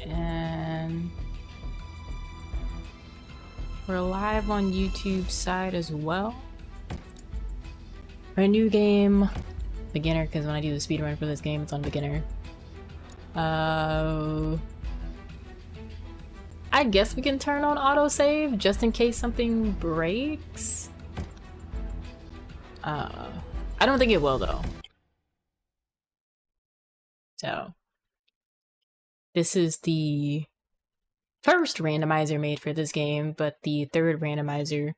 And we're live on YouTube side as well. Our new game, beginner, because when I do the speedrun for this game, it's on beginner. I guess we can turn on autosave just in case something breaks. I don't think it will though. So this is the first randomizer made for this game, but the third randomizer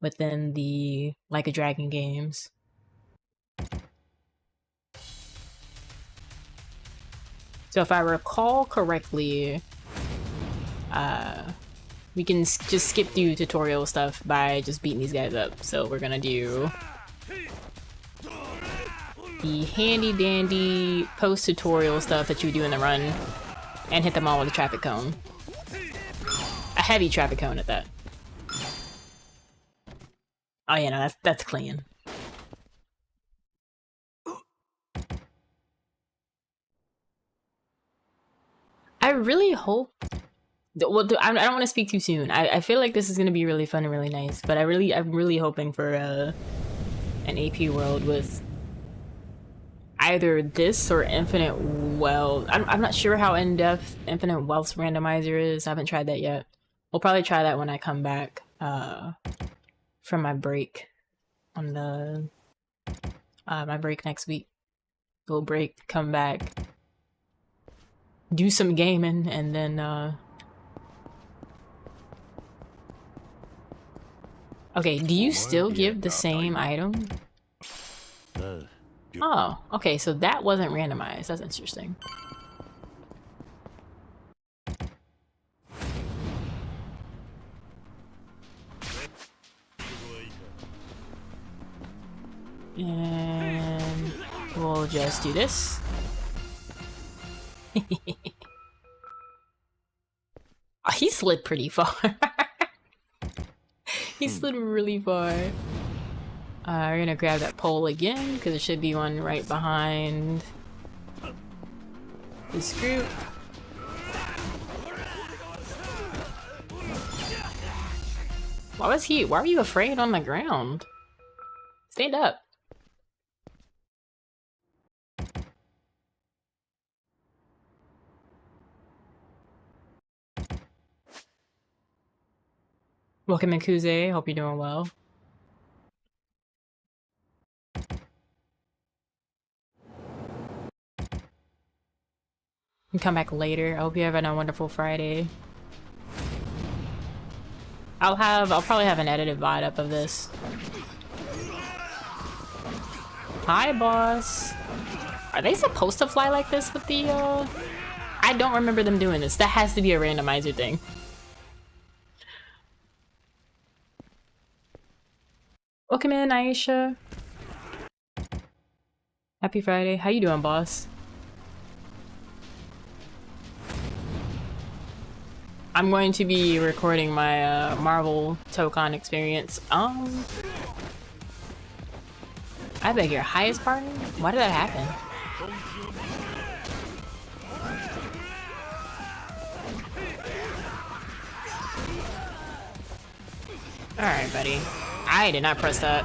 within the Like a Dragon games. So if I recall correctly, we can just skip through tutorial stuff by just beating these guys up. So we're gonna do the handy dandy post-tutorial stuff that you do in the run and hit them all with a traffic cone. A heavy traffic cone at that. Oh yeah, no, that's clean. I really hope. Well, I don't want to speak too soon. I feel like this is gonna be really fun and really nice, but I'm really hoping for an AP world with either this or Infinite Wealth. I'm not sure how in-depth Infinite Wealth's randomizer is. I haven't tried that yet. We'll probably try that when I come back from my break on the my break next week. Little break, come back, do some gaming, and then okay, do you still give the same item? Oh, okay, so that wasn't randomized. That's interesting. And we'll just do this. Oh, he slid pretty far. He slid really far. We're gonna grab that pole again, because there should be one right behind this group. Why were you afraid on the ground? Stand up. Welcome Yakuza, hope you're doing well. And come back later. I hope you're having a wonderful Friday. I'll probably have an edited VOD up of this. Hi, boss. Are they supposed to fly like this with the, I don't remember them doing this. That has to be a randomizer thing. Welcome in, Aisha. Happy Friday. How you doing, boss? I'm going to be recording my Marvel Tokon experience. I beg your highest pardon? Why did that happen? Alright, buddy. I did not press that.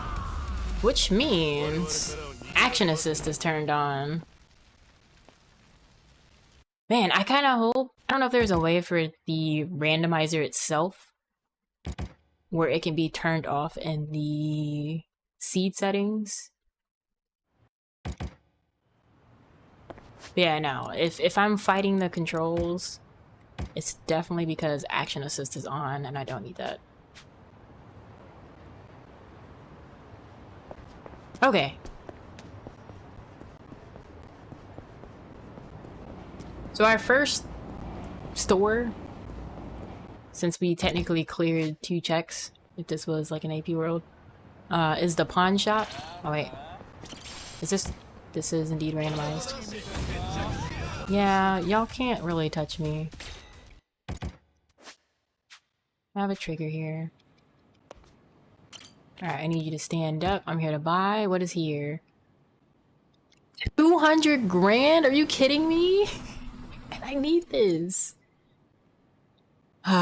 Which means action assist is turned on. Man, I kind of hope... I don't know if there's a way for the randomizer itself where it can be turned off in the seed settings. But yeah, no. If I'm fighting the controls, it's definitely because action assist is on and I don't need that. Okay. So our first store, since we technically cleared 2 checks, if this was like an AP world, is the pawn shop. Oh wait, this is indeed randomized. Yeah, y'all can't really touch me. I have a trigger here. Alright, I need you to stand up. I'm here to buy. What is here? 200 grand? Are you kidding me? I need this. Wait,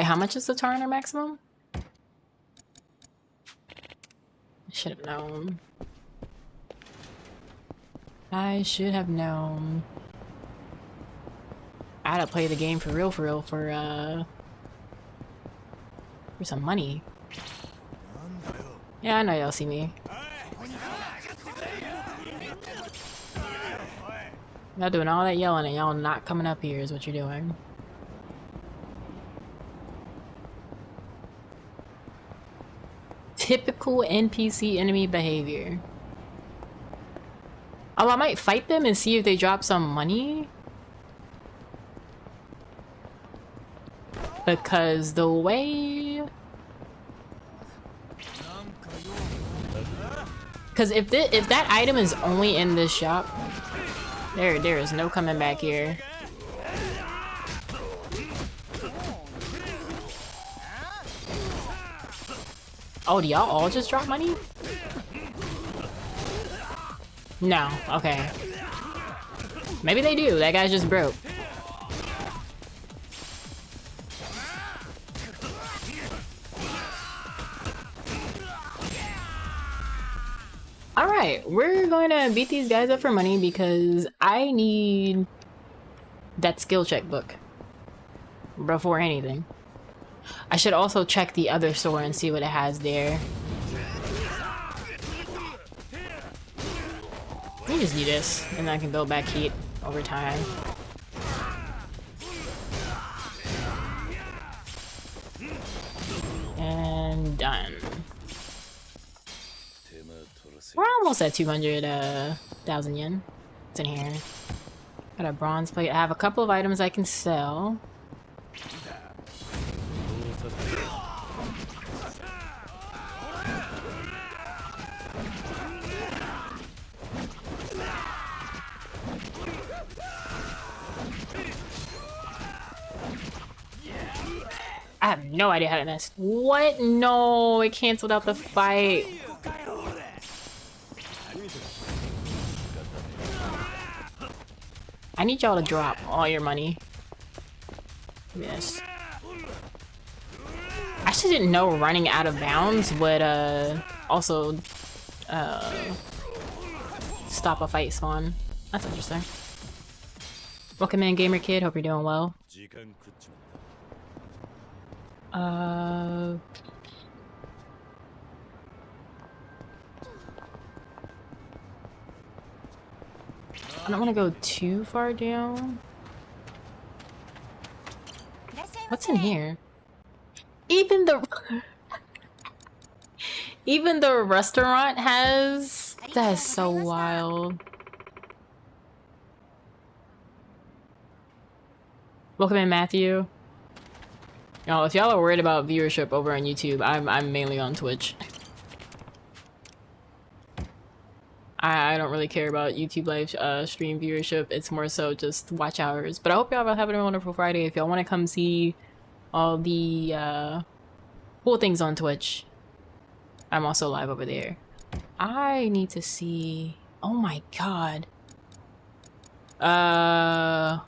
how much is the Tarner maximum? I should have known. I should have known. I had to play the game for real for some money. Yeah, I know y'all see me. Y'all doing all that yelling and y'all not coming up here is what you're doing. Typical NPC enemy behavior. Oh, I might fight them and see if they drop some money. Because the way... Because if that item is only in this shop, there is no coming back here. Oh, do y'all all just drop money? No, okay. Maybe they do. That guy's just broke. Alright, we're going to beat these guys up for money because I need that skill check book before anything. I should also check the other store and see what it has there. Let me just do this, and then I can build back heat over time. And done. We're almost at 200,000 yen. What's in here? Got a bronze plate. I have a couple of items I can sell. I have no idea how to miss. What? No, it canceled out the fight. I need y'all to drop all your money. Yes. I actually didn't know running out of bounds would also stop a fight spawn. That's interesting. Welcome in, gamer kid. Hope you're doing well. I don't want to go too far down. What's in here? Even the restaurant has... That is so wild. Welcome in, Matthew. Y'all, if y'all are worried about viewership over on YouTube, I'm mainly on Twitch. I don't really care about YouTube live stream viewership. It's more so just watch hours. But I hope y'all are having a wonderful Friday. If y'all want to come see all the cool things on Twitch, I'm also live over there. I need to see... Oh my god. And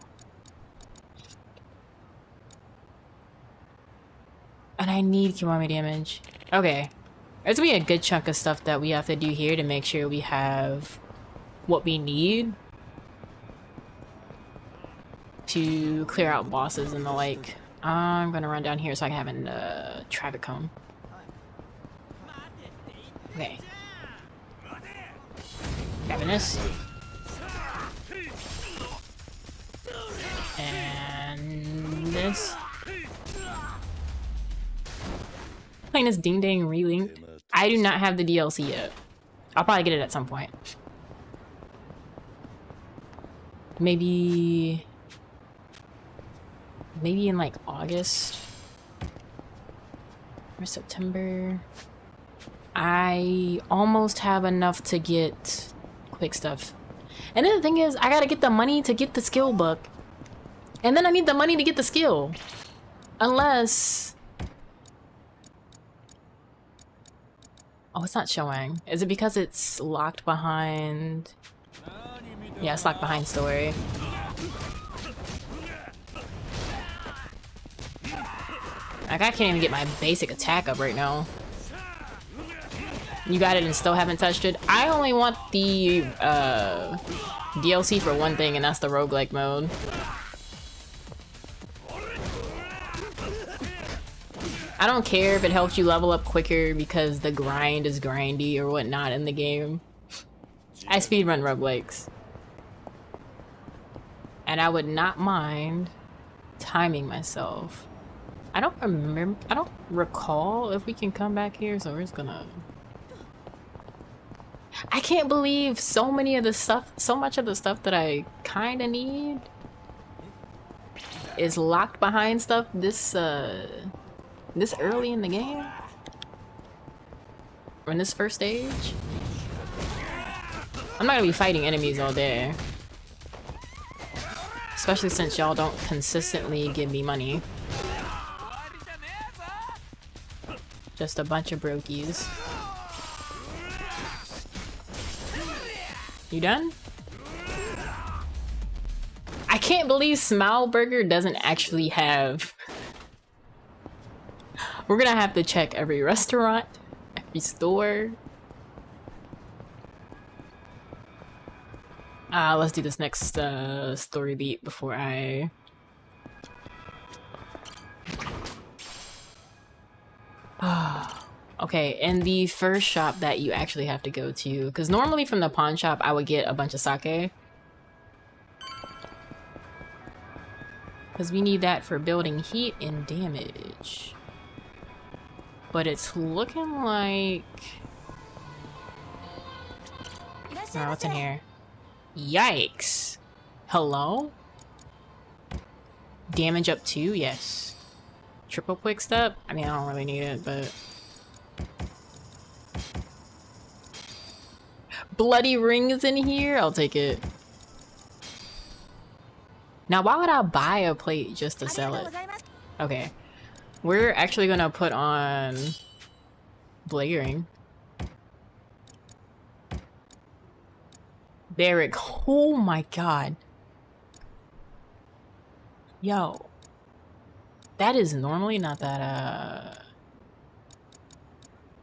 I need Kiwami damage. Okay. There's gonna be a good chunk of stuff that we have to do here to make sure we have what we need to clear out bosses and the like. I'm gonna run down here so I can have a traffic cone. Okay. Grabbing this. And this. Playing this Ding Dang Relinked. I do not have the DLC yet. I'll probably get it at some point. Maybe in like August or September. I almost have enough to get quick stuff. And then the thing is, I gotta get the money to get the skill book. And then I need the money to get the skill. Unless... Oh, it's not showing. Is it because it's locked behind? Yeah, it's locked behind story. Like, I can't even get my basic attack up right now. You got it and still haven't touched it? I only want the DLC for one thing, and that's the roguelike mode. I don't care if it helps you level up quicker because the grind is grindy or whatnot in the game. I speedrun roguelikes. And I would not mind timing myself. I don't recall if we can come back here, so we're just gonna... I can't believe so much of the stuff that I kinda need is locked behind stuff this early in the game? Or in this first stage? I'm not gonna be fighting enemies all day. Especially since y'all don't consistently give me money. Just a bunch of brokies. You done? I can't believe Smile Burger doesn't actually have... We're gonna have to check every restaurant, every store. Let's do this next story beat before I... Okay, and the first shop that you actually have to go to, because normally from the pawn shop I would get a bunch of sake. Because we need that for building heat and damage. But it's looking like... Oh, what's in here? Yikes! Hello? Damage up 2? Yes. Triple quick step? I mean, I don't really need it, but... Bloody rings in here? I'll take it. Now, why would I buy a plate just to sell it? Okay. We're actually gonna put on... Blade. Barrack. Oh my god. Yo. That is normally not that,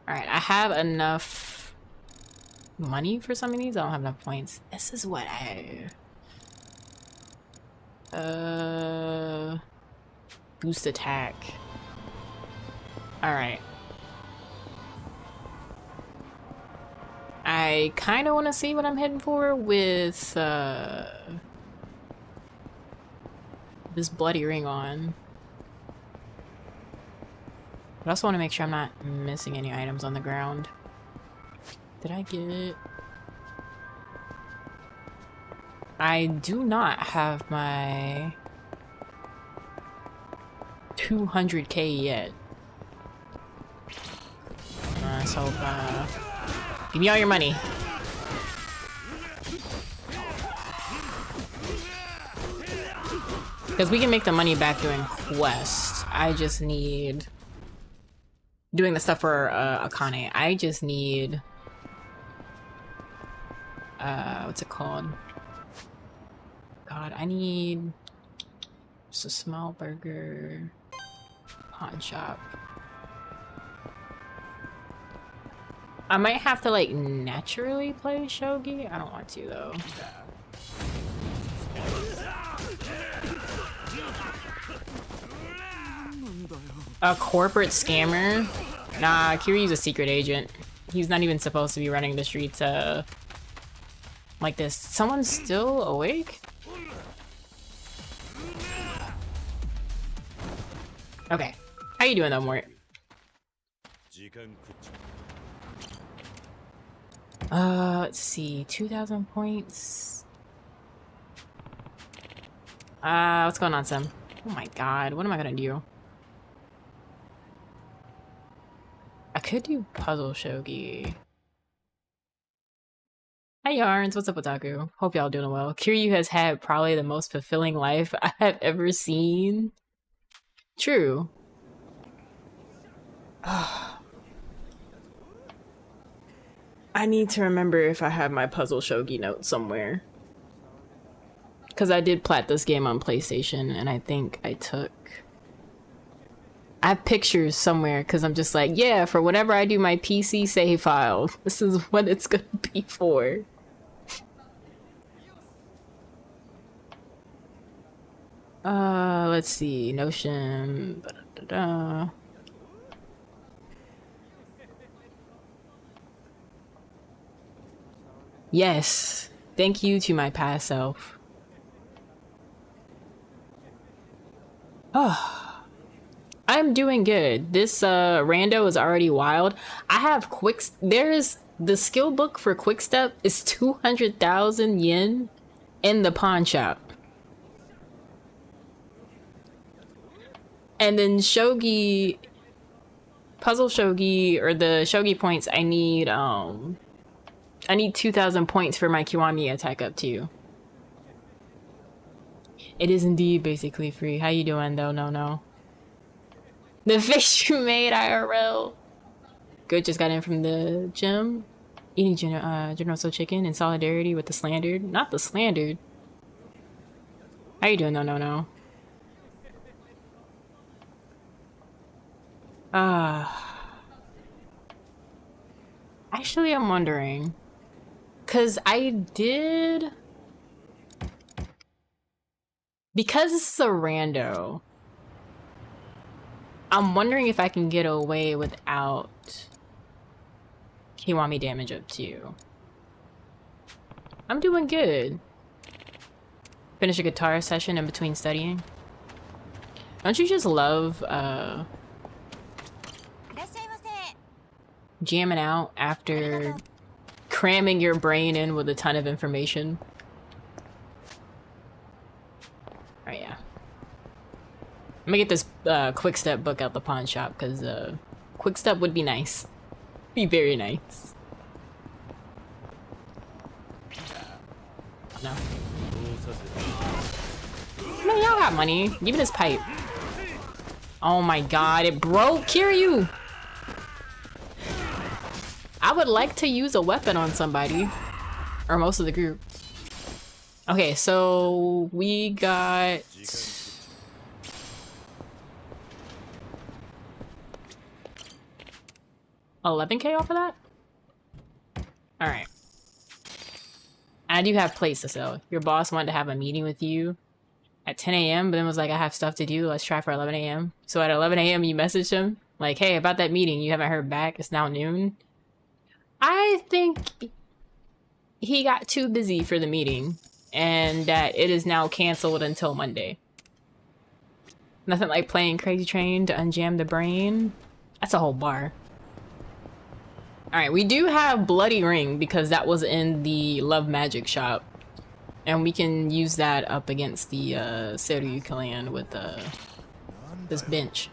Alright, I have enough money for some of these. I don't have enough points. This is what I... Boost attack. Alright. I kind of want to see what I'm heading for with this bloody ring on. But I also want to make sure I'm not missing any items on the ground. Did I get it? I do not have my 200k yet. Let's hope, give me all your money. Because we can make the money back doing quests. I just need... Doing the stuff for Akane. I just need... what's it called? God, I need... Just a small burger... Pawn shop. I might have to, like, naturally play shogi. I don't want to, though. A corporate scammer? Nah, Kiryu's a secret agent. He's not even supposed to be running the streets, like this. Someone's still awake? Okay. How you doing, though, Mort? Let's see. 2,000 points. What's going on, Sim? Oh my god, what am I gonna do? I could do puzzle shogi. Hi Yarns, what's up, Otaku? Hope y'all doing well. Kiryu has had probably the most fulfilling life I have ever seen. True. I need to remember if I have my puzzle shogi notes somewhere. Because I did plat this game on PlayStation, and I think I have pictures somewhere, because I'm just like, yeah, for whenever I do my PC save file, this is what it's gonna be for. Let's see, Notion, da-da-da-da. Yes, thank you to my past self. Oh, I'm doing good. This rando is already wild. I have there's the skill book for quick step is 200,000 yen in the pawn shop. And then shogi, puzzle shogi, or the shogi points, I need 2,000 points for my Kiwami attack up too. It is indeed basically free. How you doing though? No. The fish you made IRL. Good, just got in from the gym. Eating General Tso chicken in solidarity with the slandered. Not the slandered. How you doing? No. Actually, I'm wondering. Because because this is a rando, I'm wondering if I can get away without Kiwami damage up too. I'm doing good. Finish a guitar session in between studying. Don't you just love jamming out after cramming your brain in with a ton of information? Oh yeah. I'm gonna get this quick step book out the pawn shop, because quick step would be nice. Be very nice. No. Man, y'all got money. Give me this pipe. Oh my god, it broke. Kiryu! I would like to use a weapon on somebody. Or most of the group. Okay, so we got... $11K off of that? Alright. I do have plates to sell. Your boss wanted to have a meeting with you at 10 a.m. but then was like, I have stuff to do. Let's try for 11 a.m. So at 11 a.m. you messaged him like, hey, about that meeting, you haven't heard back. It's now noon. I think he got too busy for the meeting and that it is now canceled until Monday. Nothing like playing Crazy Train to unjam the brain. That's a whole bar. Alright, we do have Bloody Ring because that was in the Love Magic shop. And we can use that up against the Seiryu clan with this bench.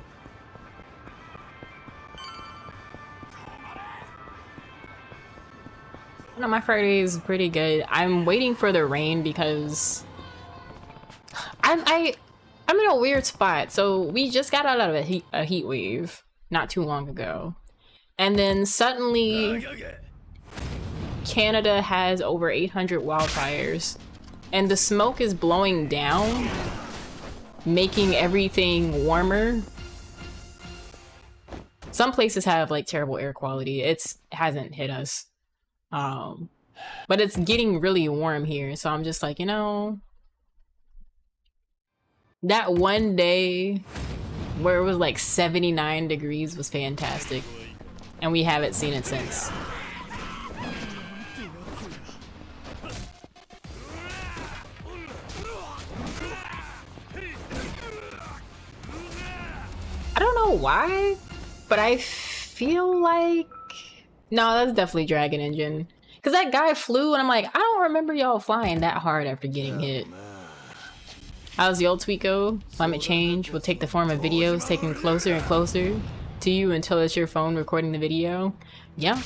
No, my Friday is pretty good. I'm waiting for the rain because I'm in a weird spot. So we just got out of a heat wave not too long ago. And then suddenly Canada has over 800 wildfires and the smoke is blowing down, making everything warmer. Some places have like terrible air quality. It hasn't hit us. But it's getting really warm here. So I'm just like, you know, that one day where it was like 79 degrees was fantastic. And we haven't seen it since. I don't know why, but I feel like... No, that's definitely Dragon Engine. Because that guy flew and I'm like, I don't remember y'all flying that hard after getting hit. How's the old tweet go? Climate change will take the form of videos taken closer and closer to you until it's your phone recording the video. Yeah.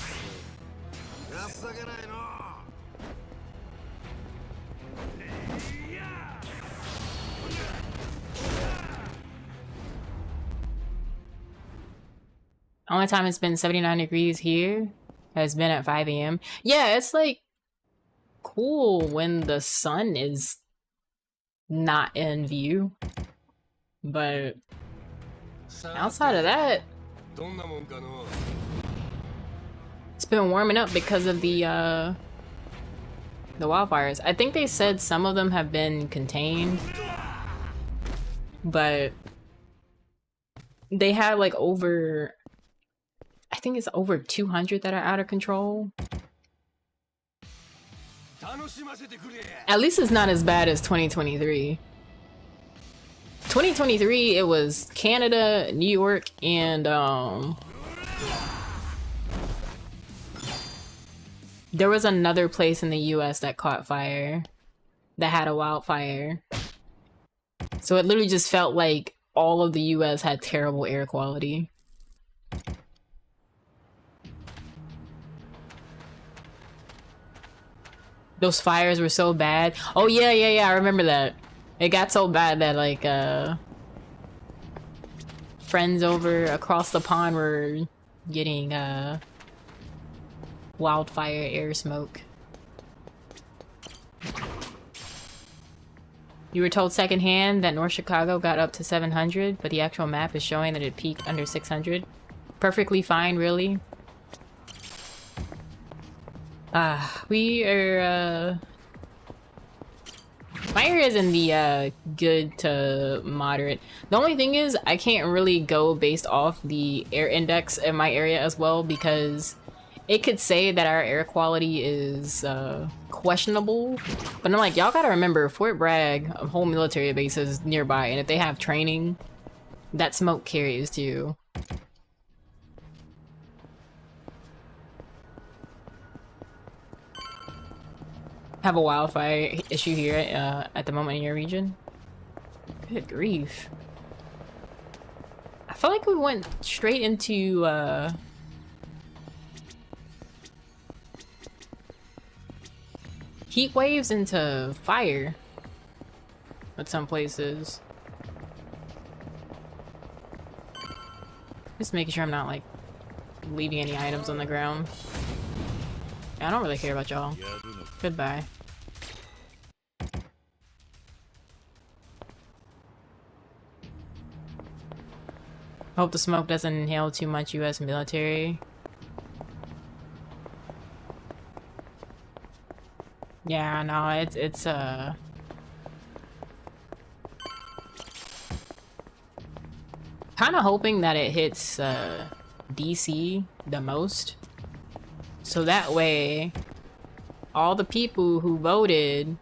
Only time it's been 79 degrees here has been at 5 a.m. Yeah, it's like cool when the sun is not in view, but outside of that, it's been warming up because of the wildfires. I think they said some of them have been contained, but they have like over, I think it's over 200 that are out of control. At least it's not as bad as 2023. 2023, it was Canada, New York, and there was another place in the US that caught fire, that had a wildfire. So it literally just felt like all of the US had terrible air quality. Those fires were so bad. Oh yeah, I remember that. It got so bad that like friends over across the pond were getting wildfire air smoke. You were told secondhand that North Chicago got up to 700, but the actual map is showing that it peaked under 600. Perfectly fine, really. We are, my area is in the, good to moderate. The only thing is, I can't really go based off the air index in my area as well, because it could say that our air quality is, questionable. But I'm like, y'all gotta remember, Fort Bragg, a whole military base is nearby, and if they have training, that smoke carries too. Have a wildfire issue here at the moment in your region? Good grief. I feel like we went straight into heat waves into fire at some places. Just making sure I'm not like leaving any items on the ground. I don't really care about y'all. Goodbye. Hope the smoke doesn't inhale too much US military. Yeah, no, it's kind of hoping that it hits DC the most. So that way all the people who voted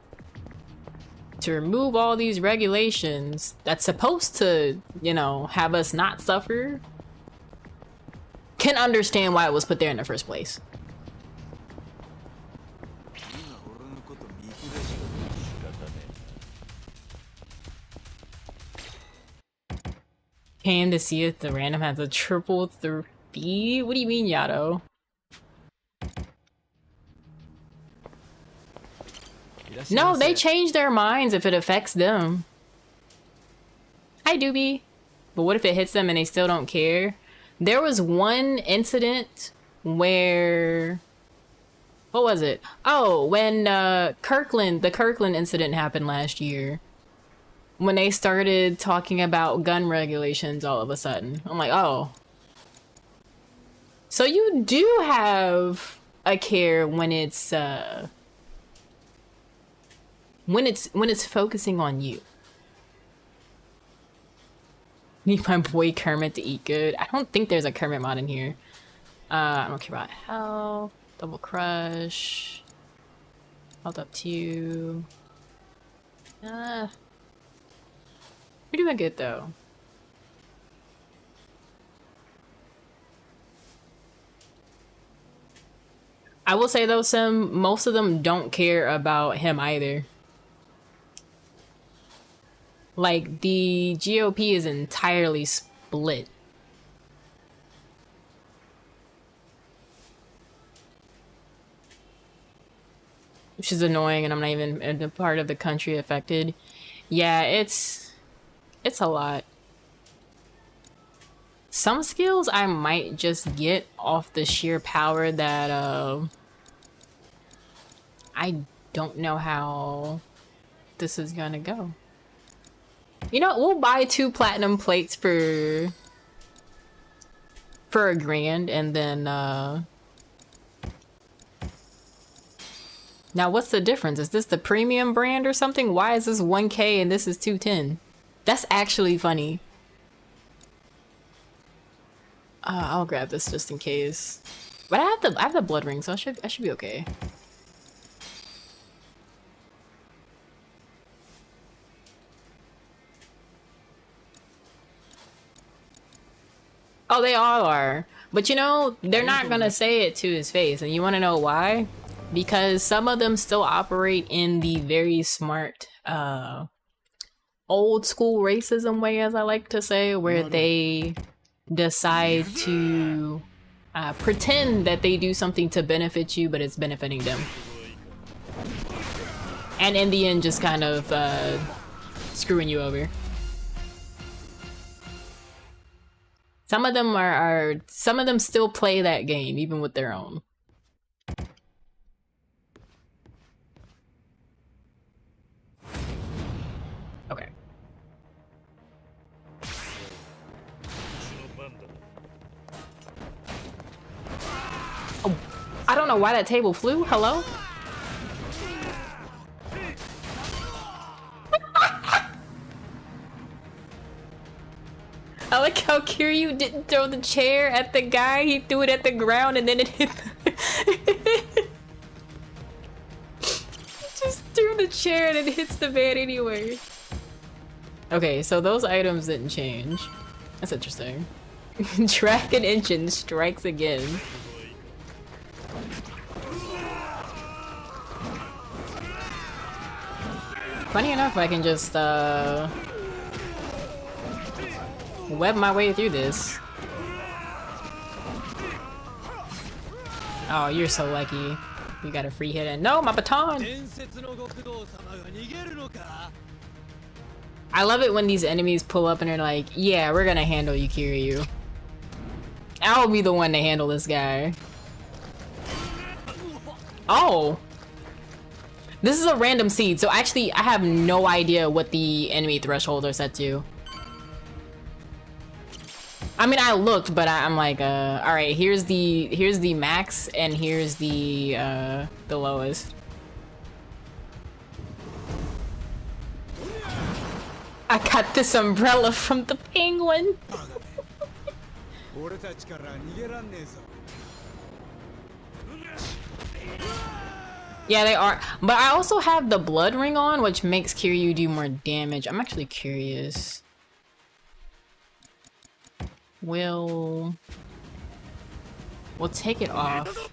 to remove all these regulations that's supposed to, you know, have us not suffer can understand why it was put there in the first place. Came to see if the random has a triple 3. What do you mean, Yato? No, they change their minds if it affects them. Hi, Doobie. But what if it hits them and they still don't care? There was one incident where... What was it? Oh, when the Kirkland incident happened last year. When they started talking about gun regulations all of a sudden. I'm like, oh. So you do have a care when it's focusing on you. Need my boy Kermit to eat good. I don't think there's a Kermit mod in here. I don't care about health. Double crush. Health up 2. We're doing good though. I will say though, most of them don't care about him either. Like, the GOP is entirely split. Which is annoying, and I'm not even in the part of the country affected. Yeah, it's a lot. Some skills I might just get off the sheer power that I don't know how this is gonna go. You know, we'll buy 2 platinum plates for $1,000 and then now what's the difference? Is this the premium brand or something? Why is this 1K and this is 210? That's actually funny. I'll grab this just in case. But I have the blood ring, so I should be okay. Oh, they all are. But you know, they're not gonna say it to his face. And you wanna know why? Because some of them still operate in the very smart, old school racism way, as I like to say, where they decide to pretend that they do something to benefit you, but it's benefiting them. And in the end, just kind of screwing you over. Some of them some of them still play that game, even with their own. Okay. Oh, I don't know why that table flew. Hello? I like how Kiryu didn't throw the chair at the guy, he threw it at the ground and then it hit the he just threw the chair and it hits the van anyway. Okay, so those items didn't change. That's interesting. Dragon engine strikes again. Funny enough, I can just web my way through this. Oh, you're so lucky. You got a free hit and no, my baton! I love it when these enemies pull up and they're like, yeah, we're gonna handle you, Kiryu. I'll be the one to handle this guy. Oh! This is a random seed, so actually I have no idea what the enemy thresholds are set to. I mean, I looked, but I'm like, all right, here's the max, and here's the lowest. I got this umbrella from the penguin. Yeah, they are. But I also have the blood ring on, which makes Kiryu do more damage. I'm actually curious. We'll take it off.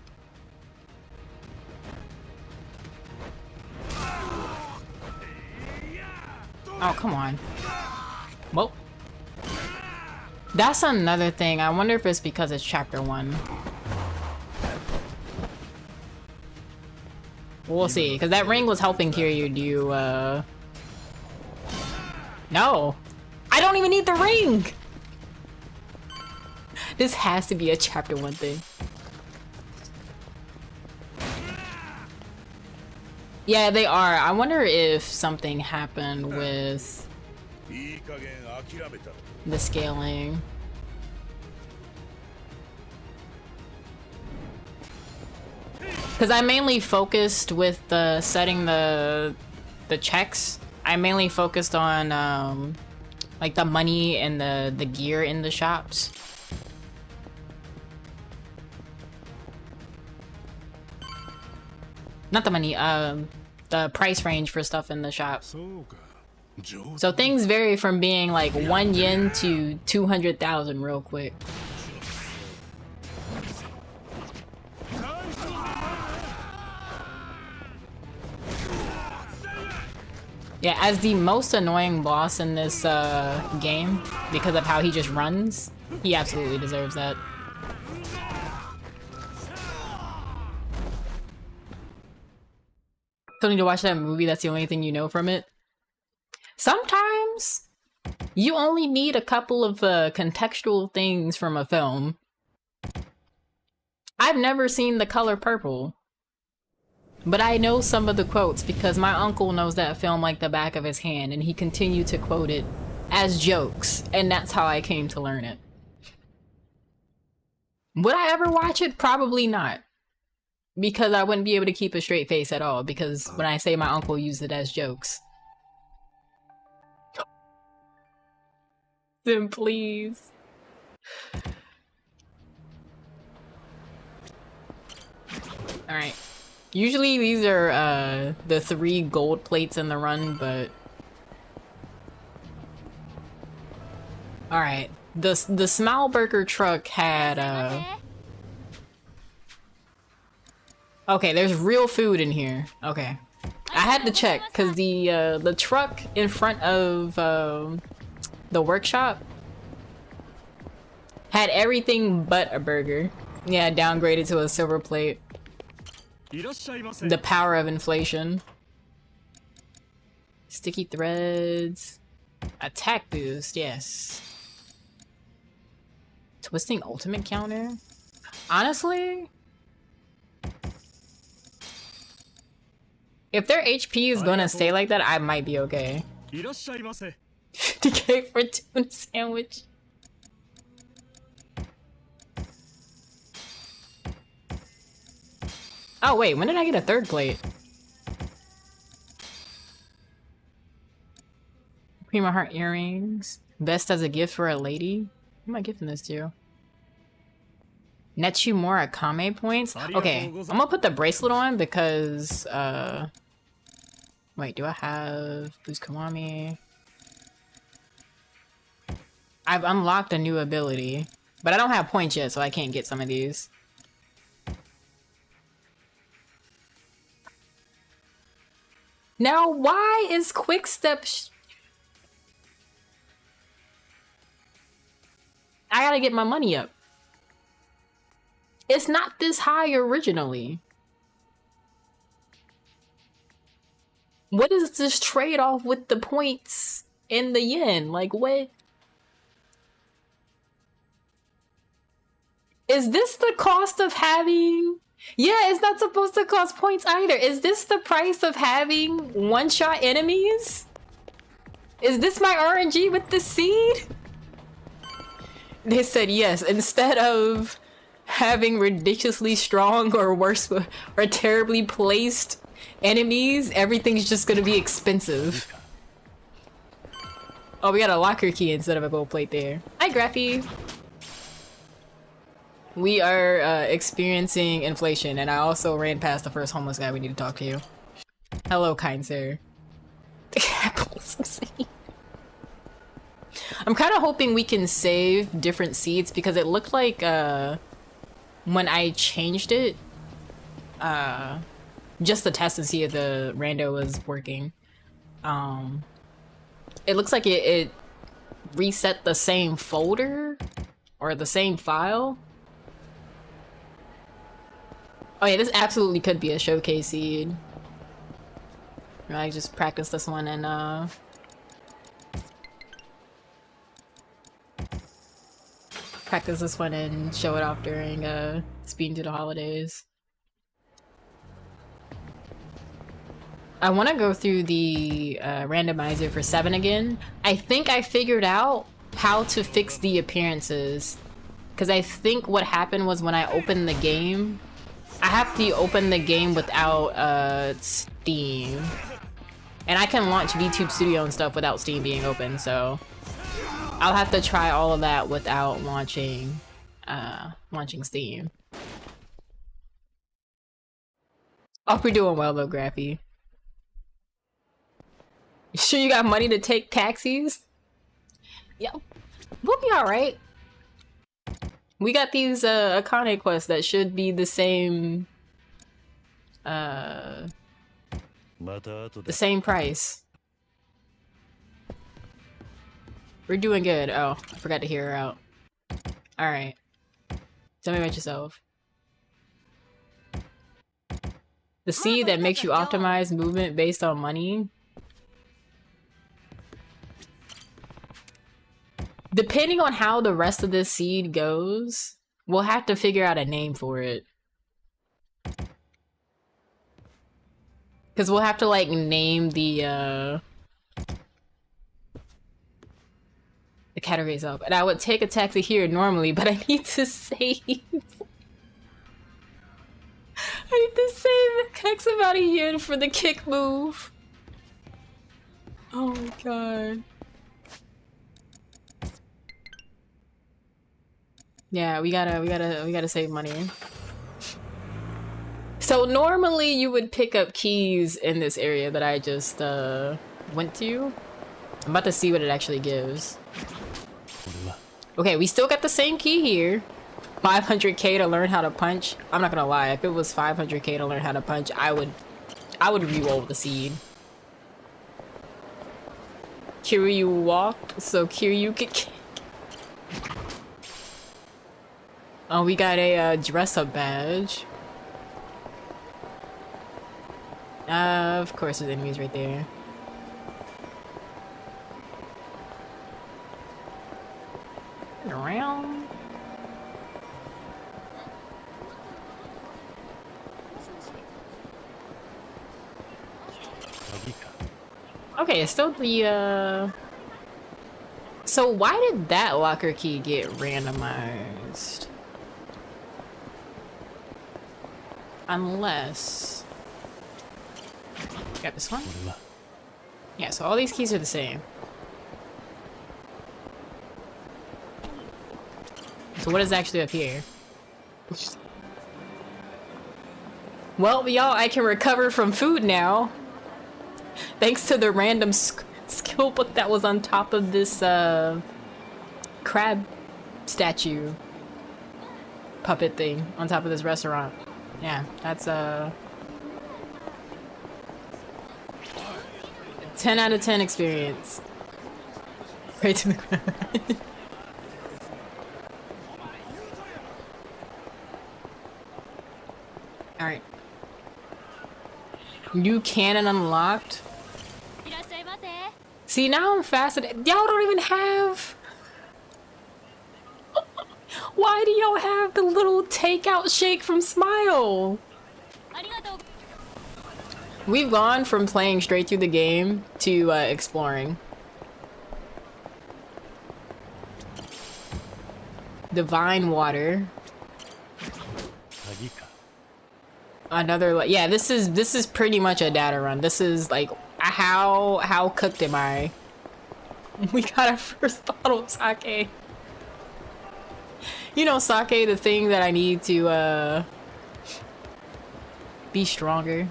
Oh, come on. Well, that's another thing. I wonder if it's because it's chapter 1. We'll see, because that ring was helping Kiryu do, No! I don't even need the ring! This has to be a chapter 1 thing. Yeah, they are. I wonder if something happened with the scaling. Because I mainly focused with setting the checks. I mainly focused on like the money and the gear in the shops. Not the money, the price range for stuff in the shop. So things vary from being like 1 yen to 200,000 real quick. Yeah, as the most annoying boss in this game, because of how he just runs, he absolutely deserves that. Still need to watch that movie, that's the only thing you know from it. Sometimes You only need a couple of contextual things from a film. I've never seen The Color Purple, but I know some of the quotes because my uncle knows that film like the back of his hand, and he continued to quote it as jokes, and that's how I came to learn it. Would I ever watch it? Probably not. Because I wouldn't be able to keep a straight face at all, because when I say my uncle used it as jokes. Then please. Alright. Usually these are the 3 gold plates in the run, but... Alright. The Smilburger truck had Okay, there's real food in here. Okay. I had to check, because the truck in front of the workshop had everything but a burger. Yeah, downgraded to a silver plate. The power of inflation. Sticky threads. Attack boost, yes. Twisting ultimate counter? Honestly? If their HP is gonna stay like that, I might be okay. 50k for a tuna sandwich. Oh wait, when did I get a 3rd plate? Cream of Heart earrings. Best as a gift for a lady? Who am I gifting this to? Nets you more Akame points? Okay, I'm gonna put the bracelet on because, wait, do I have Boost Kiwami? I've unlocked a new ability, but I don't have points yet, so I can't get some of these. Now, why is Quick Step... I gotta get my money up. It's not this high originally. What is this trade-off with the points and the yen? Like, what? Is this the cost of having... Yeah, it's not supposed to cost points either. Is this the price of having one-shot enemies? Is this my RNG with the seed? They said yes, instead of having ridiculously strong or worse or terribly placed enemies, everything's just gonna be expensive. Oh, we got a locker key instead of a gold plate there. Hi, Graffy. We are experiencing inflation, and I also ran past the first homeless guy we need to talk to. Hello, kind sir. I'm kind of hoping we can save different seeds because it looked like when I changed it, just to test and see if the rando was working, it looks like it reset the same folder or the same file. Oh yeah, this absolutely could be a showcase seed. I just practice this one and practice this one and show it off during speeding to the holidays. I want to go through the randomizer for 7 again. I think I figured out how to fix the appearances, because I think what happened was when I opened the game, I have to open the game without Steam, and I can launch VTube Studio and stuff without Steam being open, so I'll have to try all of that without launching Steam. Oh, we're doing well though, Graffy. You sure you got money to take taxis? Yeah, we'll be alright. We got these Akane quests that should be the same price. We're doing good. Oh, I forgot to hear her out. Alright. Tell me about yourself. The seed that makes you optimize movement based on money. Depending on how the rest of this seed goes, we'll have to figure out a name for it. Because we'll have to, like, name the categories up. And I would take a taxi here normally, but I need to save. I need to save X amount of yen for the kick move. Oh my god. Yeah, we gotta save money. So normally you would pick up keys in this area that I just went to. I'm about to see what it actually gives. Okay, we still got the same key here. 500k to learn how to punch. I'm not gonna lie, if it was 500k to learn how to punch, I would re-roll the seed. Kiryu walked, so Kiryu could kick. Oh, we got a dress-up badge. Of course there's enemies right there. Around. Okay, it's still the So why did that locker key get randomized? Unless got this one? Yeah, so all these keys are the same. So what is actually up here? Well, y'all, I can recover from food now. Thanks to the random skill book that was on top of this crab statue puppet thing on top of this restaurant. Yeah, that's 10 out of 10 experience. Right to the ground. Alright. New cannon unlocked. See, now I'm fascinated. Y'all don't even have... Why do y'all have the little takeout shake from Smile? We've gone from playing straight through the game to exploring. Divine water. Another, yeah, this is pretty much a data run. This is like, how cooked am I? We got our first bottle of sake. You know, sake, the thing that I need to be stronger.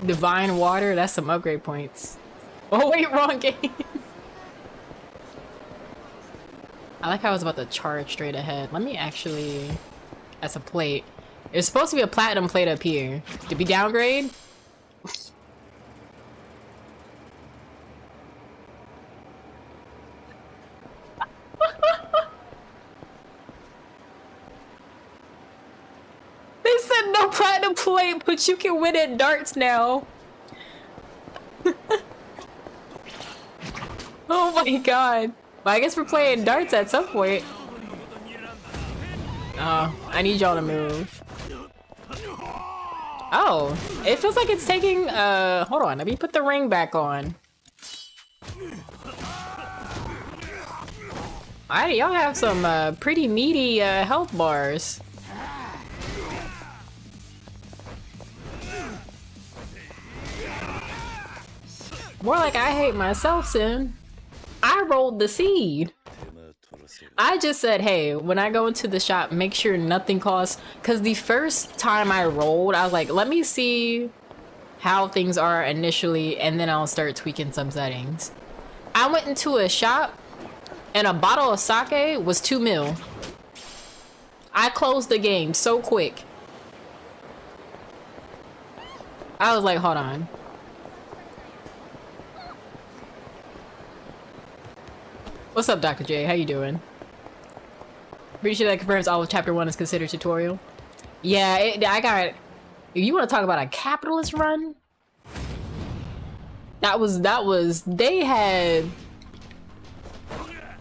Divine water, that's some upgrade points. Oh wait, wrong game. I like how I was about to charge straight ahead. Let me actually... That's a plate. There's supposed to be a platinum plate up here. Did we downgrade? They said no platinum plate, but you can win at darts now. Oh my god. Well, I guess we're playing darts at some point. Oh, I need y'all to move. Oh, it feels like it's taking, hold on, let me put the ring back on. Alright, y'all have some, pretty meaty, health bars. More like I hate myself, Sim. I rolled the seed. I just said, hey, when I go into the shop, make sure nothing costs. Because the first time I rolled, I was like, let me see how things are initially, and then I'll start tweaking some settings. I went into a shop, and a bottle of sake was 2 mil. I closed the game so quick. I was like, hold on. What's up, Dr. J? How you doing? Pretty sure that confirms all of chapter 1 is considered tutorial. Yeah, I got... If you want to talk about a capitalist run? They had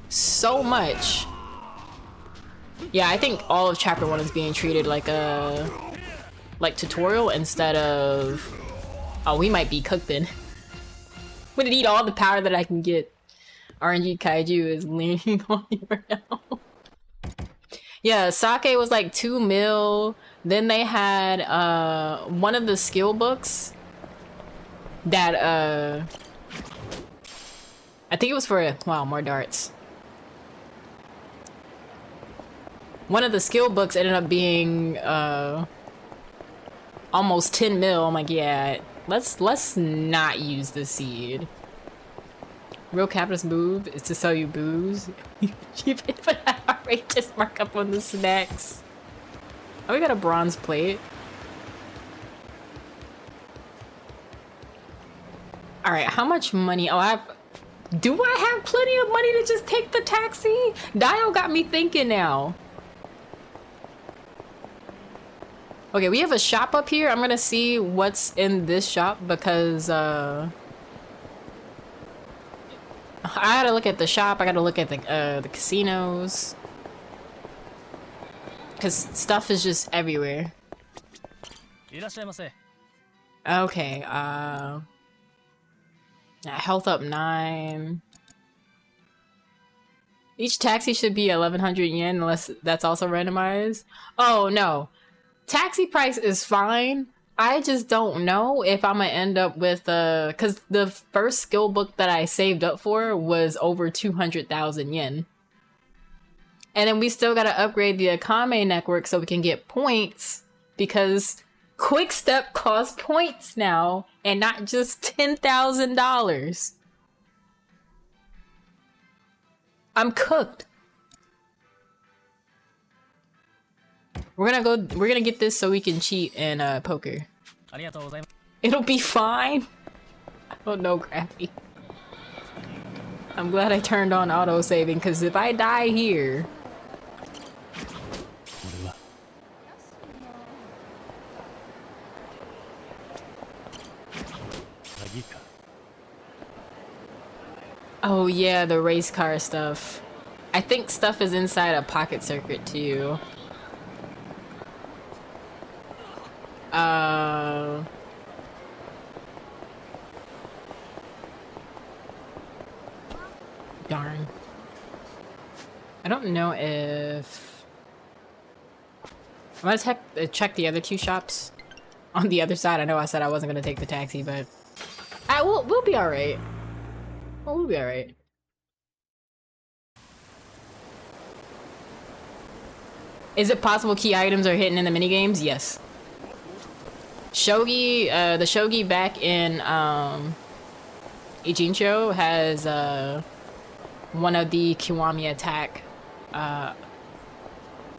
so much. Yeah, I think all of chapter 1 is being treated like a tutorial instead of, oh, we might be cooked then. I'm gonna need all the power that I can get. RNG Kaiju is leaning on me right now. Yeah, Sake was like 2 mil. Then they had one of the skill books that I think it was for, wow, more darts. One of the skill books ended up being almost 10 mil. I'm like, yeah, let's not use the seed. Real capitalist move is to sell you booze. You put an outrageous markup on the snacks. Oh, we got a bronze plate. All right, how much money? Oh, do I have plenty of money to just take the taxi? Dio got me thinking now. Okay, we have a shop up here. I'm gonna see what's in this shop because I gotta look at the shop. I gotta look at the casinos because stuff is just everywhere. Okay, health up 9. Each taxi should be 1100 yen unless that's also randomized. Oh no. Taxi price is fine. I just don't know if I'm gonna end up with because the first skill book that I saved up for was over 200,000 yen. And then we still gotta upgrade the Akame network so we can get points because Quick Step costs points now and not just $10,000. I'm cooked. We're gonna get this so we can cheat in poker. It'll be fine. I don't know, Graffy. I'm glad I turned on auto saving because if I die here. Oh yeah, the race car stuff. I think stuff is inside a pocket circuit too. Darn. I don't know if I'm gonna check the other 2 shops on the other side. I know I said I wasn't gonna take the taxi, but we'll be all right. We'll be all right. Is it possible key items are hidden in the minigames? Yes. Shogi, the Shogi back in Ijincho has one of the Kiwami attack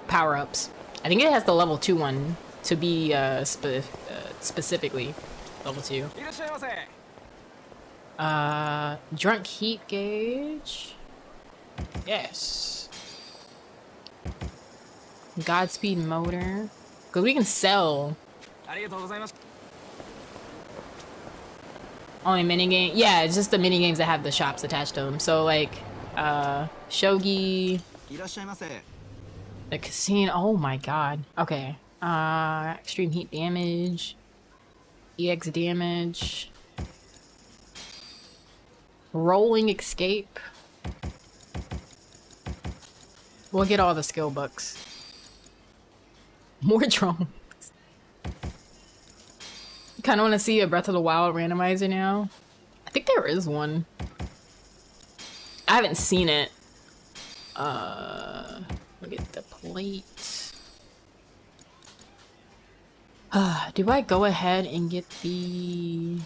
power-ups. I think it has the level 2 one to be specifically level 2. Drunk heat gauge. Yes. Godspeed motor. Cause we can sell. Only minigame. Yeah, it's just the minigames that have the shops attached to them. So like, Shogi. The casino. Oh my god. Okay. Extreme heat damage. EX damage. Rolling escape. We'll get all the skill books. More drones. Kind of want to see a Breath of the Wild randomizer now. I think there is one. I haven't seen it. Look at the plate. Do I go ahead and get the...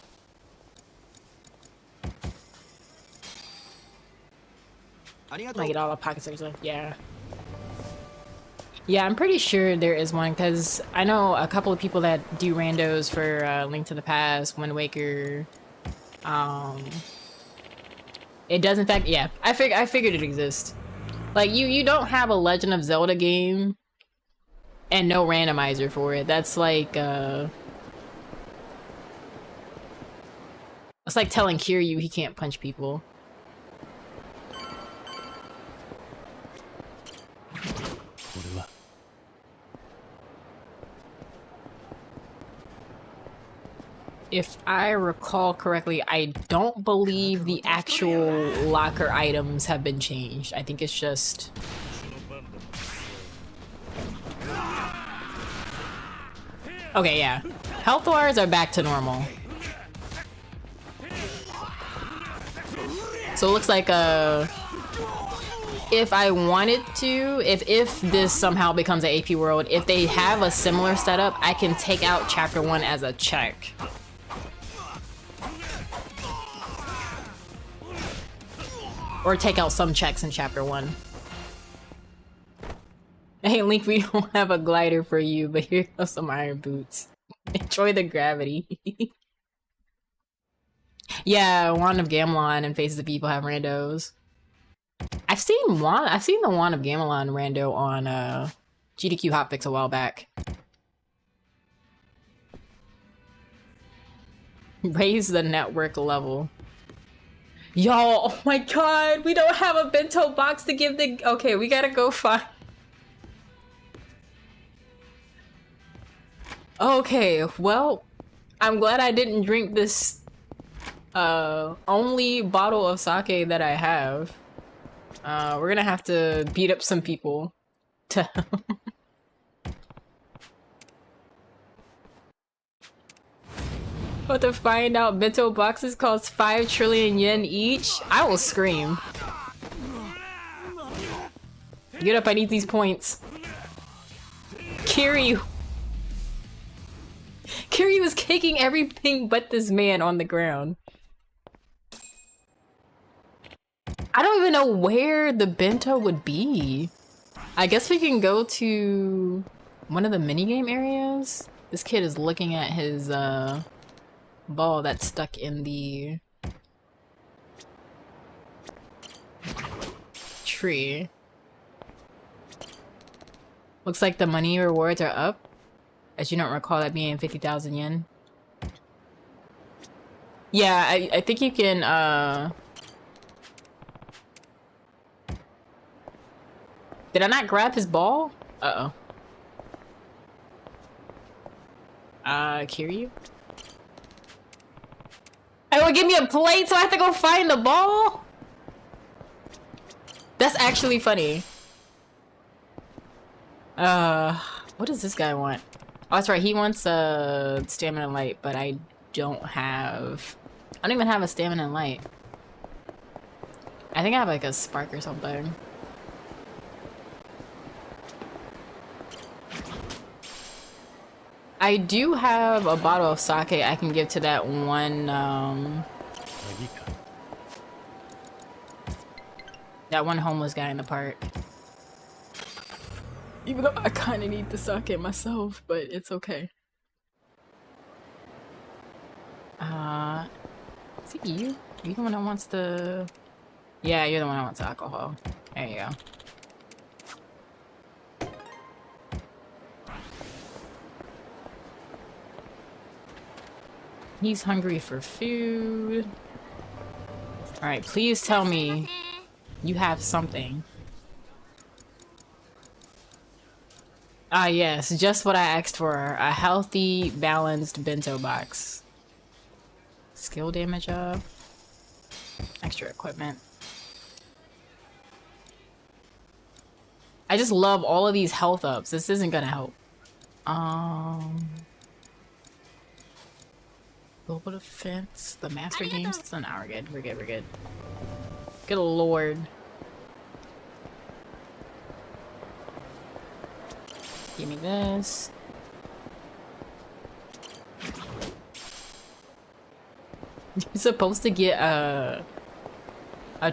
I get all the pockets. Yeah. Yeah, I'm pretty sure there is one because I know a couple of people that do randos for Link to the Past, Wind Waker. It does in fact, yeah. I figured it exists. Like you don't have a Legend of Zelda game and no randomizer for it. That's like It's like telling Kiryu he can't punch people. If I recall correctly, I don't believe the actual locker items have been changed. I think it's just... Okay, yeah. Health bars are back to normal. So it looks like if I wanted to, if this somehow becomes an AP world, if they have a similar setup, I can take out chapter 1 as a check. Or take out some checks in chapter 1. Hey Link, we don't have a glider for you, but here goes some iron boots. Enjoy the gravity. Yeah, Wand of Gamelon and Faces of People have randos. I've seen the Wand of Gamelon rando on GDQ Hotfix a while back. Raise the network level. Yo, oh my god, we don't have a bento box to give the... Okay, we gotta go find... Okay, well, I'm glad I didn't drink this only bottle of sake that I have. We're gonna have to beat up some people to... But to find out bento boxes cost 5 trillion yen each, I will scream. Get up, I need these points. Kiryu. Kiryu is kicking everything but this man on the ground. I don't even know where the bento would be. I guess we can go to one of the minigame areas. This kid is looking at his ball that's stuck in the tree. Looks like the money rewards are up, as you don't recall that being 50,000 yen. Yeah, I think you can Did I not grab his ball? Uh-oh. Kiryu? I will give me a plate, so I have to go find the ball? That's actually funny. What does this guy want? Oh, that's right, he wants stamina light, but I don't even have a stamina light. I think I have like a spark or something. I do have a bottle of sake I can give to that one, that one homeless guy in the park. Even though I kind of need the sake myself, but it's okay. Is it you? Are you the one that wants the... Yeah, you're the one that wants the alcohol. There you go. He's hungry for food. Alright, please tell me you have something. Ah, yes, just what I asked for. A healthy, balanced bento box. Skill damage up. Extra equipment. I just love all of these health ups. This isn't gonna help. Global defense, the master games. It's an hour. Good. We're good. We're good. Good lord. Give me this. You're supposed to get a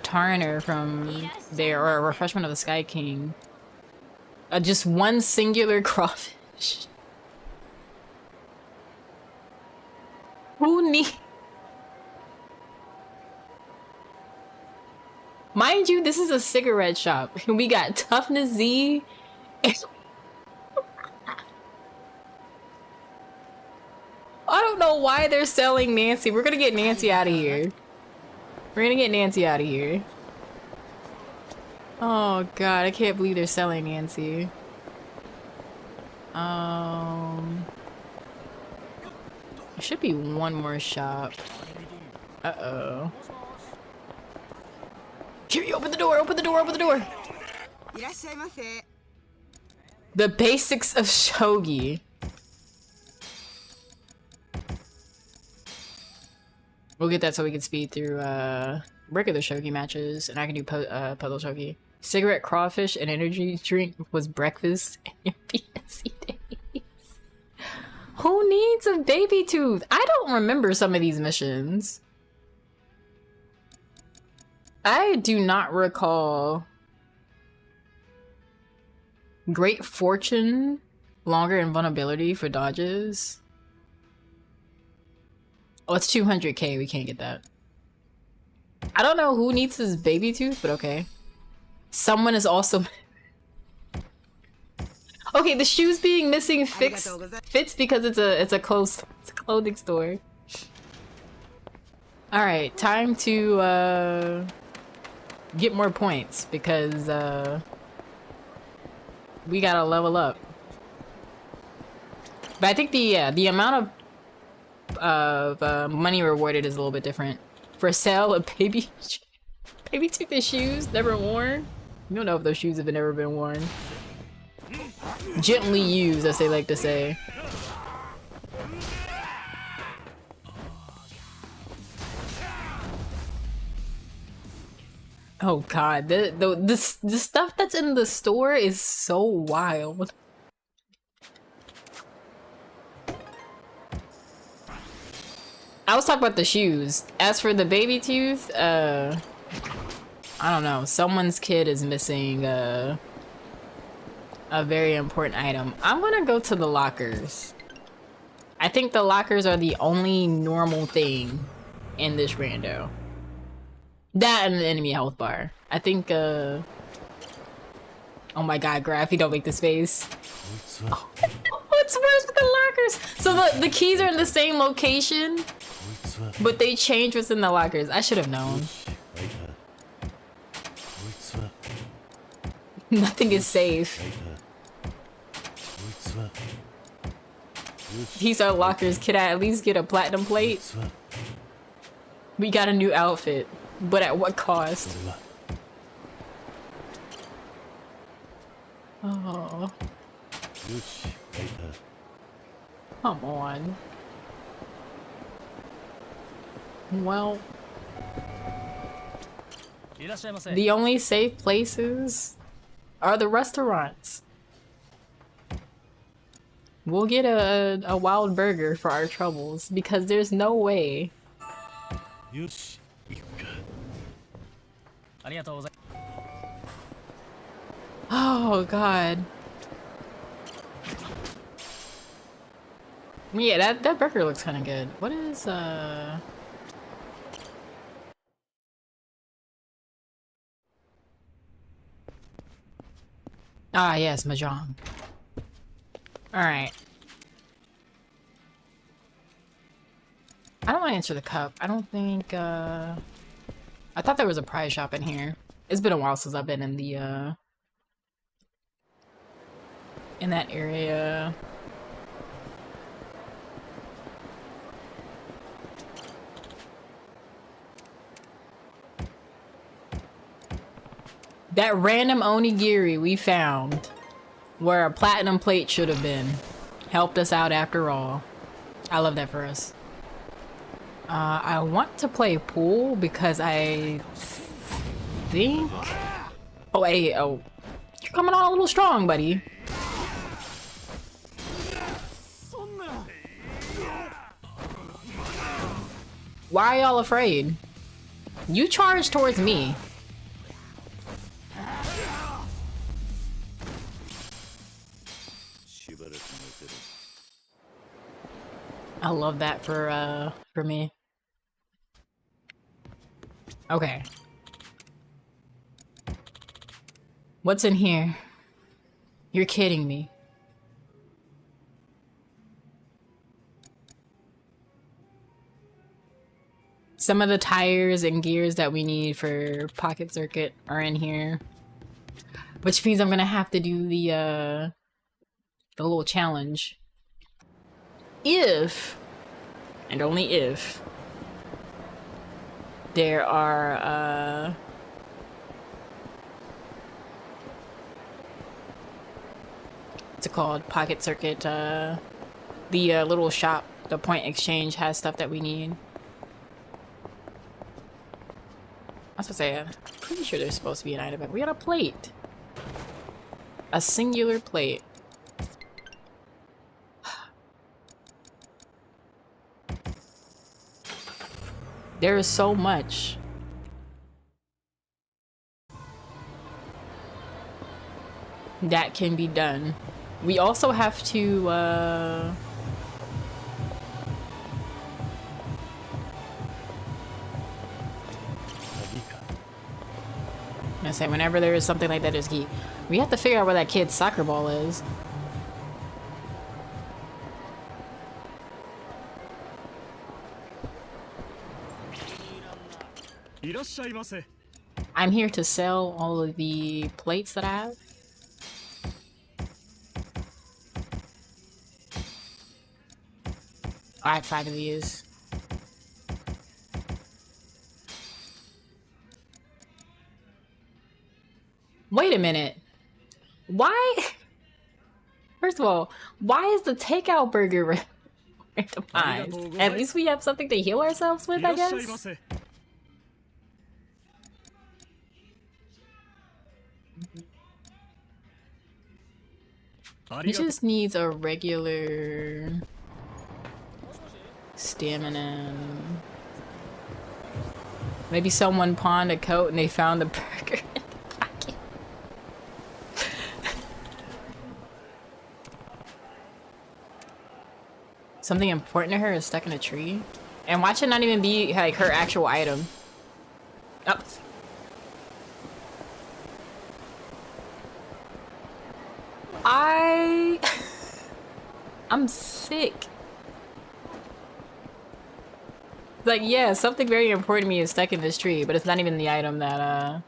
Tarner from there, or a refreshment of the Sky King. Just one singular crawfish. Who need? Mind you, this is a cigarette shop. We got Toughness Z. I don't know know why they're selling Nancy. We're gonna get Nancy out of here. We're gonna get Nancy out of here. Oh god, I can't believe they're selling Nancy. There should be one more shop. Uh-oh. Here, open the door, open the door, open the door! The basics of shogi. We'll get that so we can speed through regular shogi matches, and I can do puzzle shogi. Cigarette, crawfish, and energy drink was breakfast in your PSC days. Who needs a baby tooth? I don't remember some of these missions. I do not recall. Great fortune, longer invulnerability for dodges. Oh, it's 200k. We can't get that. I don't know who needs this baby tooth, but okay. Someone is also. Okay, the shoes being missing fits because it's a clothing store. All right, time to get more points because we gotta level up. But I think the amount of money rewarded is a little bit different. For sale, a baby tooth and shoes never worn. You don't know if those shoes have ever been worn. Gently used, as they like to say. Oh god, the stuff that's in the store is so wild. I was talking about the shoes. As for the baby tooth, I don't know. Someone's kid is missing a very important item. I'm gonna go to the lockers. I think the lockers are the only normal thing in this rando. That and the enemy health bar. I think, oh my god, Graph, you don't make this face. Oh, it's worse with the lockers. So the keys are in the same location, but they change what's in the lockers. I should have known. Nothing is safe. These are lockers. Can I at least get a platinum plate? We got a new outfit, but at what cost? Oh. Come on. Well. The only safe places are the restaurants. We'll get a wild burger for our troubles because there's no way. Oh god. Yeah, that burger looks kind of good. What is Ah, yes, Mahjong. Alright. I don't want to answer the cup. I don't think, I thought there was a prize shop in here. It's been a while since I've been in the, in that area. That random onigiri we found, where a platinum plate should have been, helped us out after all. I love that for us. I want to play pool because I think... Oh, hey, oh. You're coming on a little strong, buddy. Why are y'all afraid? You charge towards me. I love that for me. Okay. What's in here? You're kidding me. Some of the tires and gears that we need for Pocket Circuit are in here. Which means I'm gonna have to do the little challenge. If, and only if, there are, what's it called? Pocket Circuit, the little shop, the Point Exchange has stuff that we need. I was gonna say, I'm pretty sure there's supposed to be an item, but we got a plate. A singular plate. There is so much. That can be done. We also have to, I say, whenever there is something like that, is key. We have to figure out where that kid's soccer ball is. I'm here to sell all of the plates that I have. I have 5 of these. Wait a minute. Why? First of all, why is the takeout burger randomized? At least we have something to heal ourselves with, I guess? He just needs a regular stamina. Maybe someone pawned a coat and they found the burger in the pocket. Something important to her is stuck in a tree. And watch it not even be like her actual item. Oh. I'm sick. Like, yeah, something very important to me is stuck in this tree, but it's not even the item that,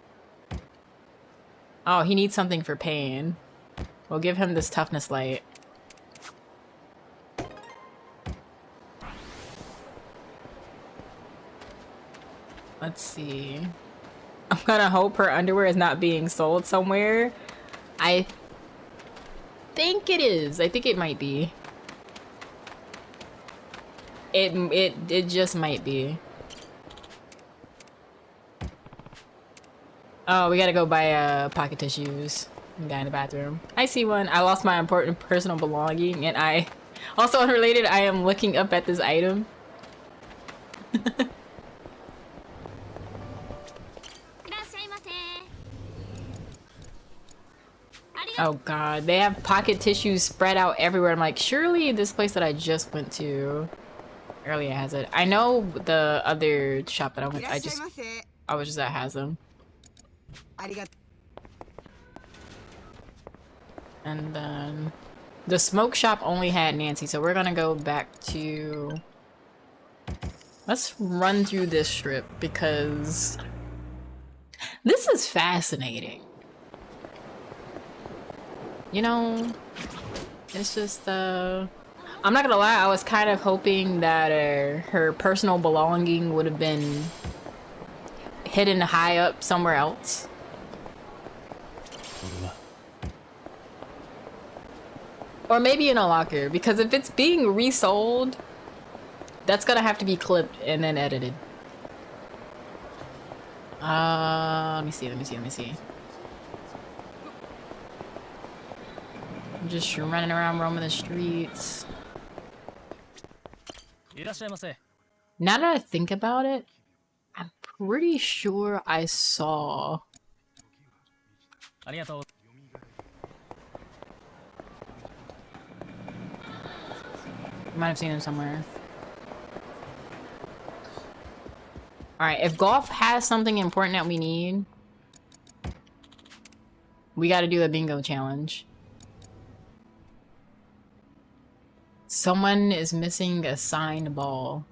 Oh, he needs something for pain. We'll give him this toughness light. Let's see. I'm gonna hope her underwear is not being sold somewhere. I think it is. I think it might be. It just might be. Oh, we gotta go buy pocket tissues. Guy in the bathroom. I see one. I lost my important personal belonging, and I also unrelated. I am looking up at this item. Oh god, they have pocket tissues spread out everywhere. I'm like, surely this place that I just went to earlier has it. I know the other shop that I went, I was just at has them. And then the smoke shop only had Nancy, so we're gonna go back to, let's run through this strip because this is fascinating. You know, it's just, I'm not gonna lie, I was kind of hoping that her personal belonging would have been hidden high up somewhere else. Or maybe in a locker, because if it's being resold, that's gonna have to be clipped and then edited. Let me see. I'm just running around roaming the streets. Now that I think about it, I'm pretty sure I saw... Might have seen him somewhere. Alright, if golf has something important that we need, we gotta do a bingo challenge. Someone is missing a signed ball.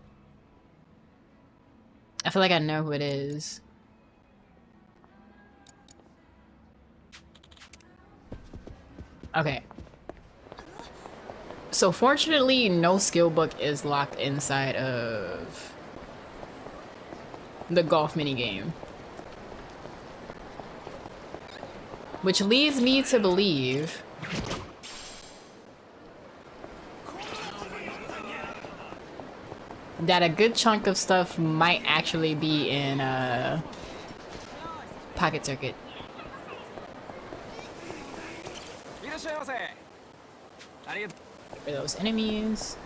I feel like I know who it is. Okay. So fortunately, no skill book is locked inside of the golf minigame. Which leads me to believe that a good chunk of stuff might actually be in Pocket Circuit. For those enemies.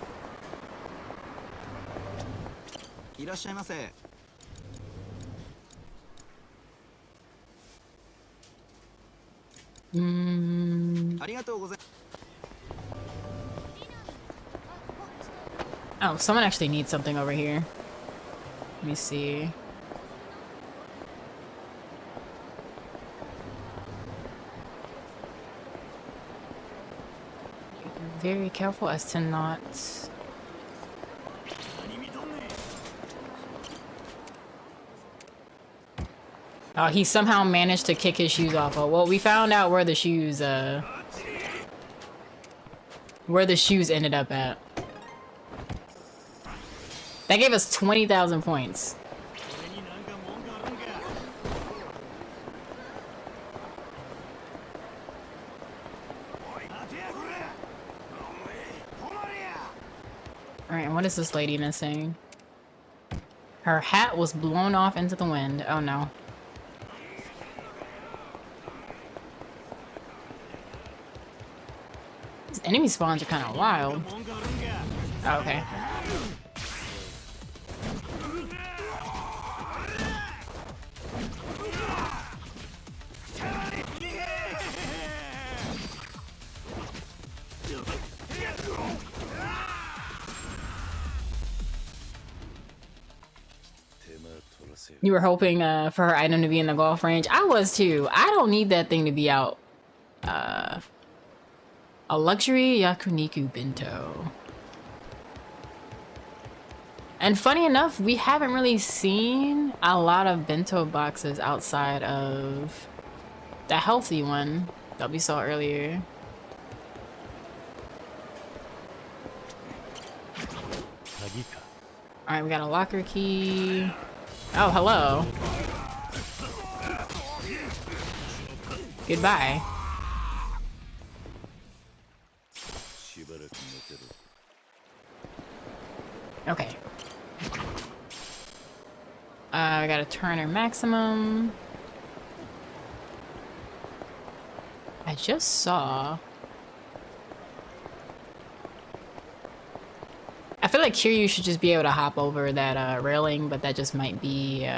Oh, someone actually needs something over here. Let me see. Be very careful as to not... Oh, he somehow managed to kick his shoes off. Oh, well, we found out where the shoes ended up at. That gave us 20,000 points. Alright, and what is this lady missing? Her hat was blown off into the wind. Oh no. These enemy spawns are kind of wild. Oh, okay. You were hoping for her item to be in the golf range. I was too. I don't need that thing to be out. A luxury yakuniku bento. And funny enough, we haven't really seen a lot of bento boxes outside of the healthy one that we saw earlier. Alright, we got a locker key. Oh, hello. Goodbye. Okay. I got a Turner maximum. I just saw... I feel like Kiryu should just be able to hop over that railing, but that just might be...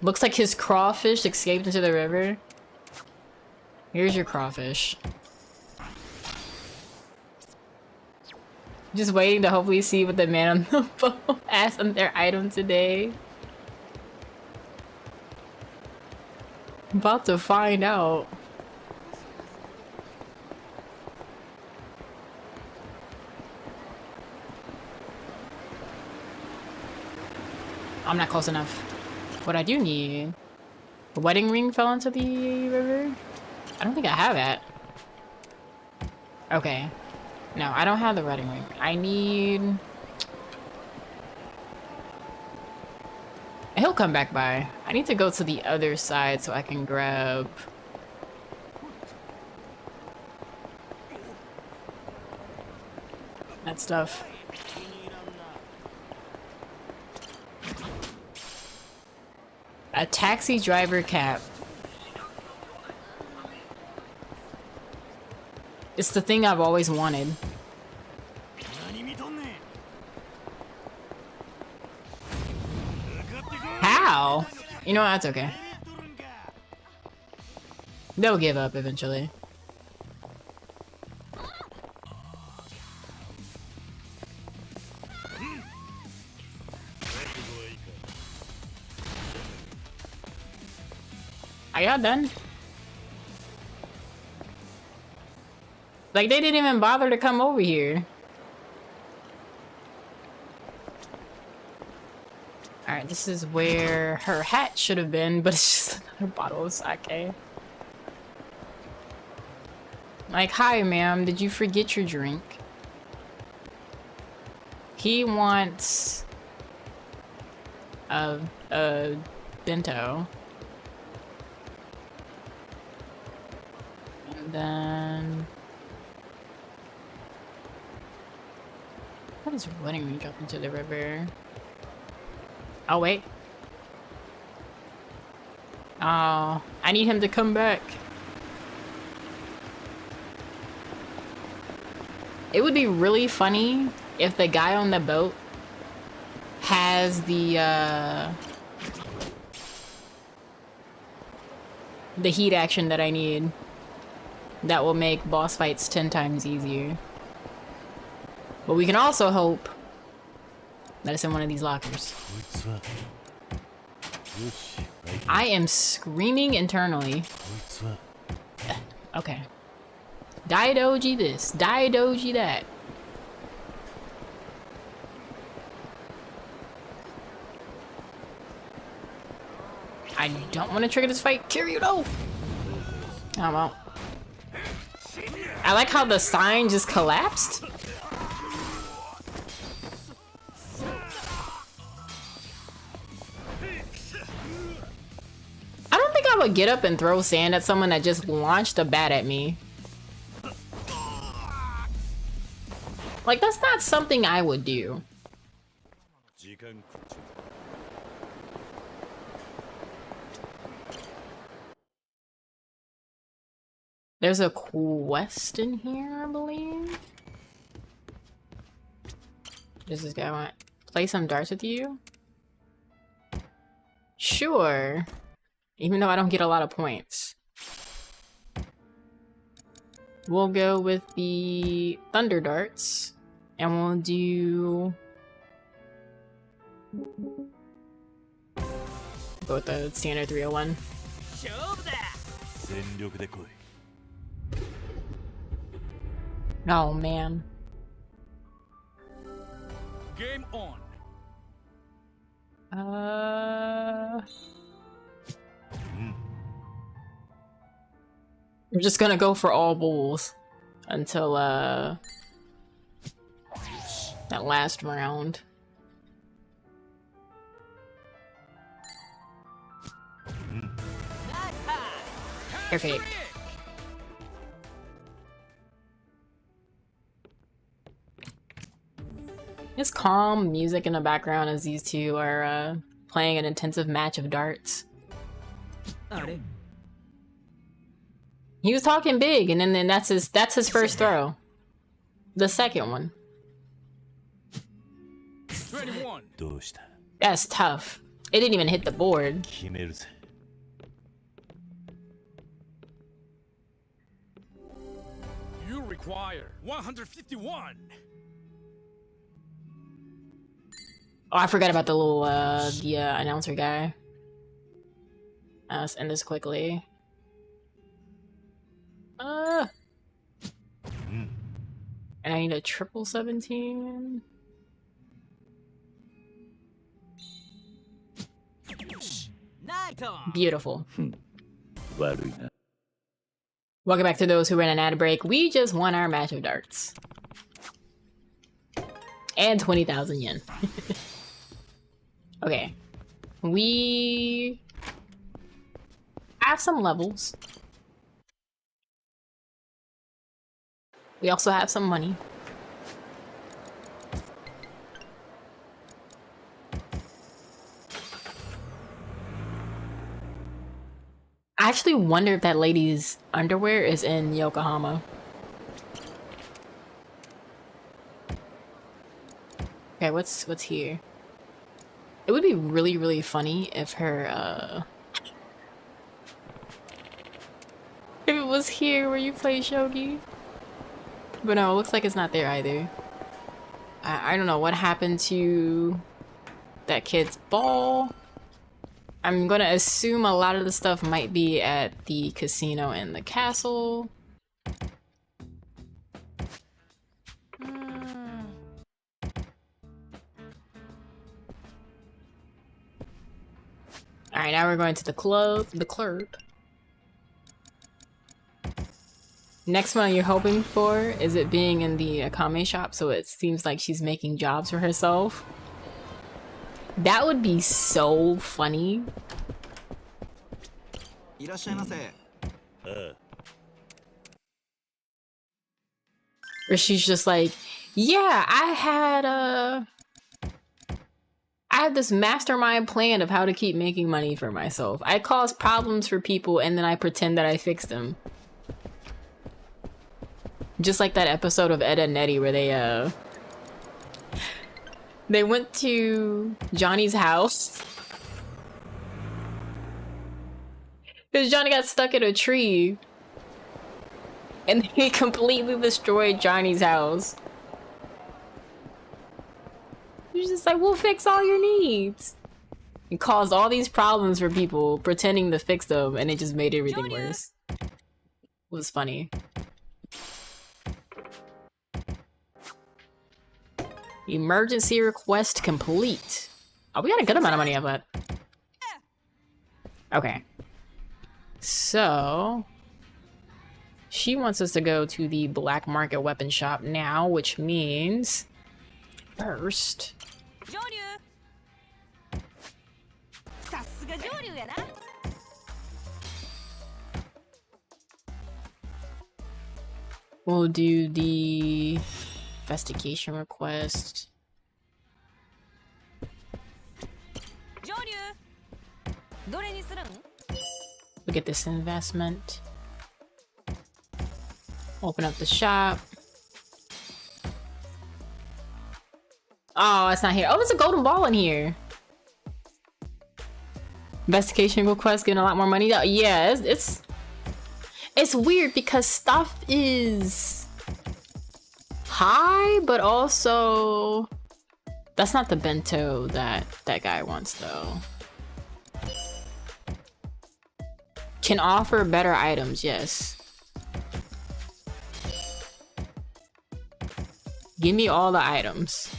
Looks like his crawfish escaped into the river. Here's your crawfish. Just waiting to hopefully see what the man on the boat asked on their item today. About to find out. I'm not close enough. What I do need... The wedding ring fell into the river? I don't think I have that. Okay. No, I don't have the wedding ring. I need... He'll come back by. I need to go to the other side so I can grab... that stuff. A taxi driver cap. It's the thing I've always wanted. How? You know what? That's okay. They'll give up eventually. Are y'all done? Like, they didn't even bother to come over here. Alright, this is where her hat should have been, but it's just another bottle of sake. Like, hi ma'am, did you forget your drink? He wants a bento. And then... What is running when you drop into the river? Oh, wait. Oh, I need him to come back. It would be really funny if the guy on the boat has the heat action that I need. That will make boss fights 10 times easier. But we can also hope that it's in one of these lockers. I am screaming internally. Okay. Daidoji this, Daidoji that. I don't want to trigger this fight. Kiryu, no! Oh, well. I like how the sign just collapsed. I don't think I would get up and throw sand at someone that just launched a bat at me. Like, that's not something I would do. There's a quest in here, I believe. Does this guy want to play some darts with you? Sure. Even though I don't get a lot of points. We'll go with the thunder darts. And we'll do... Go with the standard 301. Oh man. Game on. We're just gonna go for all bulls until that last round. Perfect. It's calm music in the background as these two are playing an intensive match of darts. He was talking big, and then that's his first throw. The second one. 21. That's tough. It didn't even hit the board. You require 151. Oh, I forgot about the little announcer guy. Let's end this quickly. And I need a triple 17. Beautiful. Welcome back to those who ran an ad break. We just won our match of darts. And 20,000 yen. Okay. We have some levels. We also have some money. I actually wonder if that lady's underwear is in Yokohama. Okay, what's here? It would be really, really funny if her, if it was here where you play shogi. But no, it looks like it's not there either. I don't know what happened to that kid's ball. I'm gonna assume a lot of the stuff might be at the casino and the castle. Alright, now we're going to the club. Next one you're hoping for is it being in the Akame shop, so it seems like she's making jobs for herself. That would be so funny. Where she's just like, yeah, I had this mastermind plan of how to keep making money for myself. I cause problems for people and then I pretend that I fix them. Just like that episode of Ed and Nettie where they went to Johnny's house because Johnny got stuck in a tree and he completely destroyed Johnny's house. He's just like, we'll fix all your needs. He caused all these problems for people, pretending to fix them, and it just made everything worse. It was funny. Emergency request complete. Oh, we got a good amount of money of that. Okay. So she wants us to go to the black market weapon shop now, which means first we'll do the investigation request. Look at this investment. Open up the shop. Oh, it's not here. Oh, there's a golden ball in here. Investigation request, getting a lot more money. Yeah, it's weird because stuff is high, but also that's not the bento that guy wants though. Can offer better items, yes. Give me all the items.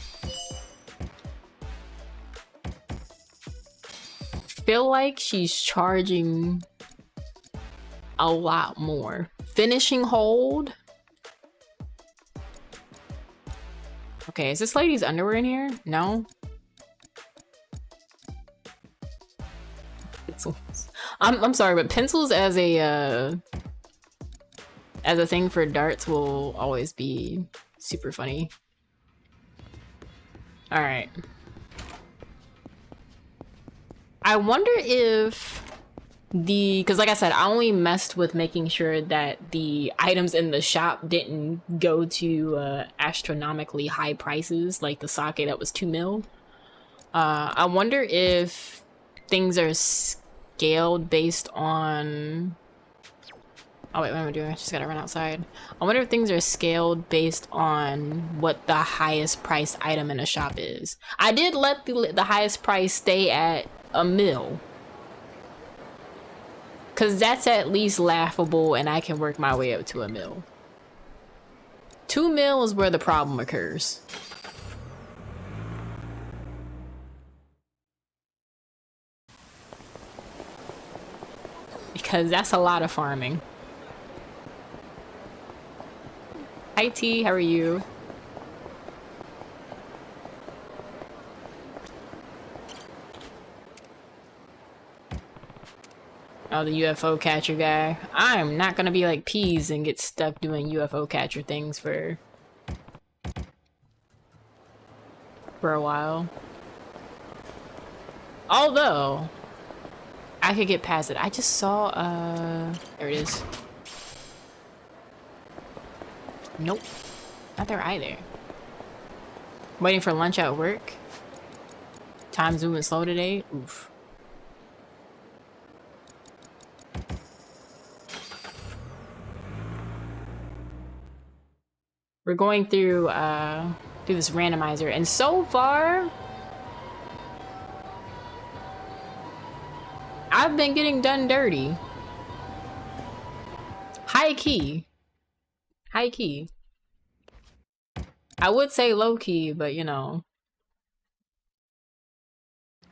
Feel like she's charging a lot more. Finishing hold. Okay, is this lady's underwear in here? No. I'm sorry, but pencils as a thing for darts will always be super funny. All right. I wonder if because like I said, I only messed with making sure that the items in the shop didn't go to astronomically high prices, like the sake that was 2 mil. I wonder if things are scaled based on... Oh wait, what am I doing? I just gotta run outside. I wonder if things are scaled based on what the highest price item in a shop is. I did let the highest price stay at 1 mil. Cause that's at least laughable and I can work my way up to 1 mil. 2 mil is where the problem occurs. Because that's a lot of farming. Hi T, how are you? Oh, the UFO catcher guy. I'm not gonna be like Peas and get stuck doing UFO catcher things for a while. Although, I could get past it. I just saw, there it is. Nope. Not there either. Waiting for lunch at work. Time's moving slow today. Oof. We're going through this randomizer, and so far I've been getting done dirty. High key. High key. I would say low key, but you know.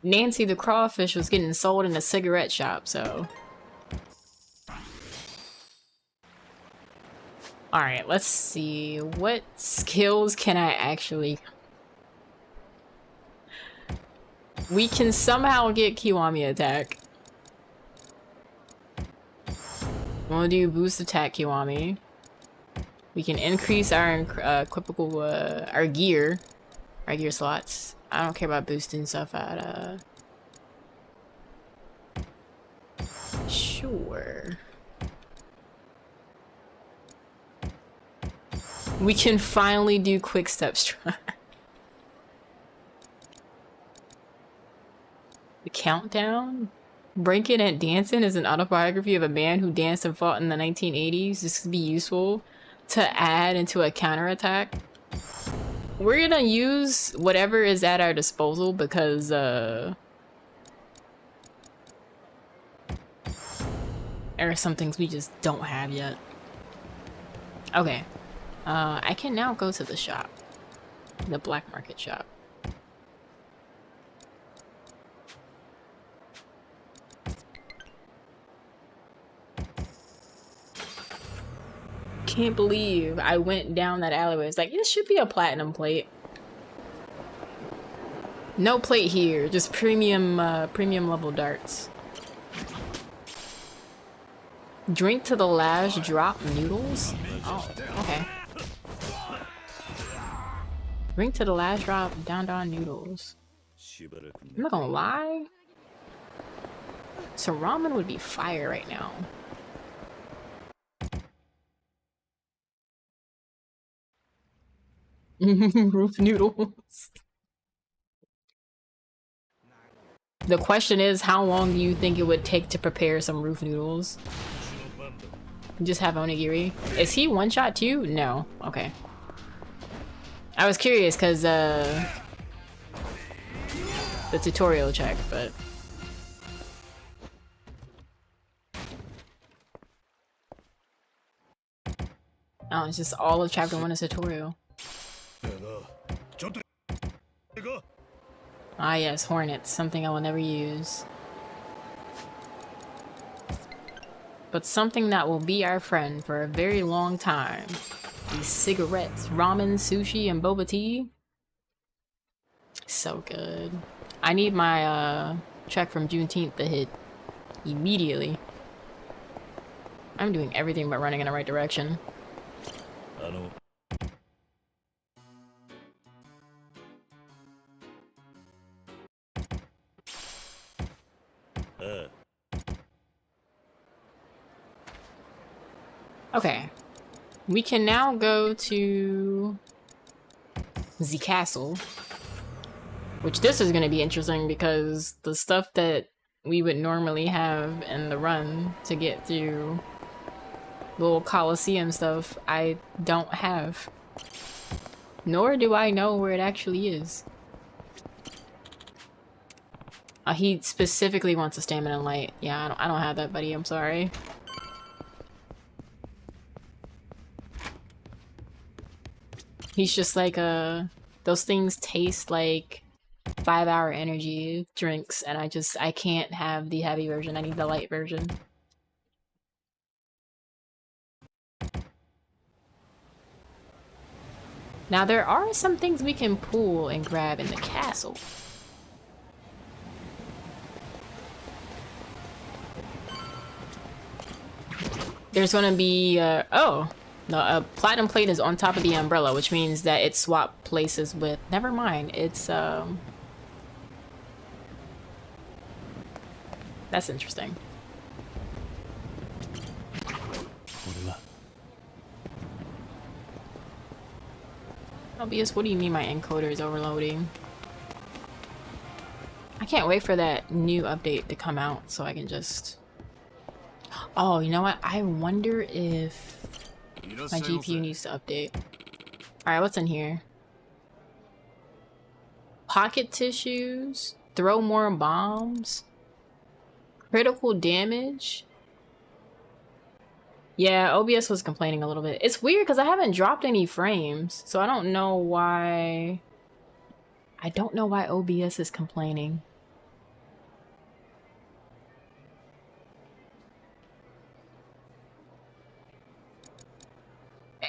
Nancy the crawfish was getting sold in a cigarette shop, so. Alright, let's see. What skills can I actually... We can somehow get Kiwami attack. We'll do boost attack Kiwami. We can increase our equipical, our gear slots. I don't care about boosting stuff at, Sure. We can finally do quick step strike. The countdown? Breaking and Dancing is an autobiography of a man who danced and fought in the 1980s. This could be useful to add into a counterattack. We're gonna use whatever is at our disposal because, there are some things we just don't have yet. Okay. I can now go to the shop. The black market shop. Can't believe I went down that alleyway. It's like, this should be a platinum plate. No plate here, just premium level darts. Drink to the last drop noodles? Oh, okay. Drink to the last drop down noodles. I'm not gonna lie. So ramen would be fire right now. Roof noodles. The question is, how long do you think it would take to prepare some roof noodles? Just have onigiri. Is he one shot too? No. Okay. I was curious because the tutorial check, but oh, it's just all of chapter 1 is tutorial. Ah yes, hornets, something I will never use. But something that will be our friend for a very long time. These cigarettes, ramen, sushi, and boba tea. So good. I need my check from Juneteenth to hit immediately. I'm doing everything but running in the right direction. Okay. We can now go to the castle. Which this is going to be interesting because the stuff that we would normally have in the run to get through little Colosseum stuff, I don't have. Nor do I know where it actually is. He specifically wants a stamina light. Yeah, I don't have that, buddy. I'm sorry. He's just like, those things taste like 5-hour energy drinks, and I can't have the heavy version. I need the light version. Now, there are some things we can pull and grab in the castle. There's gonna be, oh! The platinum plate is on top of the umbrella, which means that it swapped places with... Never mind, it's, that's interesting. Obvious, what do you mean my encoder is overloading? I can't wait for that new update to come out so I can just... Oh, you know what? I wonder if my GPU needs to update. Alright, what's in here? Pocket tissues, throw more bombs, critical damage. Yeah, OBS was complaining a little bit. It's weird because I haven't dropped any frames, so I don't know why. I don't know why OBS is complaining.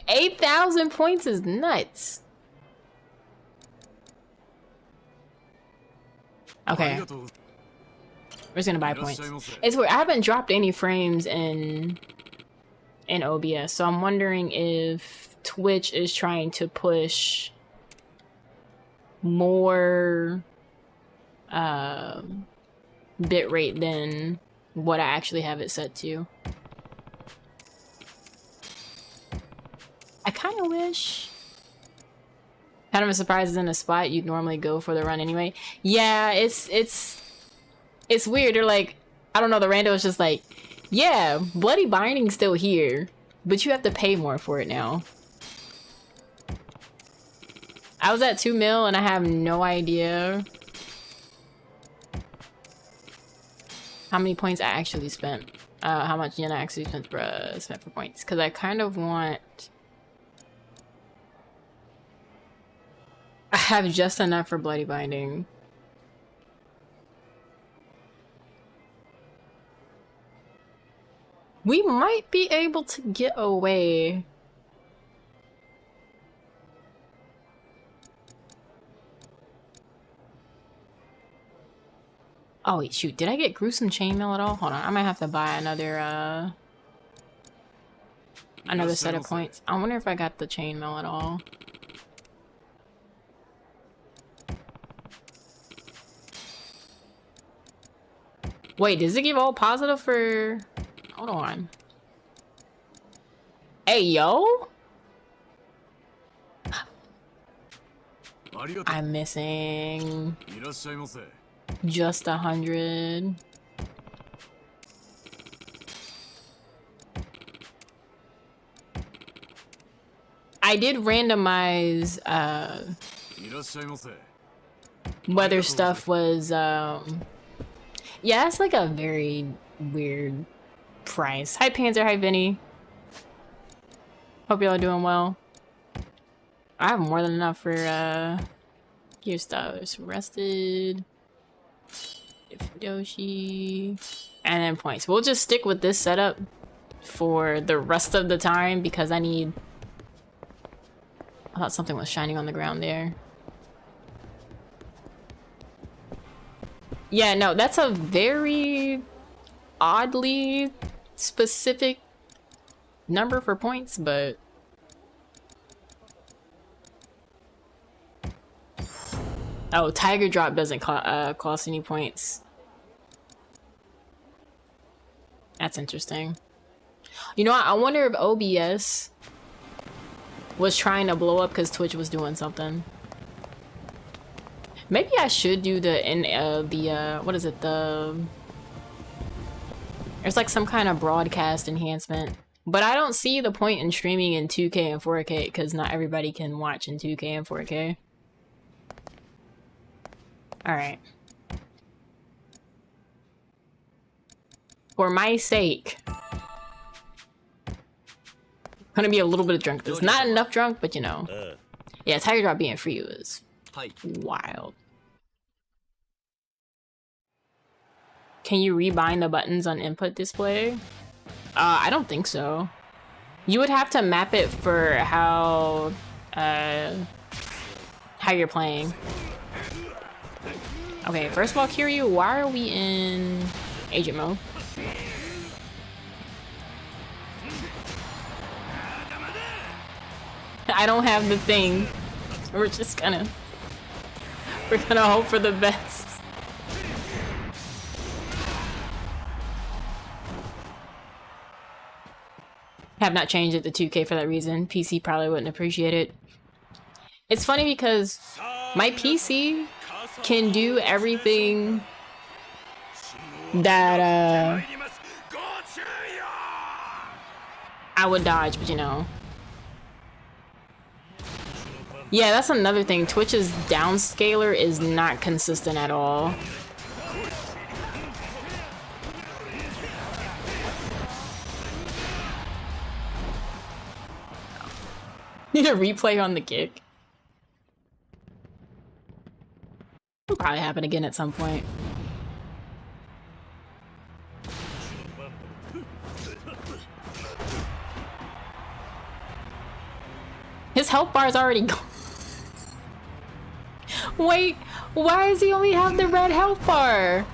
8,000 points is nuts. Okay. We're just gonna buy points. It's weird. I haven't dropped any frames in OBS, so I'm wondering if Twitch is trying to push more bitrate than what I actually have it set to. I kind of wish. Kind of a surprise is in a spot you'd normally go for the run anyway. Yeah, it's weird. They're like, I don't know, the rando is just like, yeah, Bloody Binding's still here, but you have to pay more for it now. I was at 2 mil and I have no idea how many points I actually spent. How much yen I actually spent for points. Because I kind of want... I have just enough for Bloody Binding. We might be able to get away. Oh wait, shoot, did I get gruesome chainmail at all? Hold on, I might have to buy another set of points. I wonder if I got the chainmail at all. Wait, does it give all positive for... Hold on. Hey, yo? I'm missing... just 100. I did randomize whether stuff was yeah, it's like a very weird price. Hi Panzer, hi Vinny. Hope y'all are doing well. I have more than enough for gear stuff. Rested. Yoshi, and then points. We'll just stick with this setup for the rest of the time because I need... I thought something was shining on the ground there. Yeah, no, that's a very oddly specific number for points, but... Oh, Tiger Drop doesn't cost any points. That's interesting. You know what? I wonder if OBS was trying to blow up because Twitch was doing something. Maybe I should do what is it? There's like some kind of broadcast enhancement. But I don't see the point in streaming in 2K and 4K because not everybody can watch in 2K and 4K. Alright. For my sake. I'm gonna be a little bit drunk. There's not enough drunk, but you know. Yeah, Tiger Drop being free was wild. Can you rebind the buttons on input display? I don't think so. You would have to map it for how you're playing. Okay, first of all, Kiryu, why are we in agent mode? I don't have the thing. We're gonna hope for the best. Have not changed it to 2K for that reason. PC probably wouldn't appreciate it. It's funny because my PC can do everything that I would dodge, but you know. Yeah, that's another thing. Twitch's downscaler is not consistent at all. Need a replay on the kick. It'll probably happen again at some point. His health bar is already gone. Wait, why does he only have the red health bar?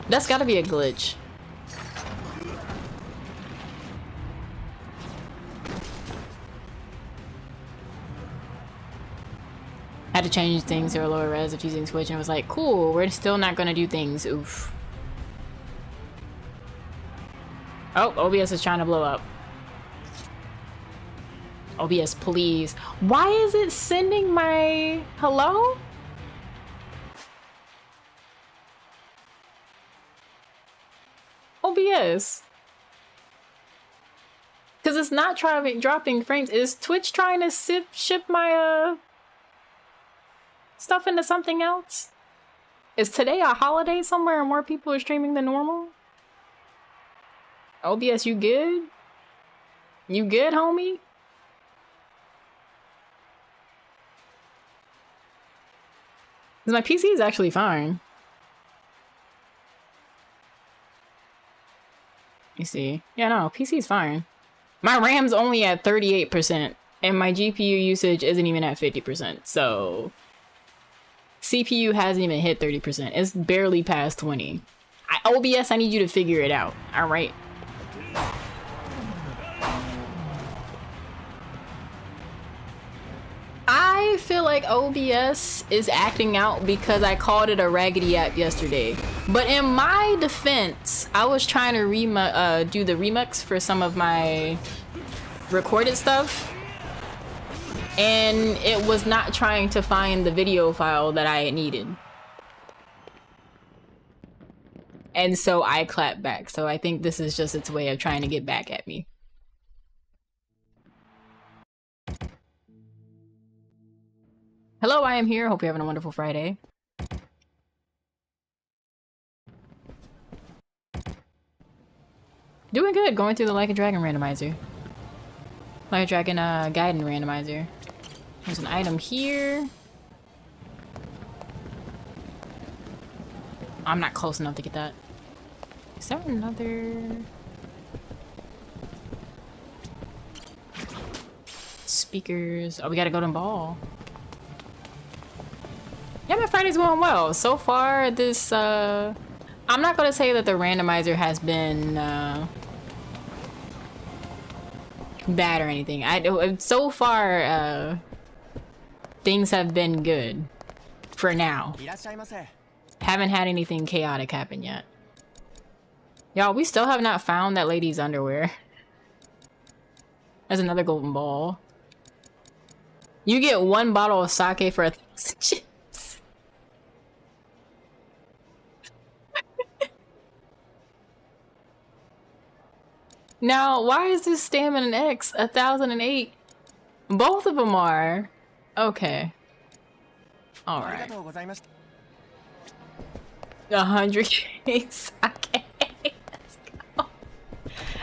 That's gotta be a glitch. Had to change things to a lower res if using Switch, and it was like, cool, we're still not gonna do things. Oof. Oh, OBS is trying to blow up. OBS, please. Why is it sending my hello? OBS. Because it's not dropping frames. Is Twitch trying to ship my stuff into something else? Is today a holiday somewhere and more people are streaming than normal? OBS, you good? You good, homie? Because my PC is actually fine. You see? Yeah, no, PC's fine. My RAM's only at 38%, and my GPU usage isn't even at 50%, so... CPU hasn't even hit 30%. It's barely past 20. OBS, I need you to figure it out, alright? I feel like OBS is acting out because I called it a raggedy app yesterday. But in my defense, I was trying to do the remix for some of my recorded stuff. And it was not trying to find the video file that I needed. And so I clapped back. So I think this is just its way of trying to get back at me. Hello, I am here. Hope you're having a wonderful Friday. Doing good. Going through the Like a Dragon randomizer. Like a Dragon Gaiden Randomizer. There's an item here. I'm not close enough to get that. Is there another... Speakers. Oh, we gotta go to ball. Yeah, my Friday's going well. So far, this, I'm not gonna say that the randomizer has been, bad or anything. So far, things have been good. For now. Haven't had anything chaotic happen yet. Y'all, we still have not found that lady's underwear. There's another golden ball. You get 1 bottle of sake for 1,000 chips. Now, why is this stamina an X 1008? Both of them are. Okay. Alright. 100k sake. Let's go.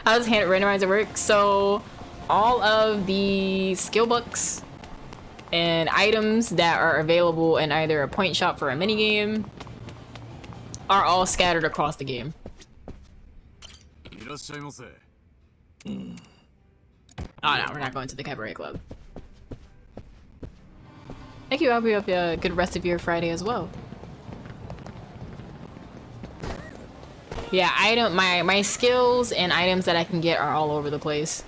How does hand randomizer work? So, all of the skill books and items that are available in either a point shop for a minigame are all scattered across the game. Oh no, we're not going to the cabaret club. Thank you. I hope you have a good rest of your Friday as well. Yeah, my skills and items that I can get are all over the place.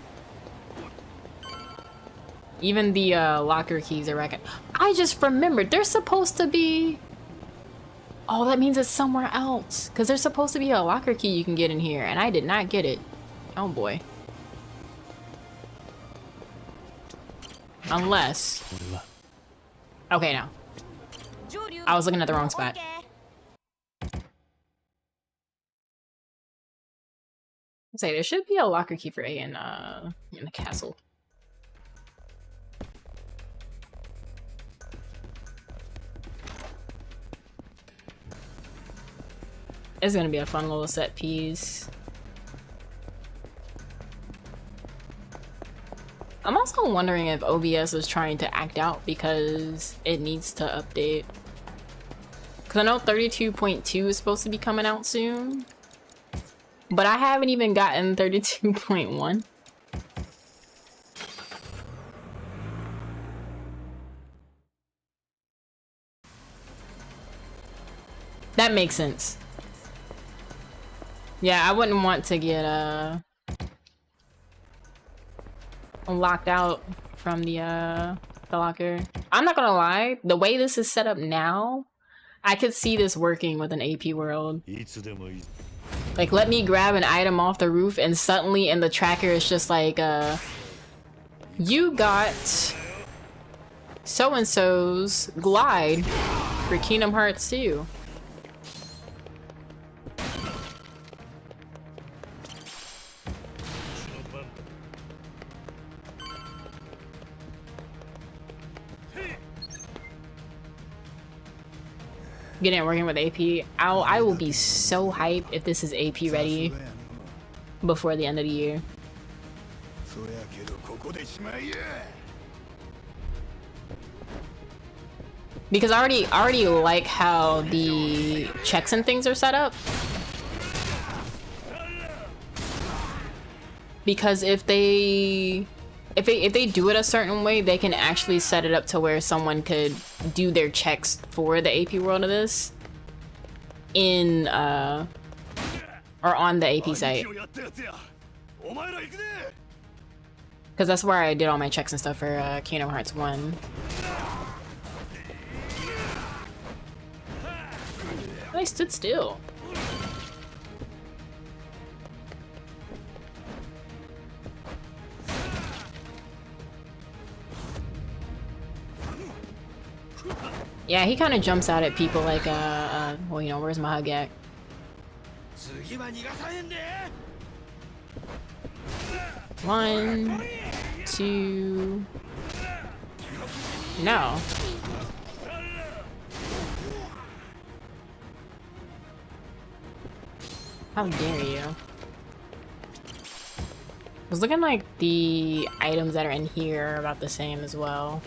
Even the locker keys are reckon. I just remembered there's supposed to be. Oh, that means it's somewhere else. Because there's supposed to be a locker key you can get in here, and I did not get it. Oh boy. Unless. Okay, no. I was looking at the wrong spot. Say there should be a locker key for A in the castle. It's gonna be a fun little set piece. I'm also wondering if OBS is trying to act out because it needs to update. Because I know 32.2 is supposed to be coming out soon. But I haven't even gotten 32.1. That makes sense. Yeah, I wouldn't want to get locked out from the locker. I'm not gonna lie, the way this is set up now, I could see this working with an AP world. Like, let me grab an item off the roof and suddenly in the tracker it's just like, you got so-and-so's glide for Kingdom Hearts 2. Getting it working with AP. I will be so hyped if this is AP ready before the end of the year. Because I already like how the checks and things are set up. Because if they do it a certain way, they can actually set it up to where someone could do their checks for the AP world of this in or on the AP site. Because that's where I did all my checks and stuff for Kingdom Hearts 1. I stood still. Yeah, he kind of jumps out at people like, well, you know, where's my hug at? One, two... No. How dare you? I was looking like the items that are in here are about the same as well.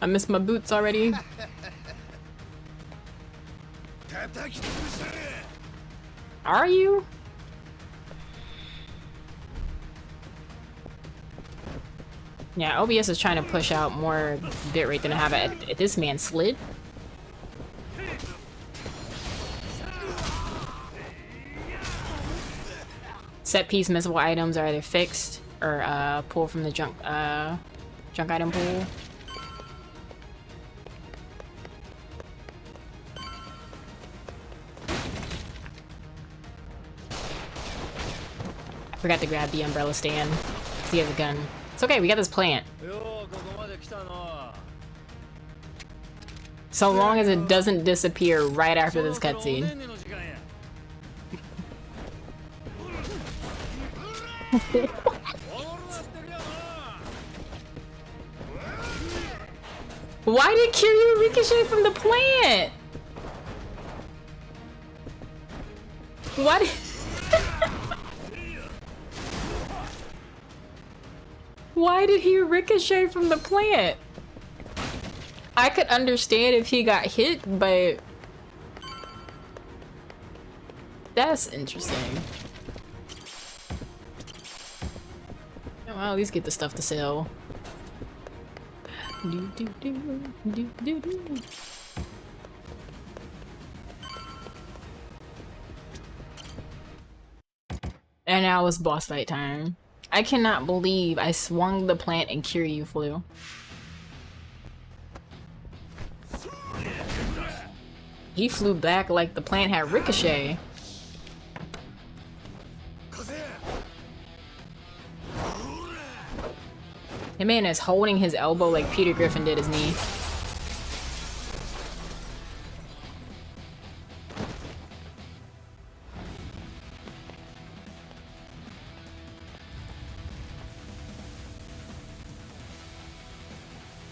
I missed my boots already. Are you? Yeah, OBS is trying to push out more bitrate than I have at this man slid. Set piece missable items are either fixed or pulled from the junk item pool. Forgot to grab the umbrella stand because he has a gun. It's okay, we got this plant. So long as it doesn't disappear right after this cutscene. Why did Kiryu ricochet from the plant? Why did... Why did he ricochet from the plant? I could understand if he got hit, but... That's interesting. Well, at least get the stuff to sell. Do, do, do, do, do, do. And now it's boss fight time. I cannot believe I swung the plant and Kiryu flew. He flew back like the plant had ricochet. The man is holding his elbow like Peter Griffin did his knee.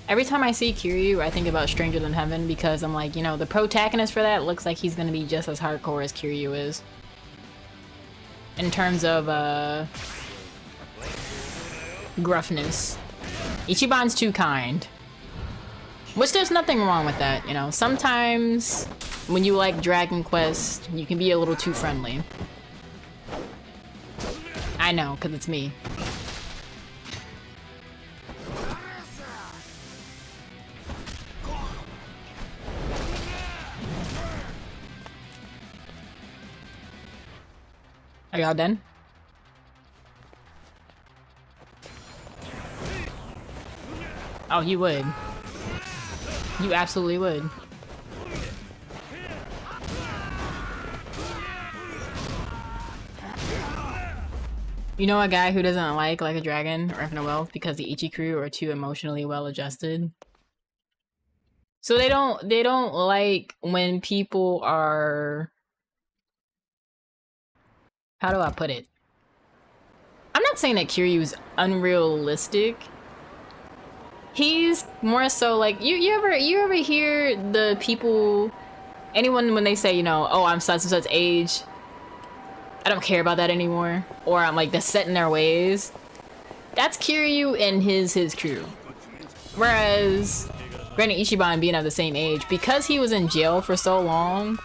Every time I see Kiryu, I think about Stranger Than Heaven because I'm like, you know, the protagonist for that looks like he's gonna be just as hardcore as Kiryu is. In terms of, gruffness. Ichiban's too kind. Which there's nothing wrong with that, you know. Sometimes when you like Dragon Quest, you can be a little too friendly. I know, because it's me. Are y'all done? Oh, you would. You absolutely would. You know a guy who doesn't like a Dragon or Infinite Wealth because the Ichi crew are too emotionally well adjusted? So they don't like when people are, how do I put it? I'm not saying that Kiryu's unrealistic. He's more so like, you ever hear the people, anyone when they say, you know, oh, I'm such and such age, I don't care about that anymore, or I'm like, they're set in their ways. That's Kiryu and his crew. Whereas, granted, Ichiban being of the same age, because he was in jail for so long,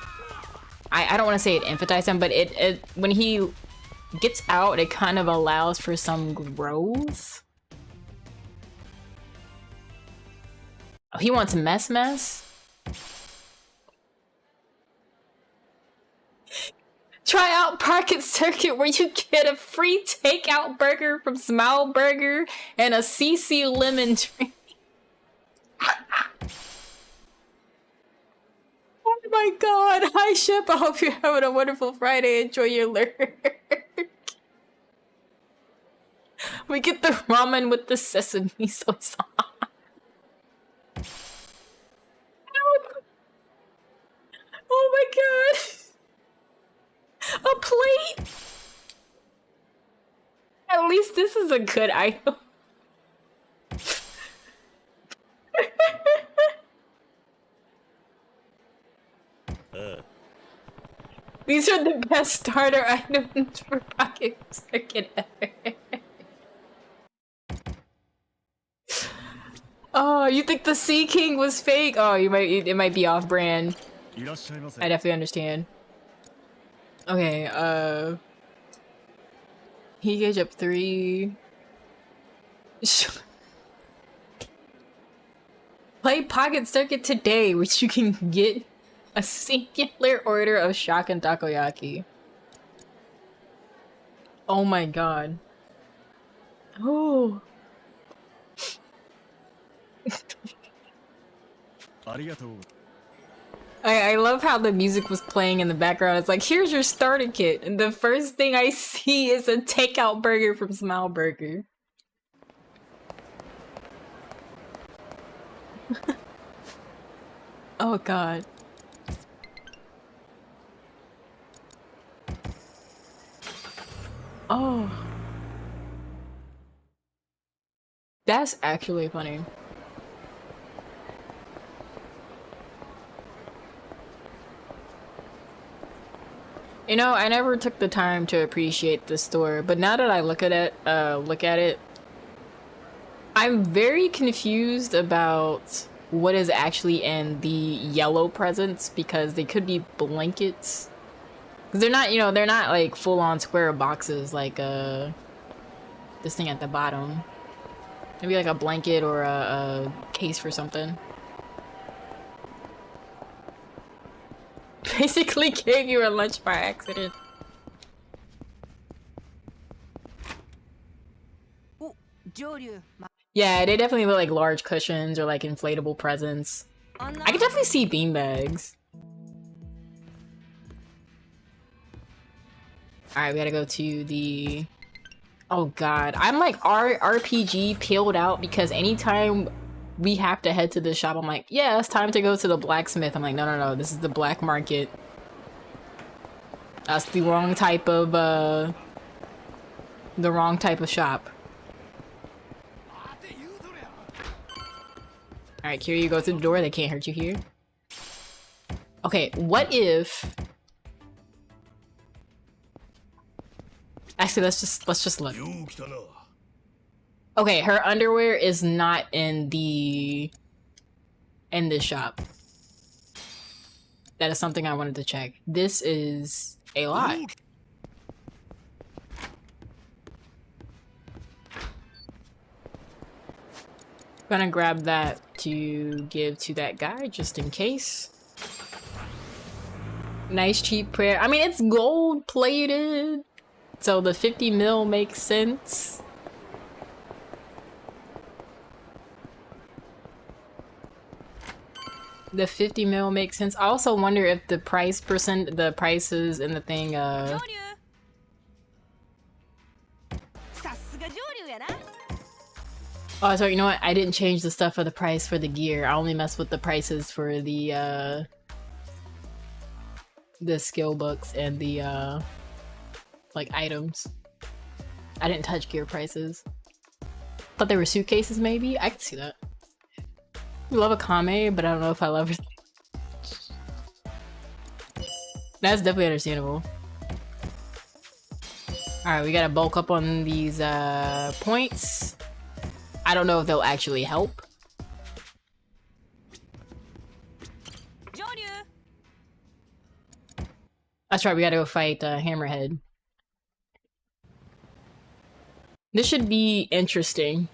I don't want to say it emphasized him, but it when he gets out, it kind of allows for some growth. Oh, he wants mess? Try out Pocket Circuit where you get a free takeout burger from Smile Burger and a CC lemon drink. Oh my god. Hi Ship, I hope you're having a wonderful Friday. Enjoy your lurk. We get the ramen with the sesame soy sauce. Oh my god. A plate? At least this is a good item. These are the best starter items for Pocket Circuit ever. Oh, you think the Sea King was fake? Oh, it might be off brand. I definitely understand. Okay, heat gauge up 3. Play Pocket Circuit today, which you can get a singular order of shock and takoyaki. Oh my god. Oh. I love how the music was playing in the background. It's like, here's your starter kit. And the first thing I see is a takeout burger from Smile Burger. Oh god. Oh. That's actually funny. You know, I never took the time to appreciate the store, but now that I look at it, I'm very confused about what is actually in the yellow presents because they could be blankets. Cause they're not, you know, they're not like full-on square boxes like this thing at the bottom. Maybe like a blanket or a case for something. Basically gave you a lunch by accident. Yeah, they definitely look like large cushions or like inflatable presents. I can definitely see beanbags. Alright, we gotta go to the... Oh god, I'm like RPG peeled out because anytime we have to head to the shop, I'm like, yeah, it's time to go to the blacksmith. I'm like, no, this is the black market. That's the wrong type of shop. Alright, Kiryu, go to the door. They can't hurt you here. Okay, what if... Actually, let's just look. Okay, her underwear is not in the in this shop. That is something I wanted to check. This is a lot. Gonna grab that to give to that guy just in case. Nice cheap prayer. I mean, it's gold plated, so the 50 mil makes sense. The 50 mil makes sense. I also wonder if the the prices in the thing, Oh, sorry, you know what? I didn't change the stuff for the price for the gear. I only messed with the prices for the skill books and the, like, items. I didn't touch gear prices. Thought they were suitcases, maybe? I could see that. I love a Kame, but I don't know if I love it. That's definitely understandable. Alright, we gotta bulk up on these, points. I don't know if they'll actually help. That's right, we gotta go fight Hammerhead. This should be interesting.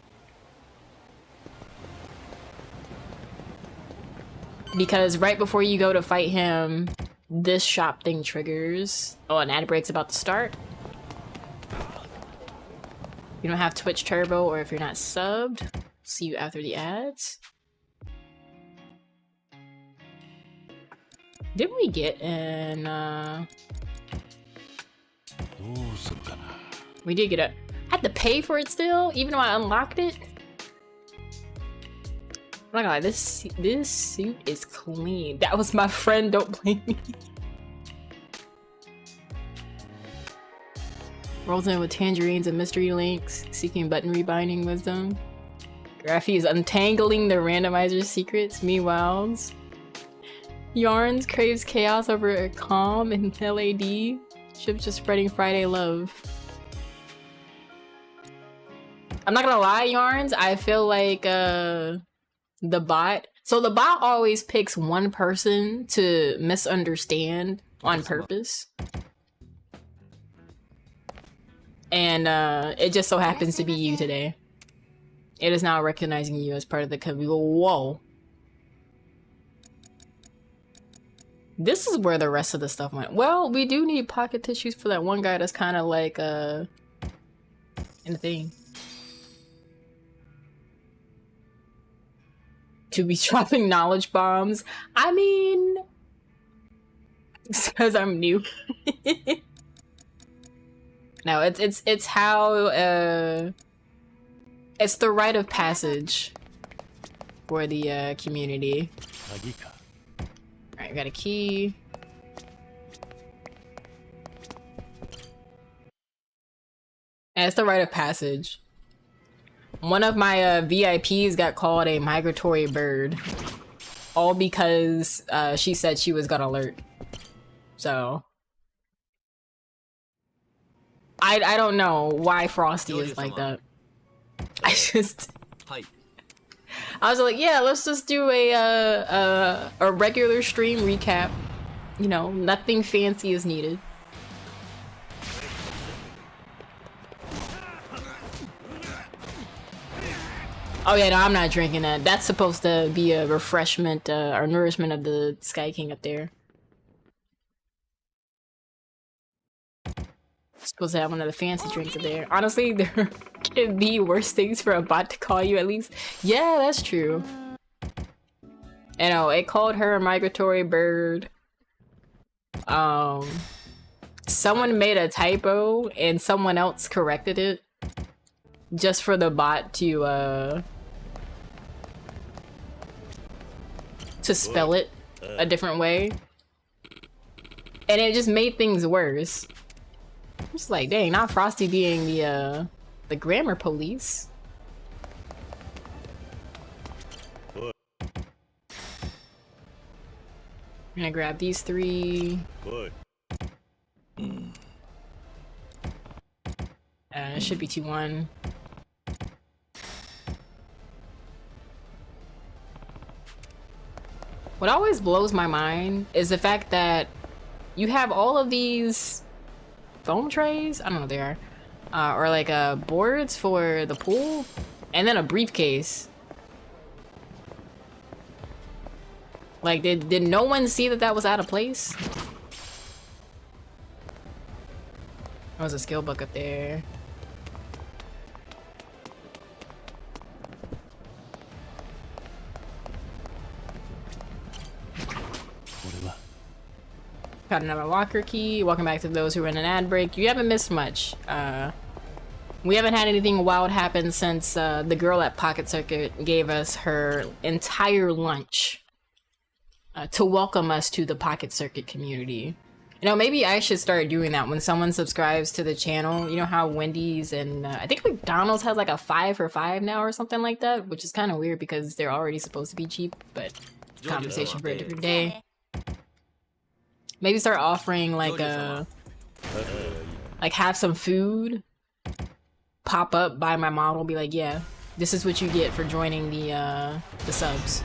Because right before you go to fight him, this shop thing triggers. Oh, an ad break's about to start. You don't have Twitch Turbo, or if you're not subbed, see you after the ads. Didn't we get an, we did get a... I had to pay for it still, even though I unlocked it? I'm not gonna lie, this suit is clean. That was my friend, don't blame me. Rolls in with tangerines and mystery links, seeking button rebinding wisdom. Graphy is untangling the randomizer secrets, meanwhile. Yarns craves chaos over a calm and LAD. Ship's just spreading Friday love. I'm not gonna lie, Yarns, I feel like the bot. So the bot always picks one person to misunderstand on purpose. And it just so happens to be you today. It is now recognizing you as part of the community. Whoa. This is where the rest of the stuff went. Well, we do need pocket tissues for that one guy that's kind of like in the thing. To be dropping knowledge bombs. I mean, it's because I'm new. No, it's how it's the rite of passage for the community. Alright, we got a key. And it's the rite of passage. One of my VIPs got called a migratory bird. All because she said she was gonna alert. So I don't know why Frosty is like that. I was like, yeah, let's just do a regular stream recap. You know, nothing fancy is needed. Oh yeah, no, I'm not drinking that. That's supposed to be a refreshment or nourishment of the Sky King up there. Supposed to have one of the fancy drinks up there. Honestly, there can be worse things for a bot to call you at least. Yeah, that's true. You know, it called her a migratory bird. Someone made a typo and someone else corrected it. Just for the bot to spell it a different way. And it just made things worse. I'm just like, dang, not Frosty being the grammar police. I'm gonna grab these three. It should be 2-1. What always blows my mind is the fact that you have all of these foam trays, I don't know what they are, or like boards for the pool, and then a briefcase. Like, did no one see that that was out of place? There was a skill book up there. Got another locker key. Welcome back to those who are in an ad break. You haven't missed much. We haven't had anything wild happen since the girl at Pocket Circuit gave us her entire lunch to welcome us to the Pocket Circuit community. You know, maybe I should start doing that when someone subscribes to the channel. You know how Wendy's and I think McDonald's has like a 5 for 5 now or something like that, which is kind of weird because they're already supposed to be cheap, but it's a conversation for a different day. Maybe start offering like have some food pop up by my model, be like, yeah, this is what you get for joining the subs.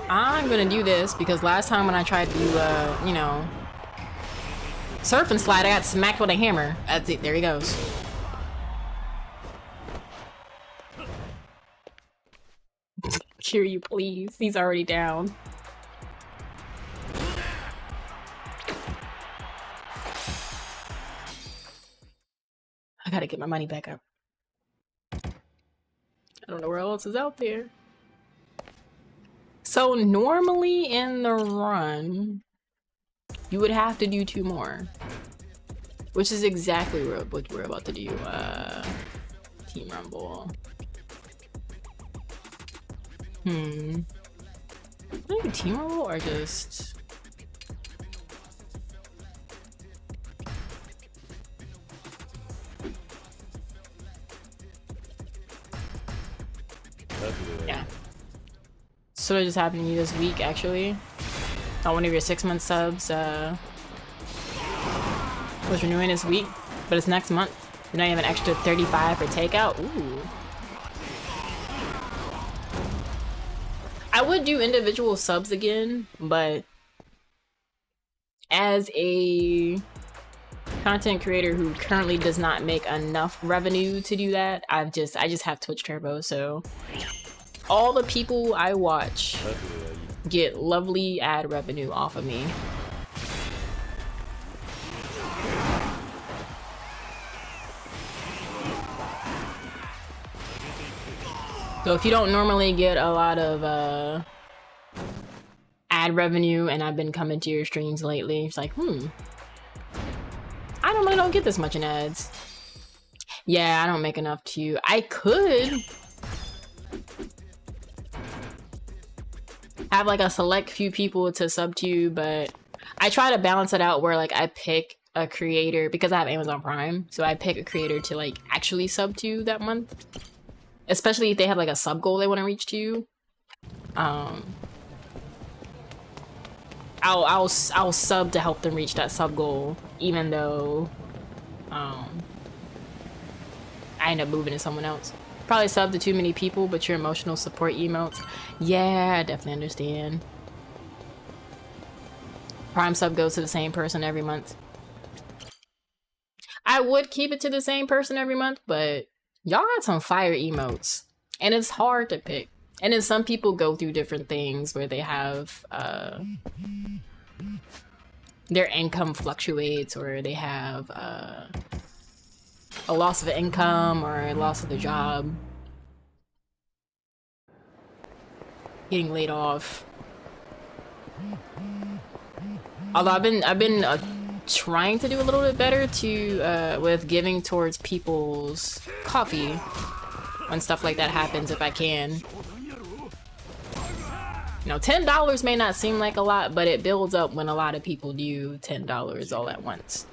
I'm gonna do this because last time when I tried to you know, surf and slide, I got smacked with a hammer. That's it, there he goes. Hear you please, he's already down. I gotta get my money back up. I don't know where else is out there. So normally in the run, you would have to do 2 more. Which is exactly what we're about to do. Team Rumble. Maybe Team Rumble or just... Yeah. So it just happened to you this week, actually. One of your 6-month subs was renewing this week, but it's next month. Then I have an extra 35 for takeout. Ooh. I would do individual subs again, but as a content creator who currently does not make enough revenue to do that, I just have Twitch Turbo, so all the people I watch get lovely ad revenue off of me. So if you don't normally get a lot of ad revenue and I've been coming to your streams lately, it's like, I normally don't get this much in ads. Yeah, I don't make enough to you. I could have like a select few people to sub to you, but I try to balance it out where like I pick a creator because I have Amazon Prime, so I pick a creator to like actually sub to that month, especially if they have like a sub goal they want to reach to you. I'll sub to help them reach that sub goal, even though I end up moving to someone else. Probably sub to too many people, but your emotional support emotes. Yeah, I definitely understand. Prime sub goes to the same person every month. I would keep it to the same person every month, but y'all got some fire emotes. And it's hard to pick. And then some people go through different things where they have their income fluctuates, or they have a loss of income or a loss of the job, getting laid off. Although I've been trying to do a little bit better to with giving towards people's coffee when stuff like that happens, if I can. You know, $10 may not seem like a lot, but it builds up when a lot of people do $10 all at once.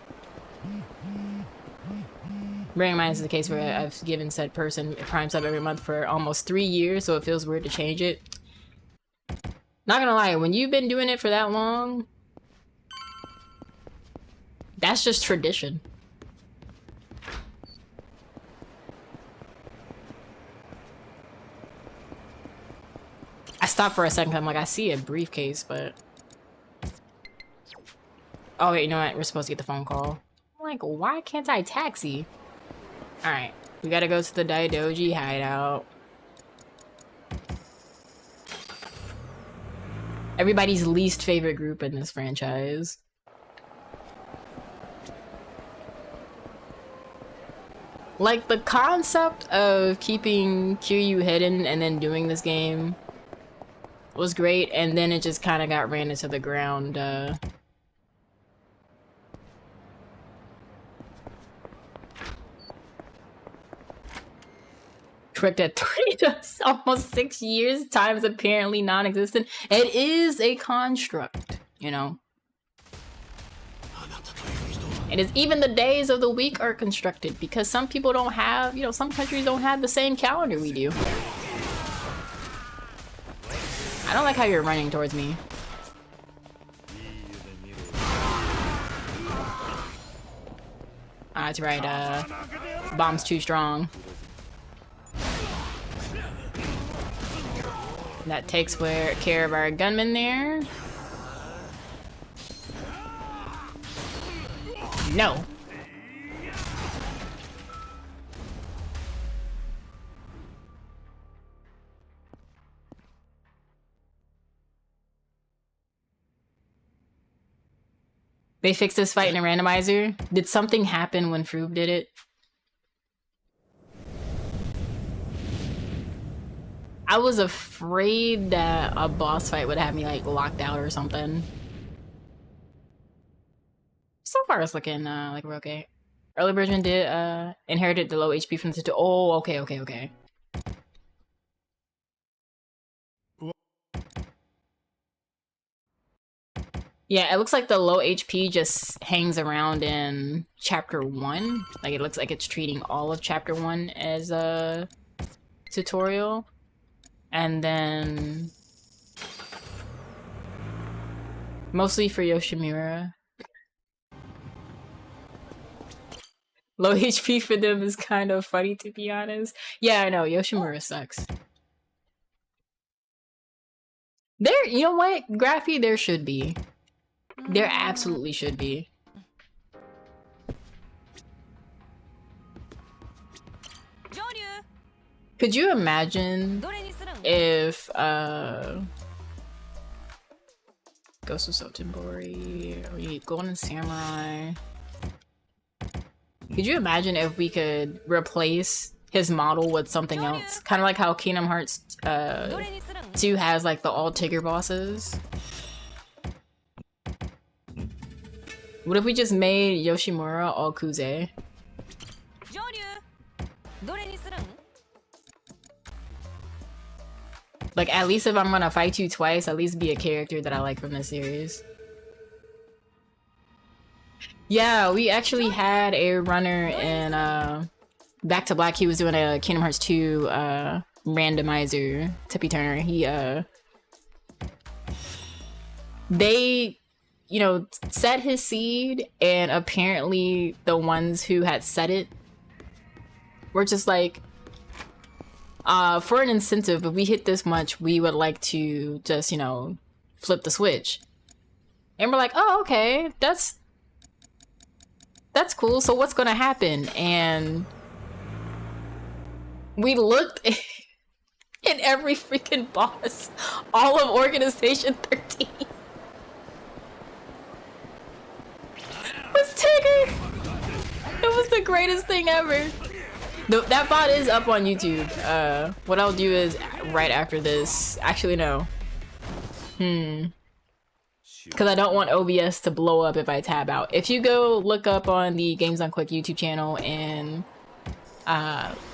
Bearing in mind, this is the case where I've given said person a Prime sub every month for almost 3 years, so it feels weird to change it. Not gonna lie, when you've been doing it for that long, that's just tradition. stopped for a second. I'm like, I see a briefcase, but... Oh, wait, you know what? We're supposed to get the phone call. I'm like, why can't I taxi? Alright, we gotta go to the Daidoji hideout. Everybody's least favorite group in this franchise. Like, the concept of keeping Kiryu hidden and then doing this game was great, and then it just kind of got ran into the ground. Tricked at 3 to almost 6 years, time is apparently non-existent. It is a construct, you know. It is, even the days of the week are constructed because some people don't have, you know, some countries don't have the same calendar we do. I don't like how you're running towards me. Ah, that's right, bomb's too strong. That takes care of our gunman there. No. They fixed this fight in a randomizer. Did something happen when Froob did it? I was afraid that a boss fight would have me like locked out or something. So far it's looking like we're okay. Early version did inherited the low HP from the oh, okay. Yeah, it looks like the low HP just hangs around in chapter 1. Like it looks like it's treating all of chapter 1 as a tutorial. And then mostly for Yoshimura. Low HP for them is kind of funny, to be honest. Yeah, I know, Yoshimura sucks. There, you know what? Graphy, there should be. There absolutely should be. Could you imagine if Ghost of Sotenbori or Golden Samurai? Could you imagine if we could replace his model with something else? Kind of like how Kingdom Hearts 2 has like the all Tigger bosses. What if we just made Yoshimura all Kuze? Like, at least if I'm gonna fight you twice, at least be a character that I like from this series. Yeah, we actually had a runner in Back to Black. He was doing a Kingdom Hearts 2 randomizer. Tippy Turner. He they, you know, set his seed, and apparently the ones who had set it were just like, for an incentive, if we hit this much, we would like to just, you know, flip the switch. And we're like, oh, okay, that's cool. So what's gonna happen? And we looked at every freaking boss, all of Organization 13. Was Tigger. It was the greatest thing ever. That bot is up on YouTube. What I'll do is right after this. Actually, no. Because I don't want OBS to blow up if I tab out. If you go look up on the Games on Quick YouTube channel and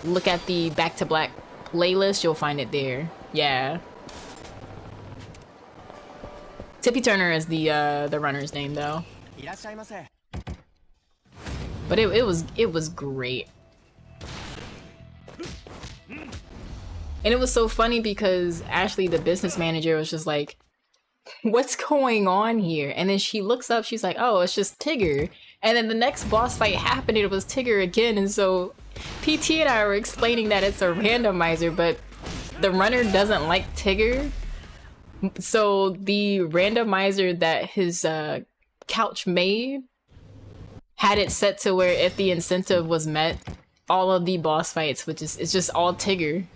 look at the Back to Black playlist, you'll find it there. Yeah. Tippy Turner is the runner's name though. But it was great. And it was so funny because Ashley, the business manager, was just like, what's going on here? And then she looks up, she's like, oh, it's just Tigger. And then the next boss fight happened and it was Tigger again. And so PT and I were explaining that it's a randomizer, but the runner doesn't like Tigger. So the randomizer that his couch made had it set to where if the incentive was met, all of the boss fights, which is it's just all Tigger.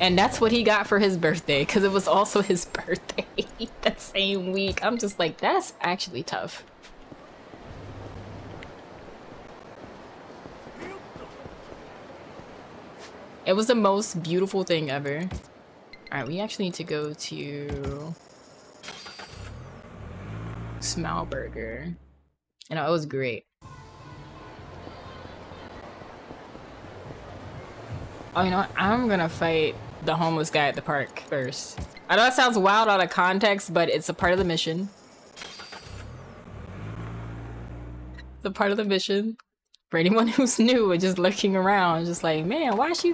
And that's what he got for his birthday, because it was also his birthday that same week. I'm just like, that's actually tough. It was the most beautiful thing ever. Alright, we actually need to go to Smile Burger. You know, it was great. Oh, you know what? I'm gonna fight the homeless guy at the park first. I know that sounds wild out of context, but it's a part of the mission. It's a part of the mission. For anyone who's new and just looking around, just like, man, why is she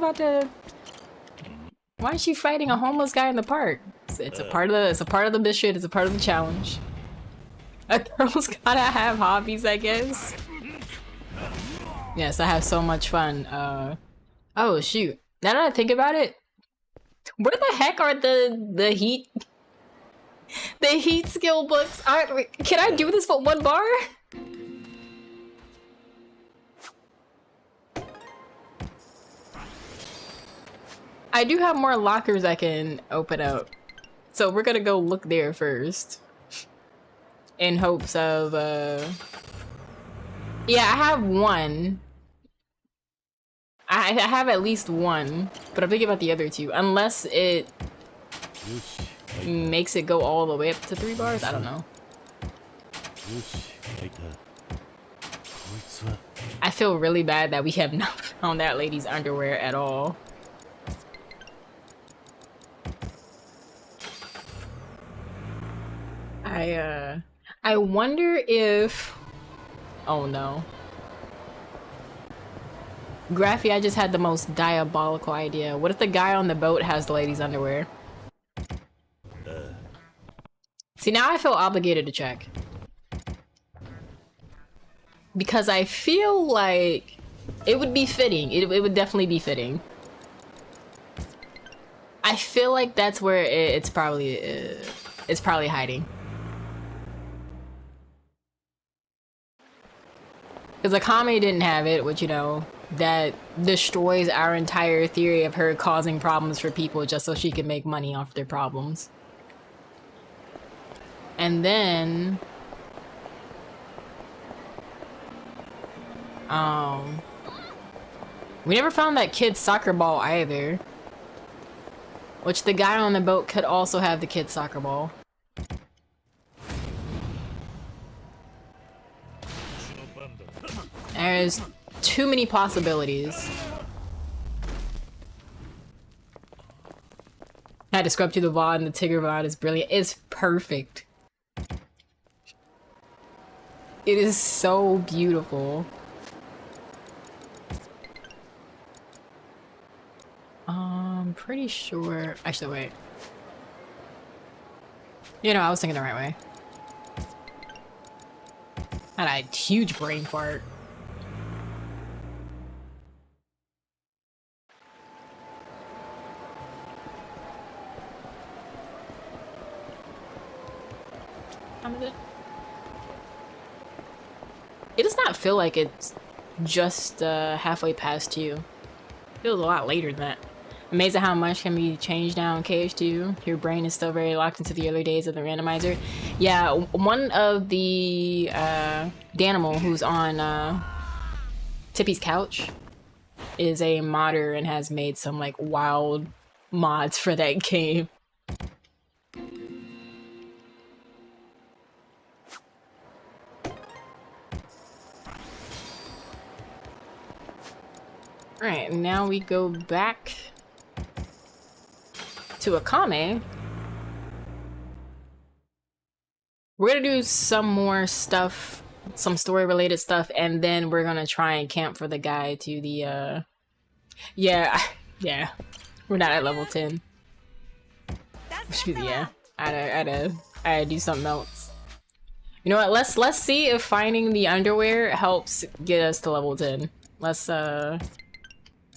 fighting a homeless guy in the park? It's a part of the mission, it's a part of the challenge. A girl's gotta have hobbies, I guess. Yes, I have so much fun. Oh shoot. Now that I think about it, where the heck are the heat skill books? Can I do this for one bar? I do have more lockers I can open up. So we're gonna go look there first. In hopes of yeah, I have one. I have at least one, but I'm thinking about the other two. Unless it makes it go all the way up to 3 bars, I don't know. I feel really bad that we have not found that lady's underwear at all. I wonder if... Oh no. Graffy, I just had the most diabolical idea. What if the guy on the boat has the lady's underwear? See, now I feel obligated to check. Because I feel like it would be fitting. It would definitely be fitting. I feel like that's where it's probably hiding. Because Akame didn't have it, which, you know, that destroys our entire theory of her causing problems for people just so she can make money off their problems. And then... we never found that kid's soccer ball either. Which the guy on the boat could also have the kid's soccer ball. There's too many possibilities. I had to scrub through the VOD, and the Tigger VOD is brilliant. It's perfect. It is so beautiful. I'm pretty sure... Actually, wait. You know, I was thinking the right way. Had a huge brain fart. It does not feel like it's just halfway past 2. It feels a lot later than that. Amazed at how much can be changed now in KH2. Your brain is still very locked into the early days of the randomizer. Yeah, one of the Danimal who's on Tippy's couch is a modder and has made some like wild mods for that game. Alright, now we go back to Akame. We're gonna do some more stuff, some story related stuff, and then we're gonna try and camp for the guy to the yeah, we're not at level 10. Yeah, I had to do something else. You know what, let's see if finding the underwear helps get us to level 10. Let's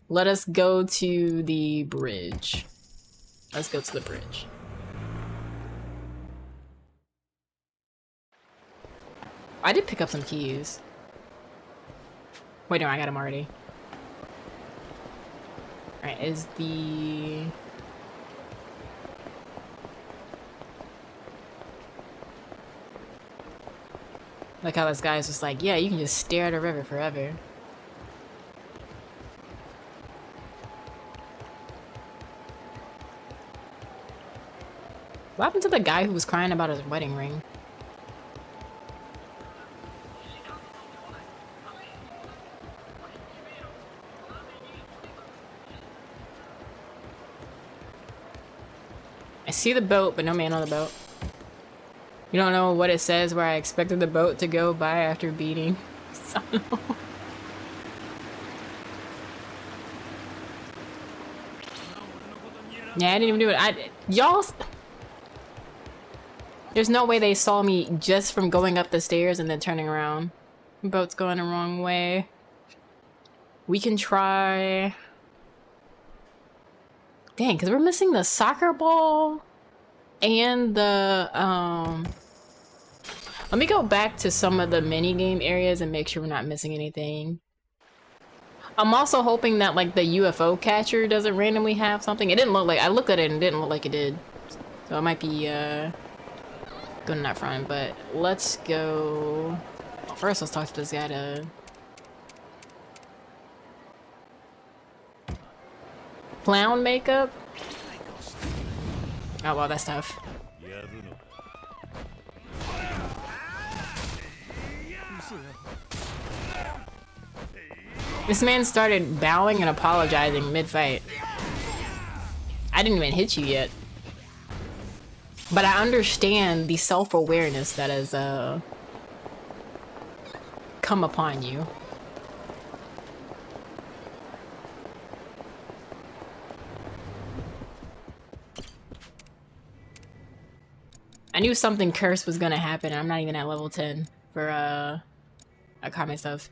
Let us go to the bridge. Let's go to the bridge. I did pick up some keys. Wait, no, I got them already. Alright, is the... Like how this guy's just like, yeah, you can just stare at a river forever. What happened to the guy who was crying about his wedding ring? I see the boat, but no man on the boat. You don't know what it says where I expected the boat to go by after beating. Yeah, I didn't even do it. Y'all... There's no way they saw me just from going up the stairs and then turning around. The boat's going the wrong way. We can try... Dang, because we're missing the soccer ball and the... Let me go back to some of the mini-game areas and make sure we're not missing anything. I'm also hoping that, like, the UFO catcher doesn't randomly have something. It didn't look like... I looked at it and it didn't look like it did. So it might be, good in that front, but let's go... Well, first, let's talk to this guy to... Clown makeup? Oh, well, that's tough. This man started bowing and apologizing mid-fight. I didn't even hit you yet. But I understand the self-awareness that has come upon you. I knew something cursed was gonna happen. I'm not even at level 10 for common stuff.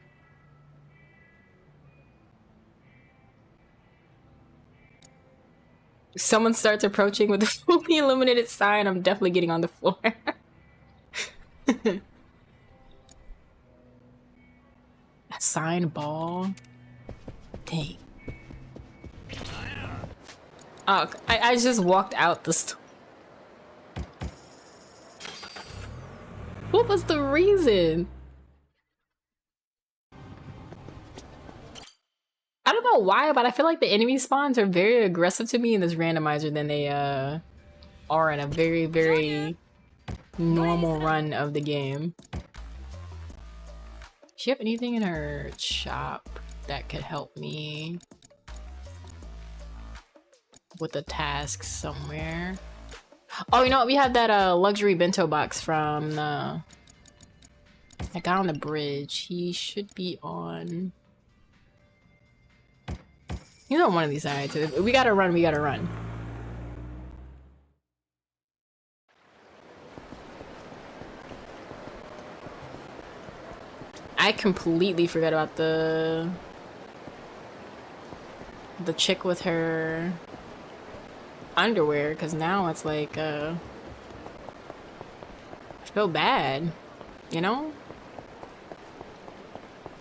If someone starts approaching with a fully illuminated sign, I'm definitely getting on the floor. A sign ball? Dang. Oh, I just walked out the store. What was the reason? I don't know why, but I feel like the enemy spawns are very aggressive to me in this randomizer than they are in a very, very normal run of the game. Does she have anything in her shop that could help me with a task somewhere? Oh, you know what? We have that luxury bento box from the guy on the bridge. He should be on... He's on one of these sides. If we gotta run, we gotta run. I completely forgot about the chick with her underwear, because now it's like I feel bad, you know?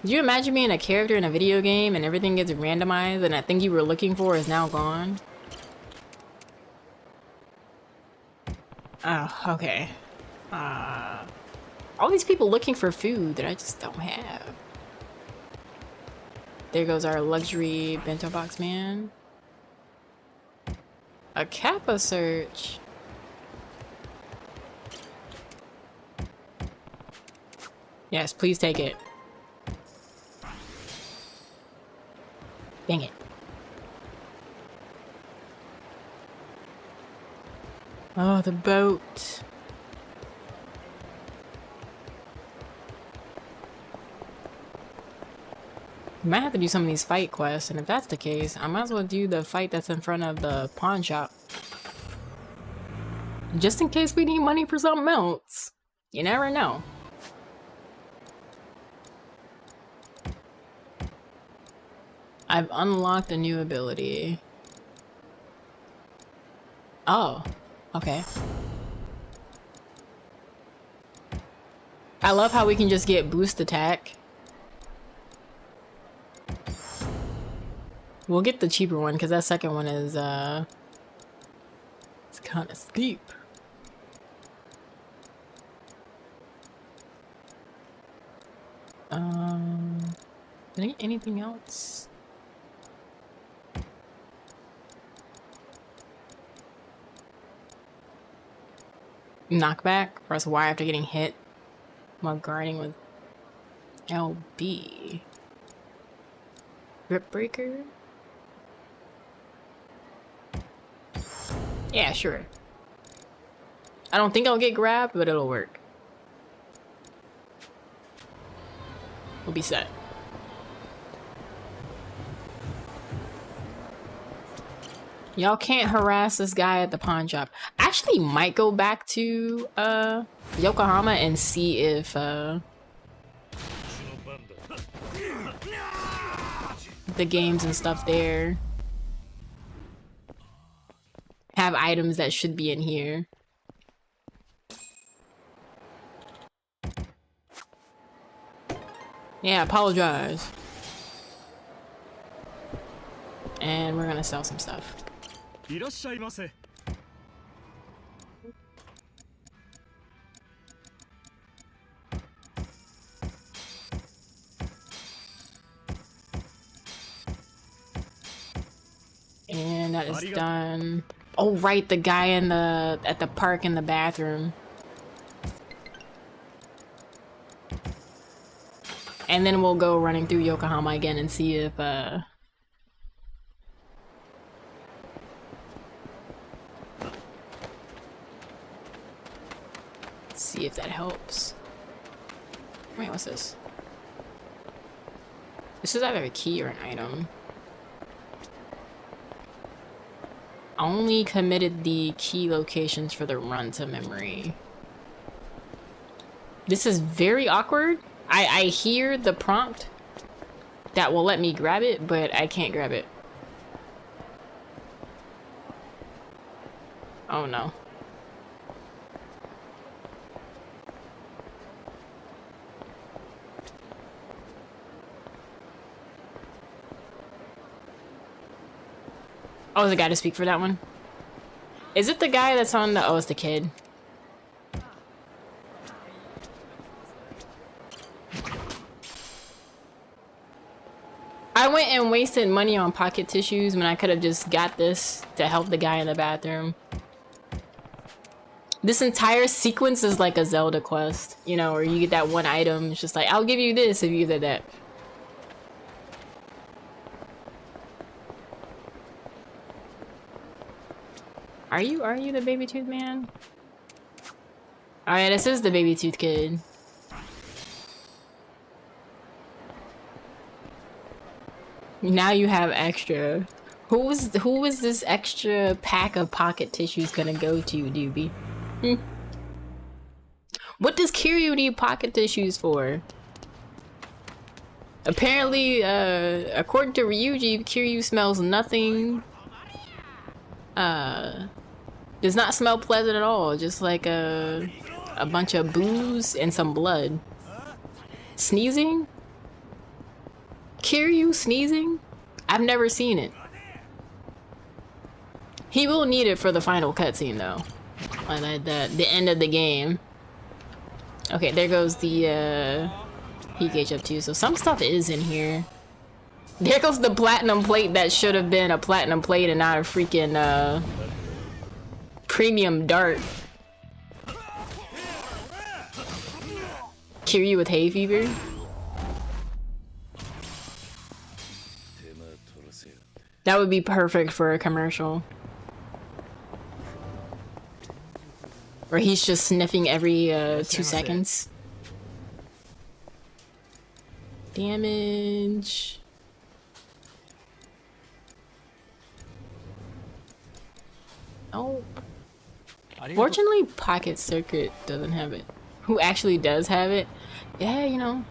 Could you imagine being a character in a video game and everything gets randomized and that thing you were looking for is now gone? Oh, okay. All these people looking for food that I just don't have. There goes our luxury bento box man. A Kappa search. Yes, please take it. Dang it. Oh, the boat. You might have to do some of these fight quests, and if that's the case, I might as well do the fight that's in front of the pawn shop. Just in case we need money for something else. You never know. I've unlocked a new ability. Oh, okay. I love how we can just get boost attack. We'll get the cheaper one because that second one is it's kind of steep. Anything else? Knockback. Press Y after getting hit while guarding with LB. Grip breaker. Yeah, sure. I don't think I'll get grabbed, but it'll work. We'll be set. Y'all can't harass this guy at the pawn shop. Actually might go back to Yokohama and see if the games and stuff there have items that should be in here. Yeah, apologize. And we're gonna sell some stuff. And that is done. Oh right, the guy in the at the park in the bathroom. And then we'll go running through Yokohama again and see if see if that helps. Wait, what's this? This is either a key or an item. I only committed the key locations for the run to memory. This is very awkward. I hear the prompt that will let me grab it, but I can't grab it. Oh no. Oh, there's a guy to speak for that one? Is it the guy that's on the... Oh, it's the kid. I went and wasted money on pocket tissues when I could have just got this to help the guy in the bathroom. This entire sequence is like a Zelda quest, you know, where you get that one item. It's just like, I'll give you this if you did that. Are you the baby tooth man? Oh yeah, this is the baby tooth kid. Now you have extra. Who was this extra pack of pocket tissues gonna go to, doobie? What does Kiryu need pocket tissues for? Apparently, according to Ryuji, Kiryu smells nothing. Does not smell pleasant at all. Just like a bunch of booze and some blood. Sneezing? Kiryu sneezing? I've never seen it. He will need it for the final cutscene though. Like the end of the game. Okay, there goes the heat gauge up too. So some stuff is in here. There goes the platinum plate that should have been a platinum plate and not a freaking premium dart. Kiryu with hay fever. That would be perfect for a commercial. Where he's just sniffing every 2 seconds. Damage. Oh. Fortunately, Pocket Circuit doesn't have it. Who actually does have it? Yeah, you know.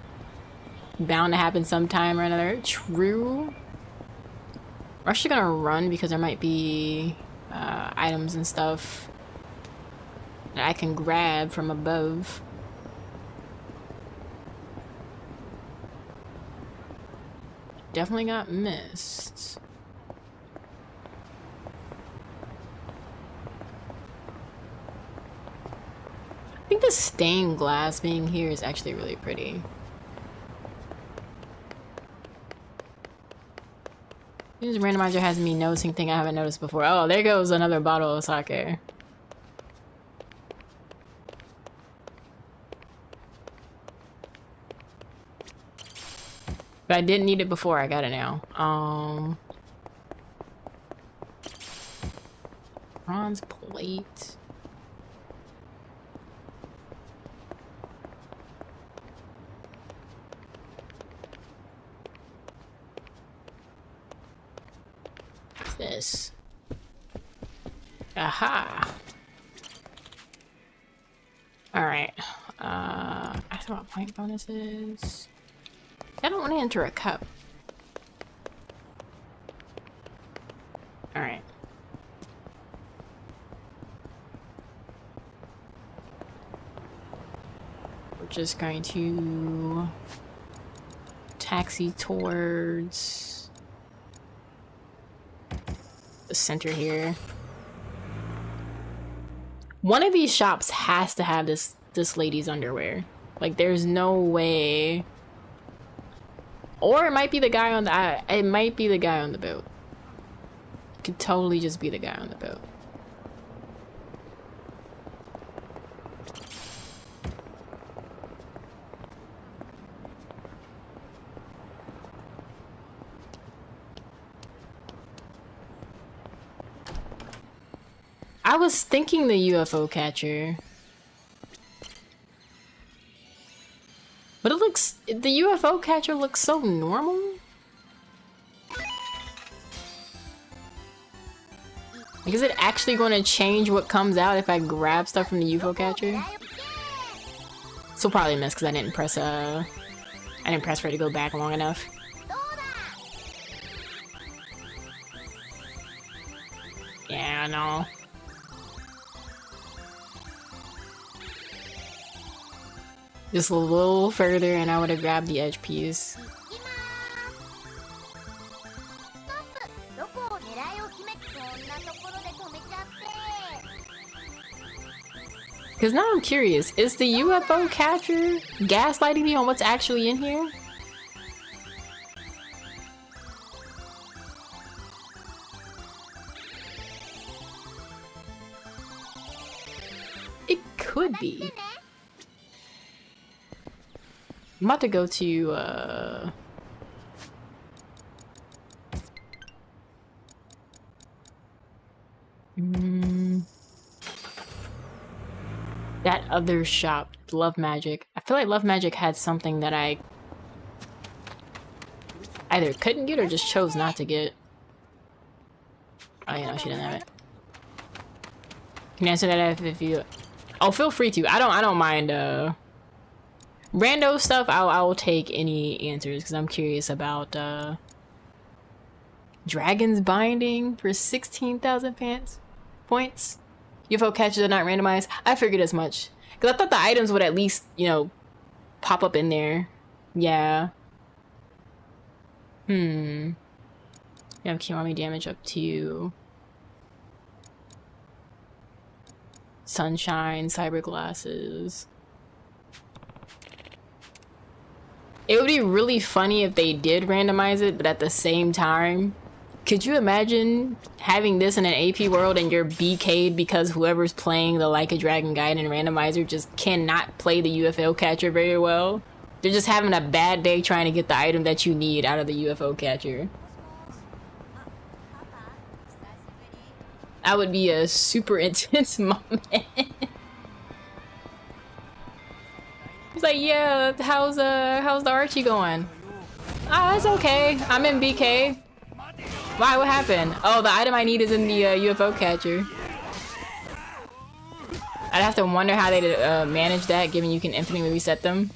Bound to happen sometime or another. True. We're actually gonna run because there might be items and stuff that I can grab from above. Definitely got missed. I think the stained glass being here is actually really pretty. This randomizer has me noticing thing I haven't noticed before. Oh, there goes another bottle of sake. But I didn't need it before, I got it now. Bronze plate. What's this? Aha! Alright. I don't know what point bonuses. I don't want to enter a cup. Alright. We're just going to taxi towards the center here. One of these shops has to have this lady's underwear. Like, there's no way. Or it might be the guy on the it might be the guy on the boat. It could totally just be the guy on the boat. I was thinking the UFO catcher. But it looks, the UFO catcher looks so normal. Like, is it actually going to change what comes out if I grab stuff from the UFO catcher? So probably miss because I didn't press for it to go back long enough. Yeah, I know. Just a little further and I would have grabbed the edge piece. Because now I'm curious, is the UFO catcher gaslighting me on what's actually in here? It could be. I'm about to go to, that other shop, Love Magic. I feel like Love Magic had something that I either couldn't get or just chose not to get. Oh, yeah, no, she didn't have it. Can you answer that if you... Oh, feel free to. I don't mind, rando stuff. I will take any answers because I'm curious about Dragon's Binding for 16,000 points. UFO catchers are not randomized. I figured as much because I thought the items would at least, you know, pop up in there. Yeah. You have Kiwami damage up to Sunshine, Cyber Glasses. It would be really funny if they did randomize it, but at the same time, could you imagine having this in an AP world and you're BK'd because whoever's playing the Like a Dragon Gaiden Randomizer just cannot play the UFO catcher very well? They're just having a bad day trying to get the item that you need out of the UFO catcher. That would be a super intense moment. He's like, yeah, how's the Archie going? Ah, that's okay. I'm in BK. Why, what happened? Oh, the item I need is in the UFO catcher. I'd have to wonder how they manage that, given you can infinitely reset them.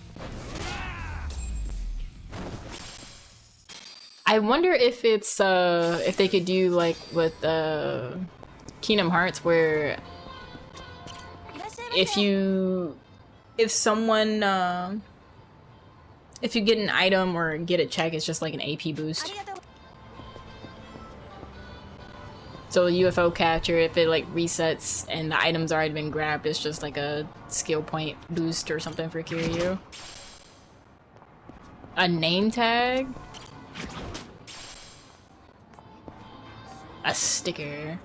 I wonder if it's if they could do like with Kingdom Hearts, where if someone if you get an item or get a check, it's just like an AP boost. So UFO capture, if it like resets and the item's already been grabbed, it's just like a skill point boost or something for Kiryu. A name tag? A sticker.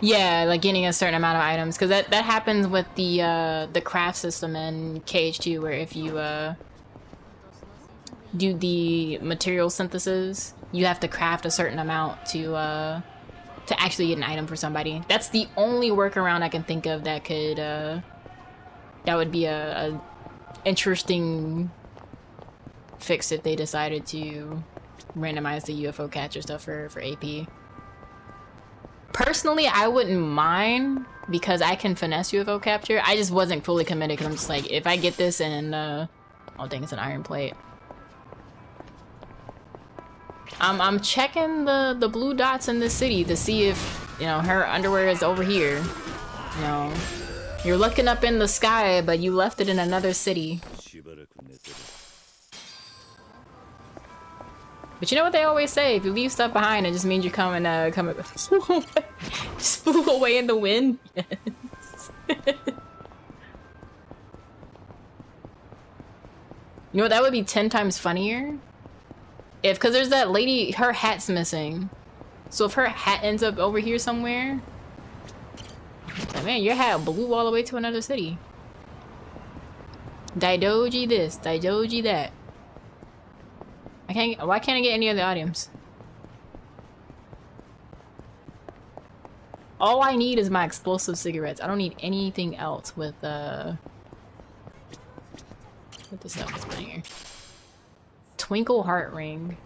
Yeah, like getting a certain amount of items, because that happens with the craft system in KH2, where if you do the material synthesis, you have to craft a certain amount to actually get an item for somebody. That's the only workaround I can think of that could that would be a interesting fix if they decided to randomize the UFO catcher stuff for AP. Personally, I wouldn't mind because I can finesse UFO capture. I just wasn't fully committed because I'm just like, if I get this and oh dang, it's an iron plate. I'm checking the blue dots in this city to see if, you know, her underwear is over here. You know, you're looking up in the sky, but you left it in another city. But you know what they always say? If you leave stuff behind, it just means you're coming just flew away in the wind. Yes. You know what? That would be 10 times funnier. Because there's that lady, her hat's missing. So if her hat ends up over here somewhere, like, man, your hat blew all the way to another city. Daidoji this, Daidoji that. Why can't I get any of the items? All I need is my explosive cigarettes. I don't need anything else with the stuff that's been here. Twinkle heart ring.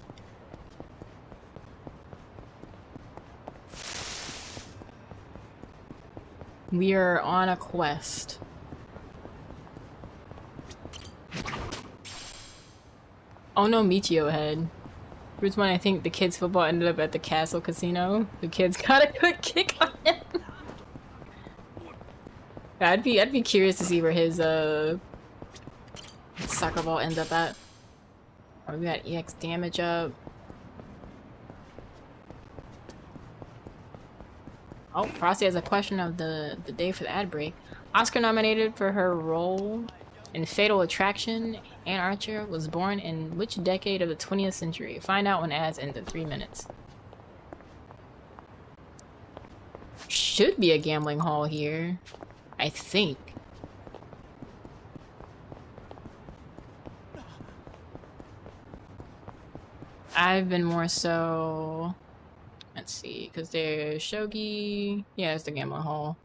We are on a quest. Oh no, Michio head. Here's when I think the kids' football ended up at the castle casino. The kids got a good kick on him. I'd be curious to see where his soccer ball ends up at. Oh, we got EX damage up. Oh, Frosty has a question of the day for the ad break. Oscar nominated for her role in Fatal Attraction, Anne Archer was born in which decade of the 20th century? Find out when ads end in 3 minutes. Should be a gambling hall here, I think. I've been more so... Let's see, because there's Shogi... Yeah, it's the gambling hall.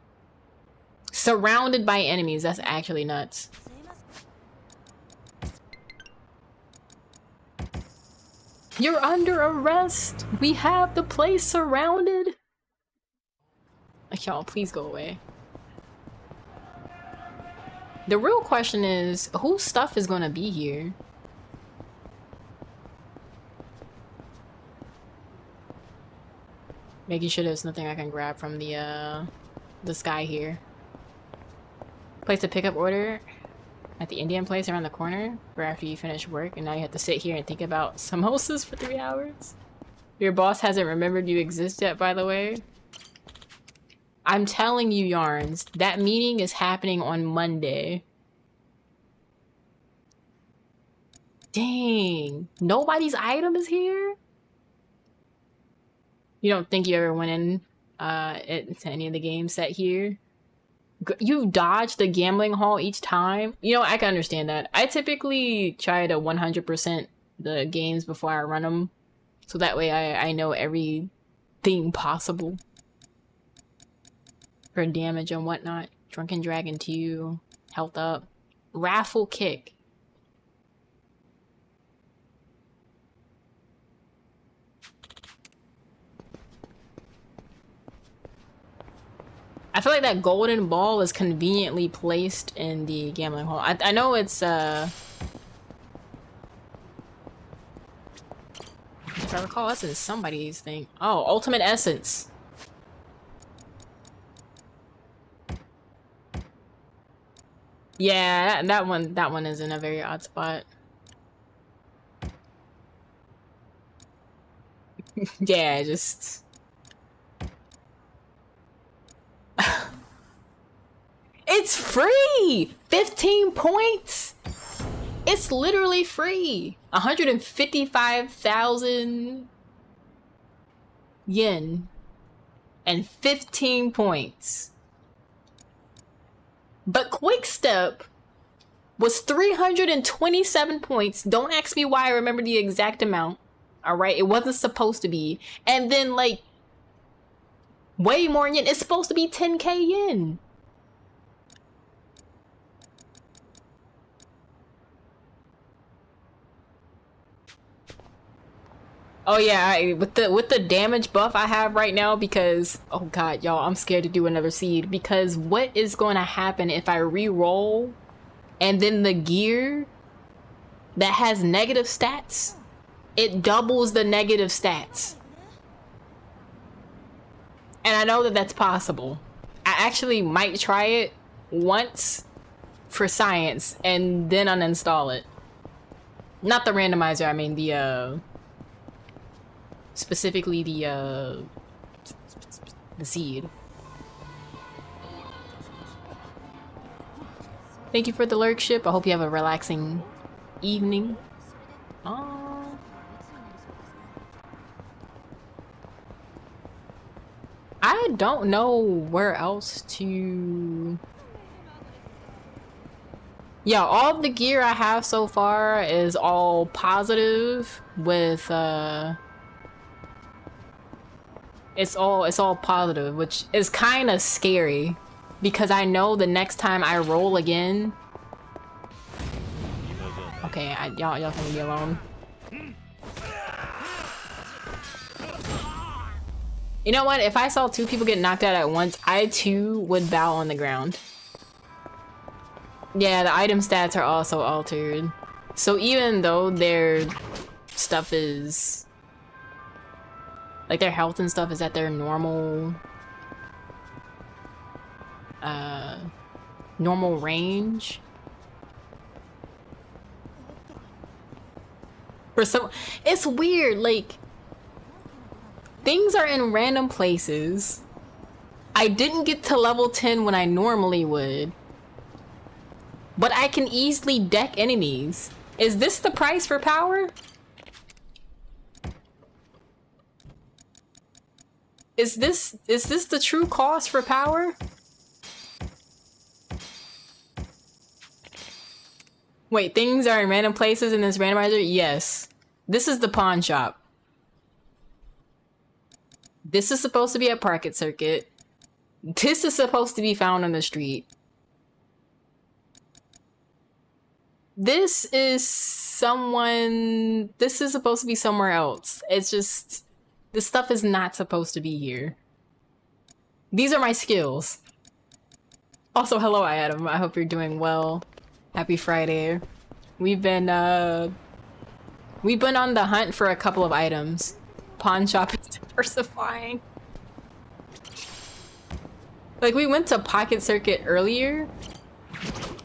Surrounded by enemies, that's actually nuts. You're under arrest! We have the place surrounded! Like, y'all, please go away. The real question is, whose stuff is gonna be here? Making sure there's nothing I can grab from the sky here. Place a pickup order at the Indian place around the corner for after you finish work, and now you have to sit here and think about samosas for 3 hours. Your boss hasn't remembered you exist yet, by the way. I'm telling you, Yarns, that meeting is happening on Monday. Dang, nobody's item is here? You don't think you ever went in to any of the games set here? You dodged the gambling hall each time? You know, I can understand that. I typically try to 100% the games before I run them. So that way I know everything possible. For damage and whatnot. Drunken Dragon 2. Health up. Raffle kick. I feel like that golden ball is conveniently placed in the gambling hall. I know it's If I recall, that's in somebody's thing. Oh, Ultimate Essence. Yeah, that one is in a very odd spot. Yeah, just it's free! 15 points? It's literally free. 155,000 yen and 15 points. But Quick Step was 327 points. Don't ask me why I remember the exact amount. Alright, it wasn't supposed to be. And then, like, way more yen. It's supposed to be 10k yen. Oh yeah, with the damage buff I have right now, because oh god, y'all, I'm scared to do another seed, because what is going to happen if I re-roll and then the gear that has negative stats, it doubles the negative stats. And I know that that's possible. I actually might try it once for science and then uninstall it. Not the randomizer, I mean the specifically the seed. Thank you for the lurk ship. I hope you have a relaxing evening. I don't know where else to... Yeah, all the gear I have so far is all positive with it's all positive, which is kind of scary because I know the next time I roll again. Okay, y'all can leave me alone. You know what? If I saw two people get knocked out at once, I too would bow on the ground. Yeah, the item stats are also altered. So even though their stuff is... like their health and stuff is at their normal normal range. For some, it's weird, like things are in random places. I didn't get to level 10 when I normally would, but I can easily deck enemies. Is this the price for power? Is this the true cost for power? Wait, things are in random places in this randomizer? Yes. This is the pawn shop. This is supposed to be a Pocket Circuit. This is supposed to be found on the street. This is someone... This is supposed to be somewhere else. It's just... This stuff is not supposed to be here. These are my skills. Also, hello, Adam. I hope you're doing well. Happy Friday. We've been on the hunt for a couple of items. Pawn shop is diversifying. Like, we went to Pocket Circuit earlier,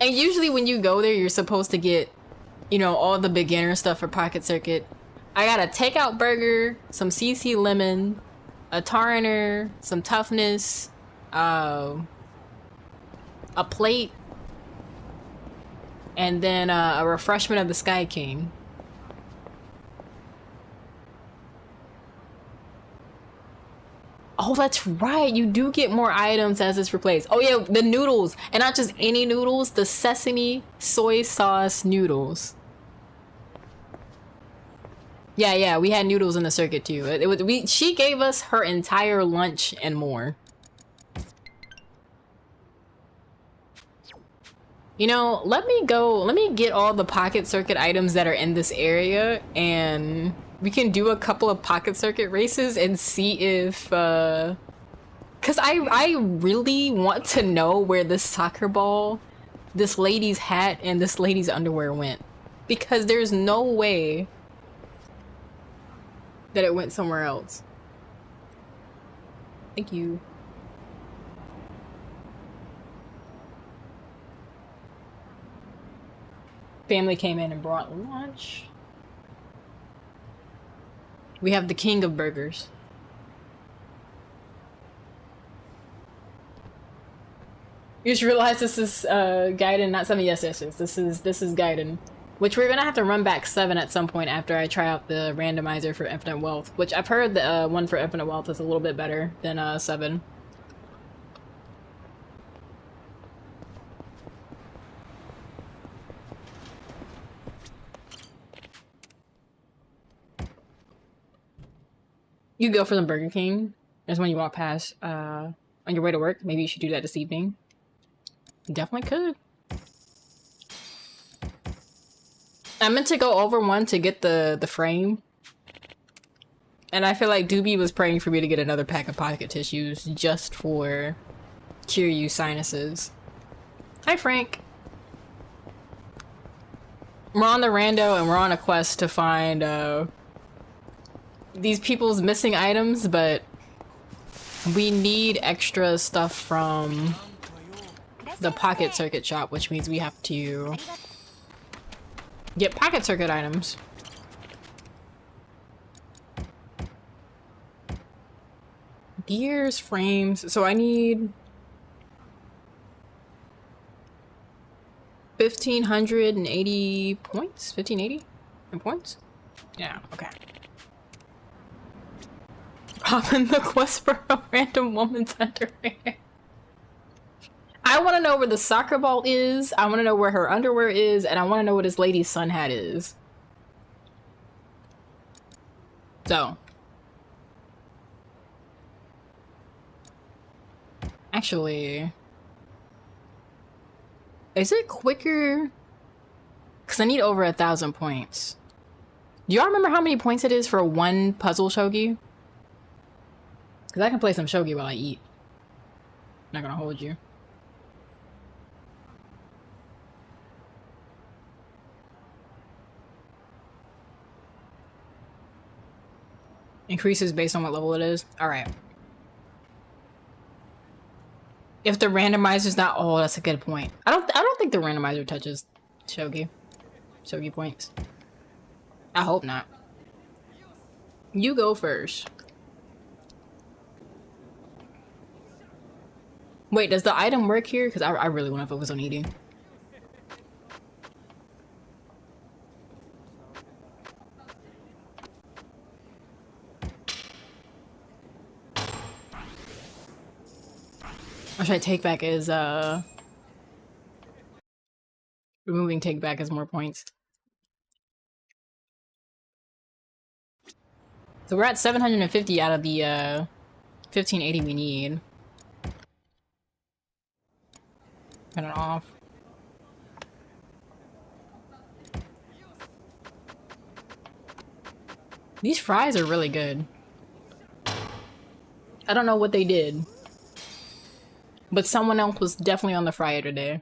and usually when you go there, you're supposed to get, you know, all the beginner stuff for Pocket Circuit. I got a takeout burger, some CC lemon, a Tariner, some toughness, a plate, and then a refreshment of the Sky King. Oh, that's right. You do get more items as it's replaced. Oh yeah, the noodles, and not just any noodles, the sesame soy sauce noodles. Yeah, we had noodles in the circuit too. She gave us her entire lunch and more. You know, let me get all the Pocket Circuit items that are in this area, and we can do a couple of Pocket Circuit races and see if, cause I really want to know where this soccer ball, this lady's hat, and this lady's underwear went. Because there's no way that it went somewhere else. Thank you. Family came in and brought lunch. We have the king of burgers. You just realized this is Gaiden, not 7. Yes. This is Gaiden. Which we're gonna have to run back 7 at some point after I try out the randomizer for Infinite Wealth. Which I've heard the one for Infinite Wealth is a little bit better than 7. You go for the Burger King. There's one you walk past on your way to work. Maybe you should do that this evening. You definitely could. I meant to go over one to get the frame. And I feel like Doobie was praying for me to get another pack of pocket tissues just for Kiryu sinuses. Hi, Frank. We're on the rando and we're on a quest to find these people's missing items, but we need extra stuff from the pocket circuit shop, which means we have to get pocket circuit items. Gears, frames. So I need 1,580 points? 1,580 in points? Yeah, okay. Pop in the quest for a random woman's underwear. I want to know where the soccer ball is, I want to know where her underwear is, and I want to know what his lady's sun hat is. So. Actually. Is it quicker? Because I need over 1,000 points. Do y'all remember how many points it is for one puzzle shogi? Because I can play some shogi while I eat. Not gonna hold you. Increases based on what level it is. Alright. If the randomizer's not— oh, that's a good point. I don't think the randomizer touches shogi points. I hope not. You go first. Wait, does the item work here? Because I really want to focus on eating. Or should I take back as removing take back as more points? So we're at 750 out of the 1580 we need. Turn it off. These fries are really good. I don't know what they did, but someone else was definitely on the fryer today.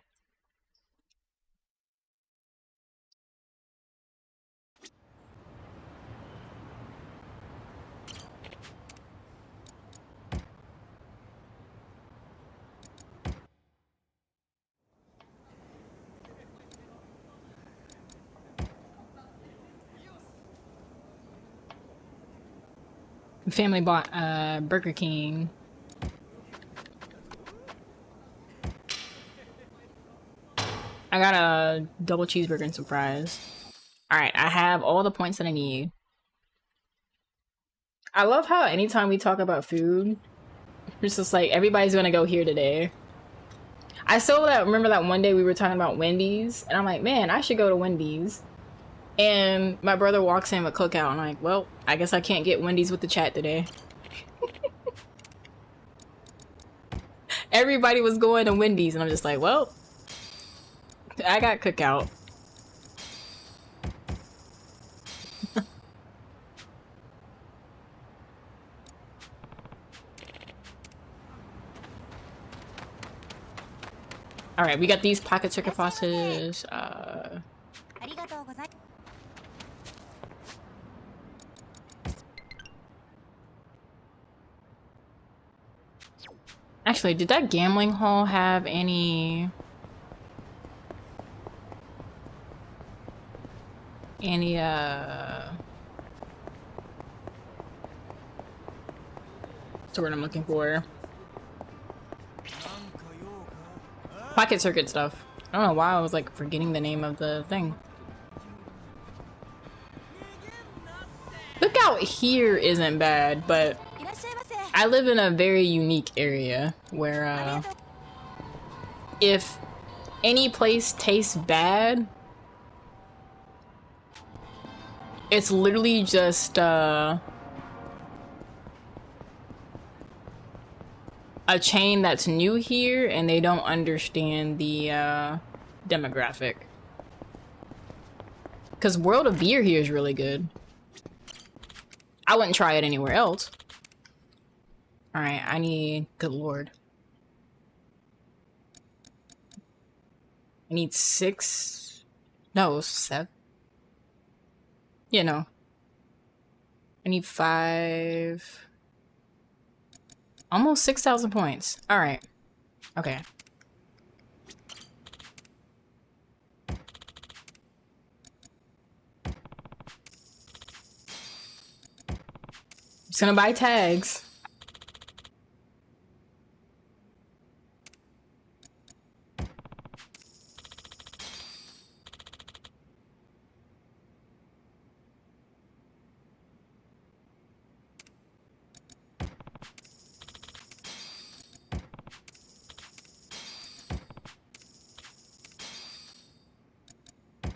Family bought Burger King. I got a double cheeseburger and some fries. Alright, I have all the points that I need. I love how anytime we talk about food, it's just like everybody's gonna go here today. I still remember that one day we were talking about Wendy's, and I'm like, man, I should go to Wendy's. And my brother walks in with Cookout, and I'm like, well, I guess I can't get Wendy's with the chat today. Everybody was going to Wendy's, and I'm just like, well, I got Cookout. Alright, we got these pocket circuit sauces. Actually, did that gambling hall have any what's the word I'm looking for? Pocket circuit stuff. I don't know why I was like forgetting the name of the thing. Lookout here isn't bad, but I live in a very unique area where if any place tastes bad, it's literally just a chain that's new here and they don't understand the demographic. Because World of Beer here is really good. I wouldn't try it anywhere else. Alright, I need... Good lord. I need 6... No, 7. Yeah, no. I need 5... Almost 6,000 points. Alright. Okay. Just gonna buy tags.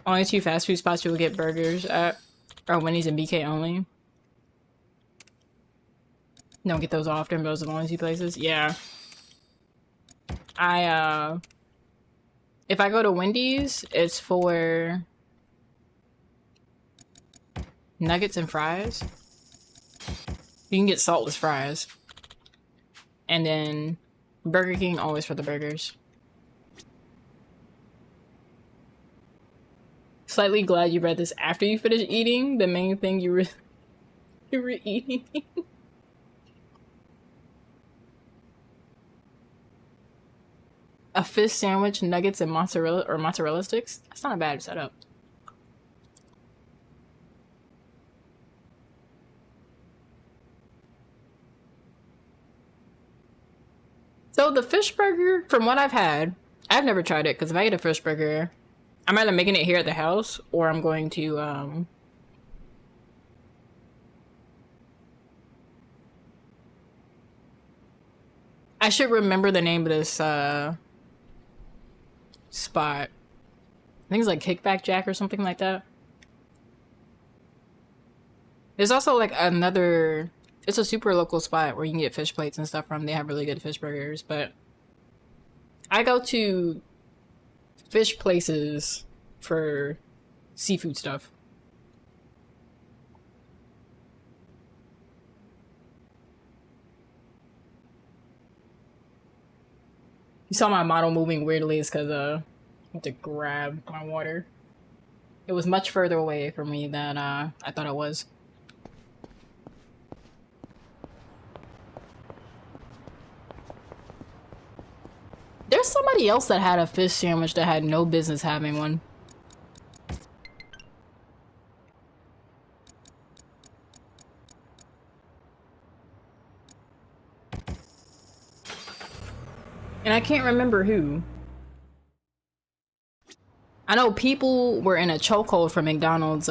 Only 2 fast food spots you will get burgers at are Wendy's and BK only. Don't get those often, but those are the only 2 places. Yeah. If I go to Wendy's, it's for nuggets and fries. You can get saltless fries. And then Burger King, always for the burgers. Slightly glad you read this after you finished eating the main thing you were eating. A fish sandwich, nuggets, and mozzarella sticks. That's not a bad setup. So the fish burger, from what I've had, I've never tried it because if I eat a fish burger, I'm either making it here at the house or I'm going to I should remember the name of this spot. I think it's like Kickback Jack or something like that. There's also like another, it's a super local spot where you can get fish plates and stuff from. They have really good fish burgers, but I go to fish places for seafood stuff. You saw my model moving weirdly, it's because I had to grab my water. It was much further away from me than I thought it was. There's somebody else that had a fish sandwich that had no business having one. And I can't remember who. I know people were in a chokehold for McDonald's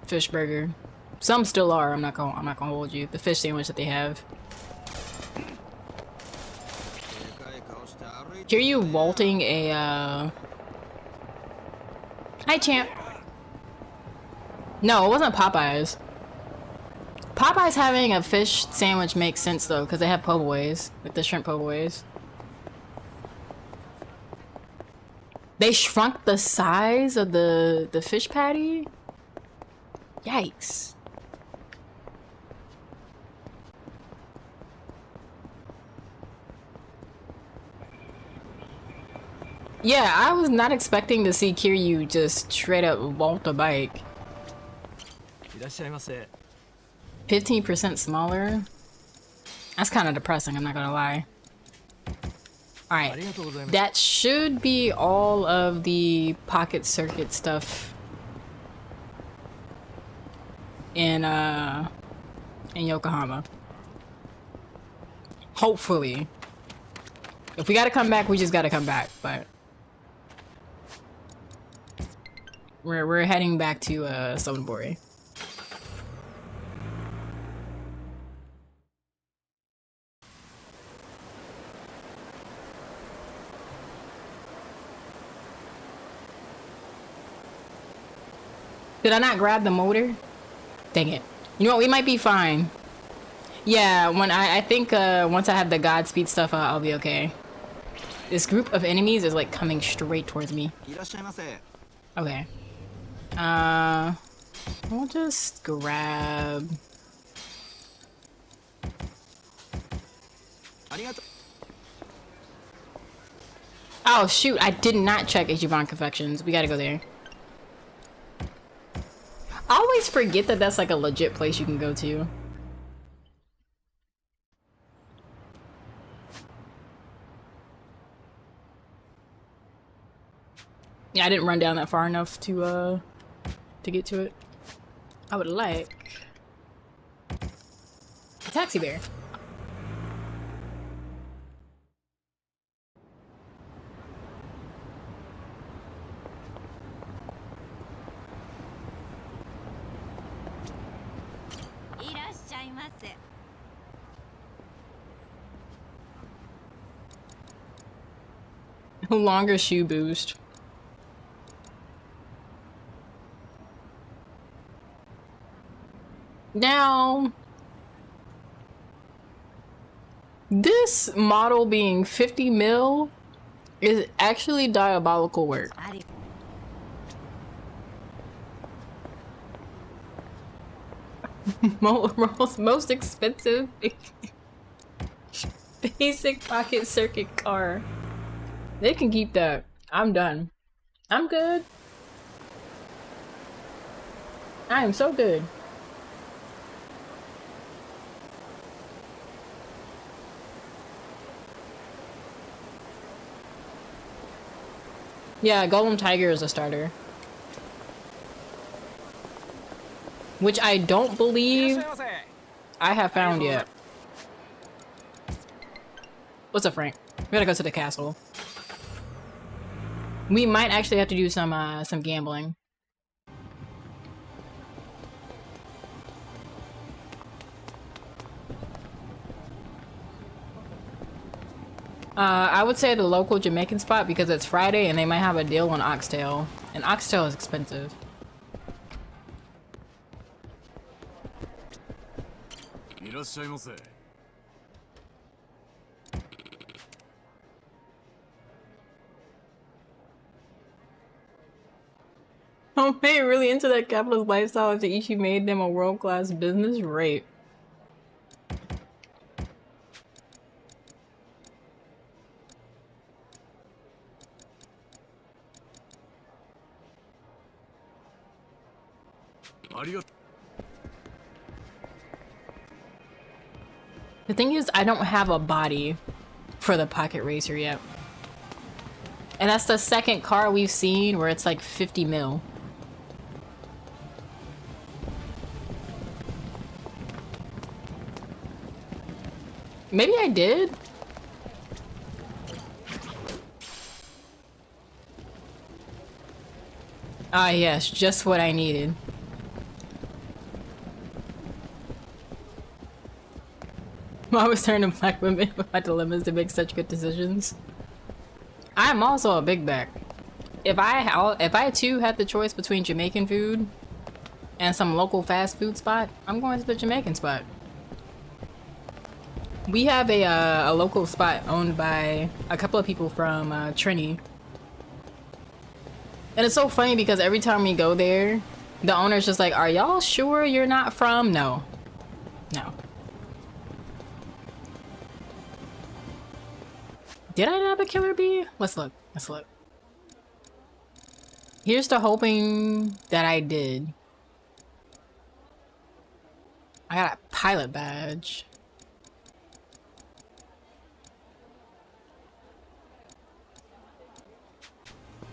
fish burger. Some still are. I'm not gonna hold you. The fish sandwich that they have. Hear you vaulting a Hi, champ. No, it wasn't Popeyes. Popeyes having a fish sandwich makes sense though, because they have po' boys, like the shrimp po' boys. They shrunk the size of the fish patty? Yikes. Yeah, I was not expecting to see Kiryu just straight up vault a bike. 15% smaller? That's kind of depressing, I'm not gonna lie. Alright, that should be all of the pocket circuit stuff in Yokohama. Hopefully. If we gotta come back, we just gotta come back, but we're heading back to Sonobori. Did I not grab the motor? Dang it. You know what? We might be fine. Yeah, when I think once I have the Godspeed stuff, I'll be okay. This group of enemies is like coming straight towards me. Okay. We'll just grab. Oh shoot! I did not check Ichiban Confections. We gotta go there. I always forget that that's like a legit place you can go to. Yeah, I didn't run down that far enough to get to it. I would like a taxi bear. Longer shoe boost. Now, this model being 50 mil is actually diabolical work. most expensive basic pocket circuit car. They can keep that. I'm done. I'm good. I am so good. Yeah, Golem Tiger is a starter. Which I don't believe I have found yet. What's up, Frank? We gotta go to the castle. We might actually have to do some gambling. I would say the local Jamaican spot because it's Friday and they might have a deal on oxtail. And oxtail is expensive. Oh, they really into that capitalist lifestyle after Ichi made them a world-class business rate. The thing is, I don't have a body for the Pocket Racer yet. And that's the second car we've seen where it's like 50 mil. Maybe I did? Ah, yes, just what I needed. Mom was turning black women with my dilemmas to make such good decisions. I'm also a big back. If I too had the choice between Jamaican food and some local fast food spot, I'm going to the Jamaican spot. We have a local spot owned by a couple of people from Trini. And it's so funny because every time we go there, the owner's just like, are y'all sure you're not from? No. No. Did I nab a killer bee? Let's look. Let's look. Here's to hoping that I did. I got a pilot badge.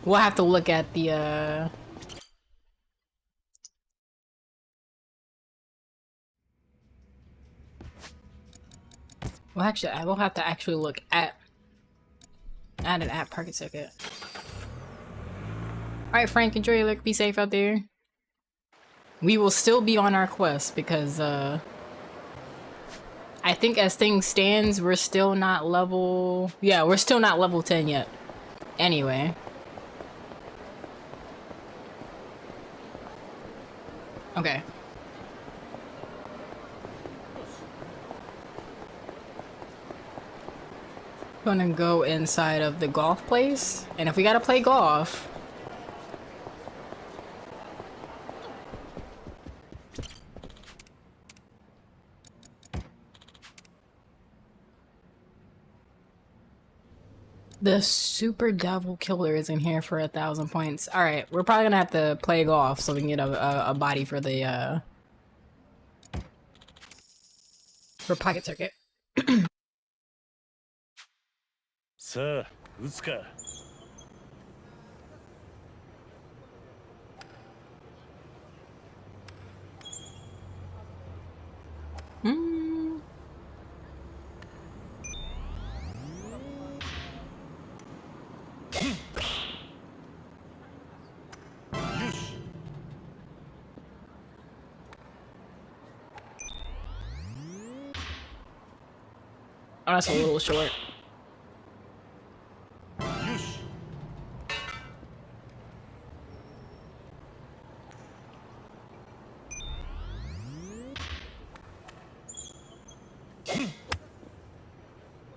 We'll have to look at the well, actually, I will have to actually look at an app parking ticket. Alright, Frank, enjoy your look. Be safe out there. We will still be on our quest because, I think as things stands, we're still not level... Yeah, we're still not level 10 yet. Anyway. Okay. Gonna go inside of the golf place, and if we gotta play golf... The super devil killer is in here for 1,000 points. Alright, we're probably gonna have to play golf so we can get a body for the, for pocket circuit. さあ、打つか。Oh, that's a little short.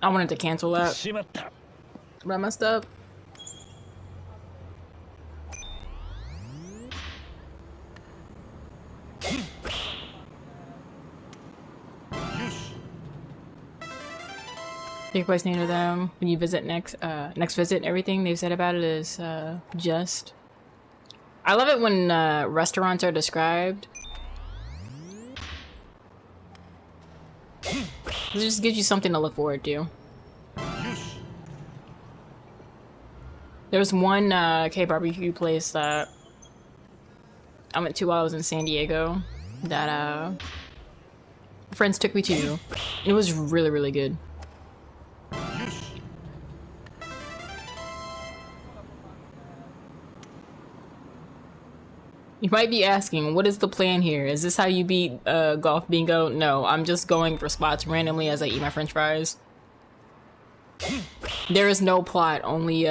I wanted to cancel that, しまった。 but I messed up. Take place near them when you visit next visit. Everything they've said about it is just. I love it when restaurants are described. It just gives you something to look forward to. There was one K-barbecue place that I went to while I was in San Diego that friends took me to. It was really, really good. You might be asking, what is the plan here? Is this how you beat golf bingo? No, I'm just going for spots randomly as I eat my french fries. There is no plot, only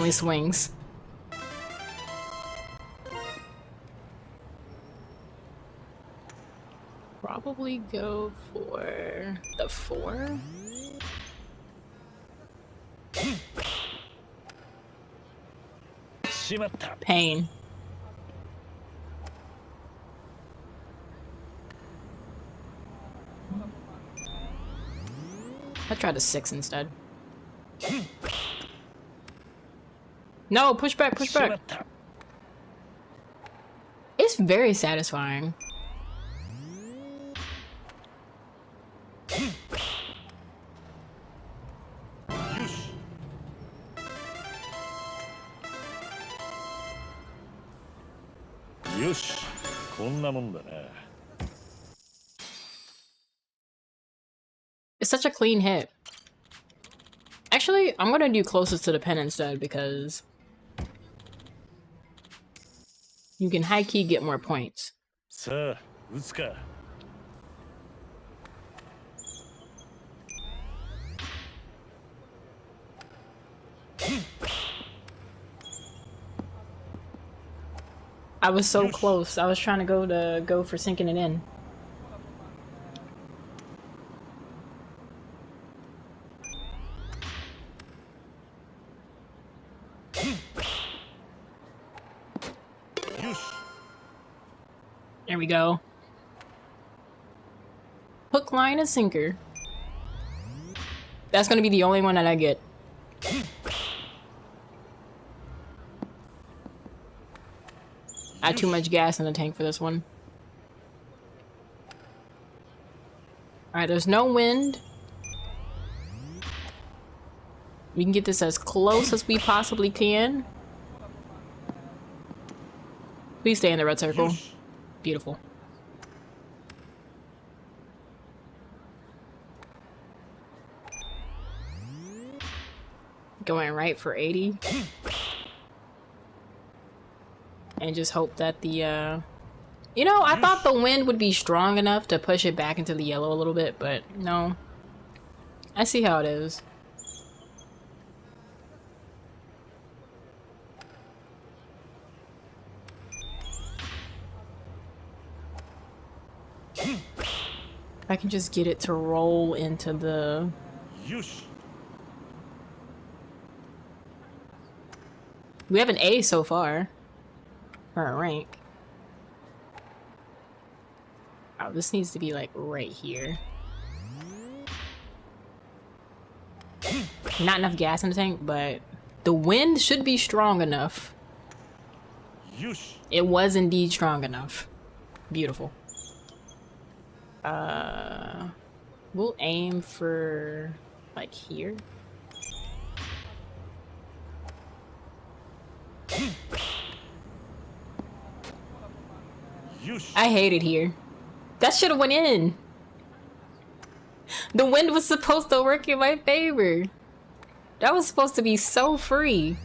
swings. Probably go for the 4. Pain. I tried a 6 instead. No, push back, push back. It's very satisfying. Yosh, こんなもんだな。 It's such a clean hit. Actually, I'm gonna do closest to the pin instead because you can high key get more points. さあ、打つか。 I was so close. I was trying to go for sinking it in. There we go. Hook, line, and sinker. That's gonna be the only one that I get. I had too much gas in the tank for this one. Alright, there's no wind. We can get this as close as we possibly can. Please stay in the red circle. よし Beautiful. Going right for 80. And just hope that the, you know, I thought the wind would be strong enough to push it back into the yellow a little bit, but no. I see how it is. I can just get it to roll into the... よし We have an A so far. For our rank. Oh, this needs to be like right here. Not enough gas in the tank, but the wind should be strong enough. よし It was indeed strong enough. Beautiful. We'll aim for like here. I hate it here. That should have went in. The wind was supposed to work in my favor. That was supposed to be so free.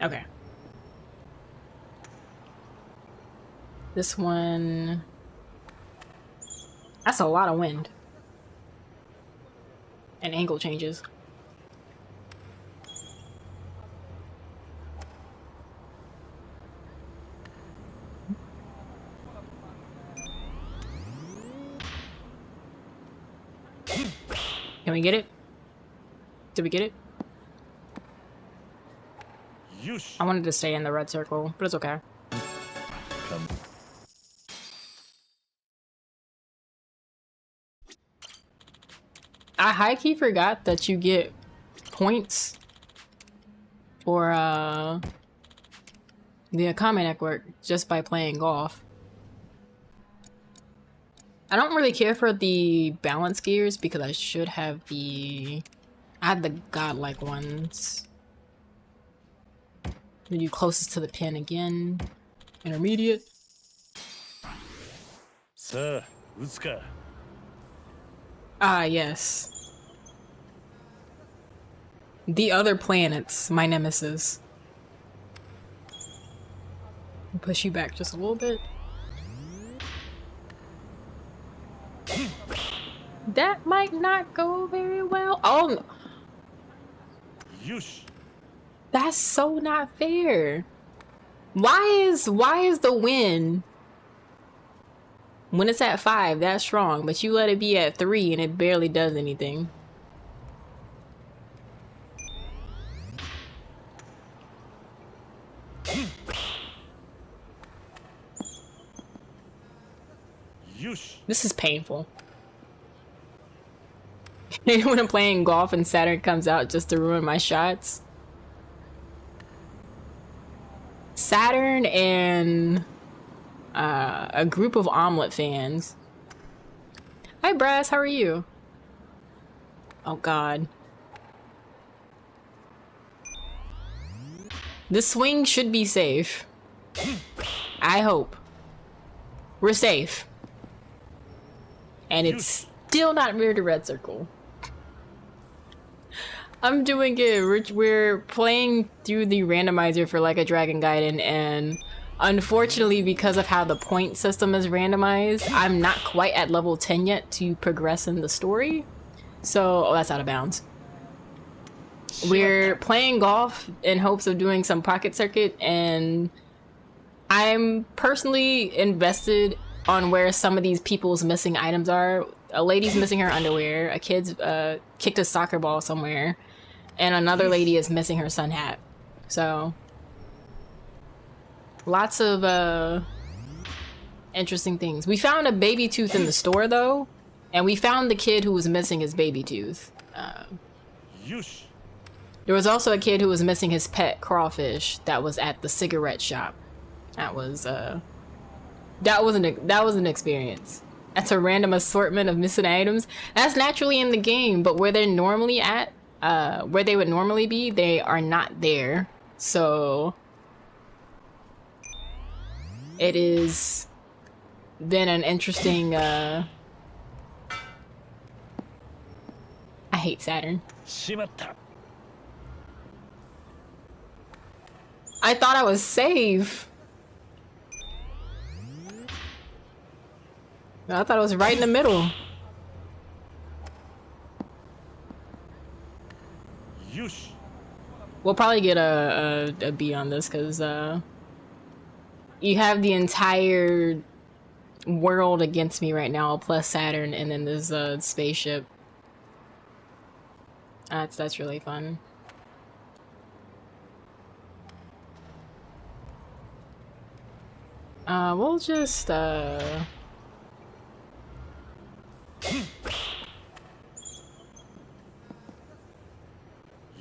Okay. This one... That's a lot of wind. And angle changes. Can we get it? Did we get it? I wanted to stay in the red circle, but it's okay. Come. I high-key forgot that you get points for the Akame network just by playing golf. I don't really care for the balance gears because I should have the... I had the godlike ones. Then you closest to the pin again. Intermediate. さあ打つか Ah, yes. The other planets, my nemesis. Push you back just a little bit. That might not go very well. Oh, no. よし That's so not fair. Why is the wind when it's at 5 that strong, but you let it be at 3 and it barely does anything? This is painful. When I'm playing golf and Saturn comes out just to ruin my shots. Saturn and a group of Omelet fans. Hi Brass, how are you? Oh god. The swing should be safe. I hope. We're safe. And it's still not near the red circle. I'm doing it. We're playing through the randomizer for Like a Dragon Gaiden, and unfortunately, because of how the point system is randomized, I'm not quite at level 10 yet to progress in the story. So, oh, that's out of bounds. We're playing golf in hopes of doing some pocket circuit, and I'm personally invested on where some of these people's missing items are. A lady's missing her underwear, a kid's kicked a soccer ball somewhere, and another lady is missing her sun hat. So lots of interesting things. We found a baby tooth in the store though, and we found the kid who was missing his baby tooth. There was also a kid who was missing his pet crawfish that was at the cigarette shop. That was an experience. That's a random assortment of missing items. That's naturally in the game, but where they're normally at, where they would normally be, they are not there. So it is been an interesting, I hate Saturn. しまった I thought I was safe. I thought it was right in the middle. よし We'll probably get a B on this because you have the entire world against me right now, plus Saturn, and then this spaceship. That's really fun. We'll just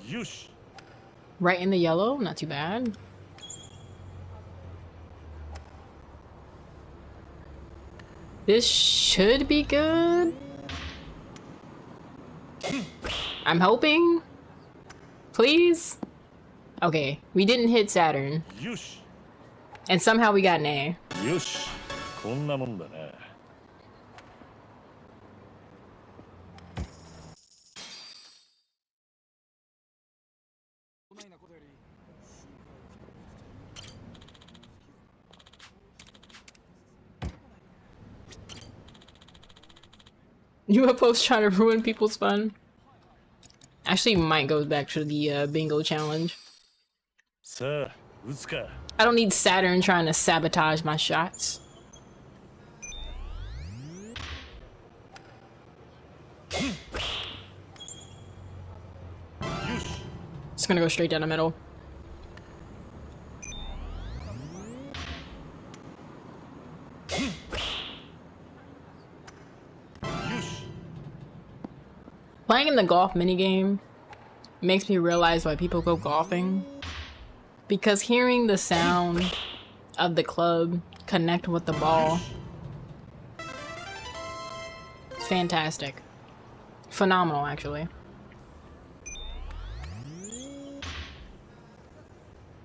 よし right in the yellow, not too bad. This should be good. I'm hoping. Please? Okay, we didn't hit Saturn. よし And somehow we got an A. よしこんなもんだな UFOs trying to ruin people's fun. Actually, might go back to the bingo challenge. さあ打つか I don't need Saturn trying to sabotage my shots. よし Just gonna go straight down the middle. Playing in the golf minigame makes me realize why people go golfing. Because hearing the sound of the club connect with the ball is fantastic. Phenomenal, actually.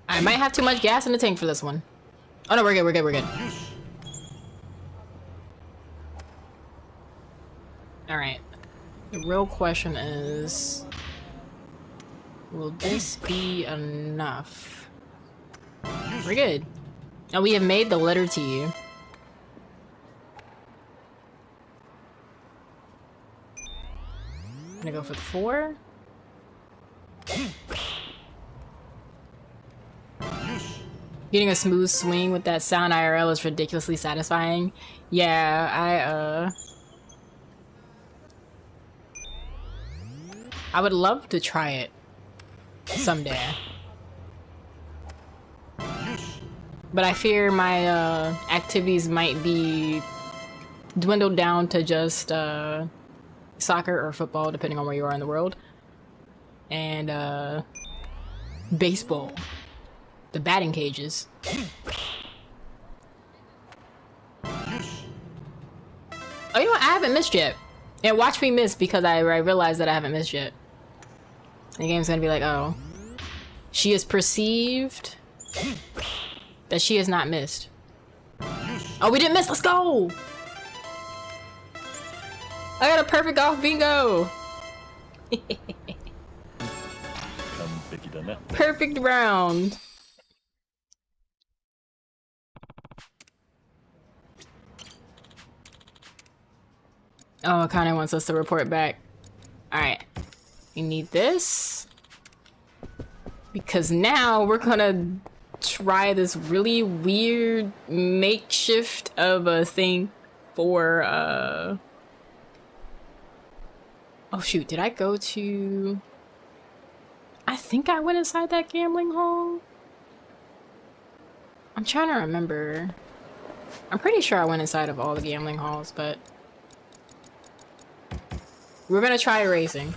I might have too much gas in the tank for this one. Oh no, we're good, we're good, we're good. よし Alright. The real question is, will this be enough? We're good. Now we have made the letter T. I'm gonna go for the 4. Getting a smooth swing with that sound IRL is ridiculously satisfying. Yeah, I would love to try it someday. But I fear my activities might be dwindled down to just soccer or football, depending on where you are in the world. And baseball. The batting cages. Oh, you know what? I haven't missed yet. And watch me miss because I realized that I haven't missed yet. The game's gonna be like, oh. She is perceived that she has not missed. Oh, we didn't miss! Let's go! I got a perfect golf bingo! 完璧だな Perfect round. Oh, it kind of wants us to report back. Alright. We need this. Because now we're gonna try this really weird makeshift of a thing for, Oh shoot, did I go to... I think I went inside that gambling hall? I'm trying to remember. I'm pretty sure I went inside of all the gambling halls, but... We're gonna try racing.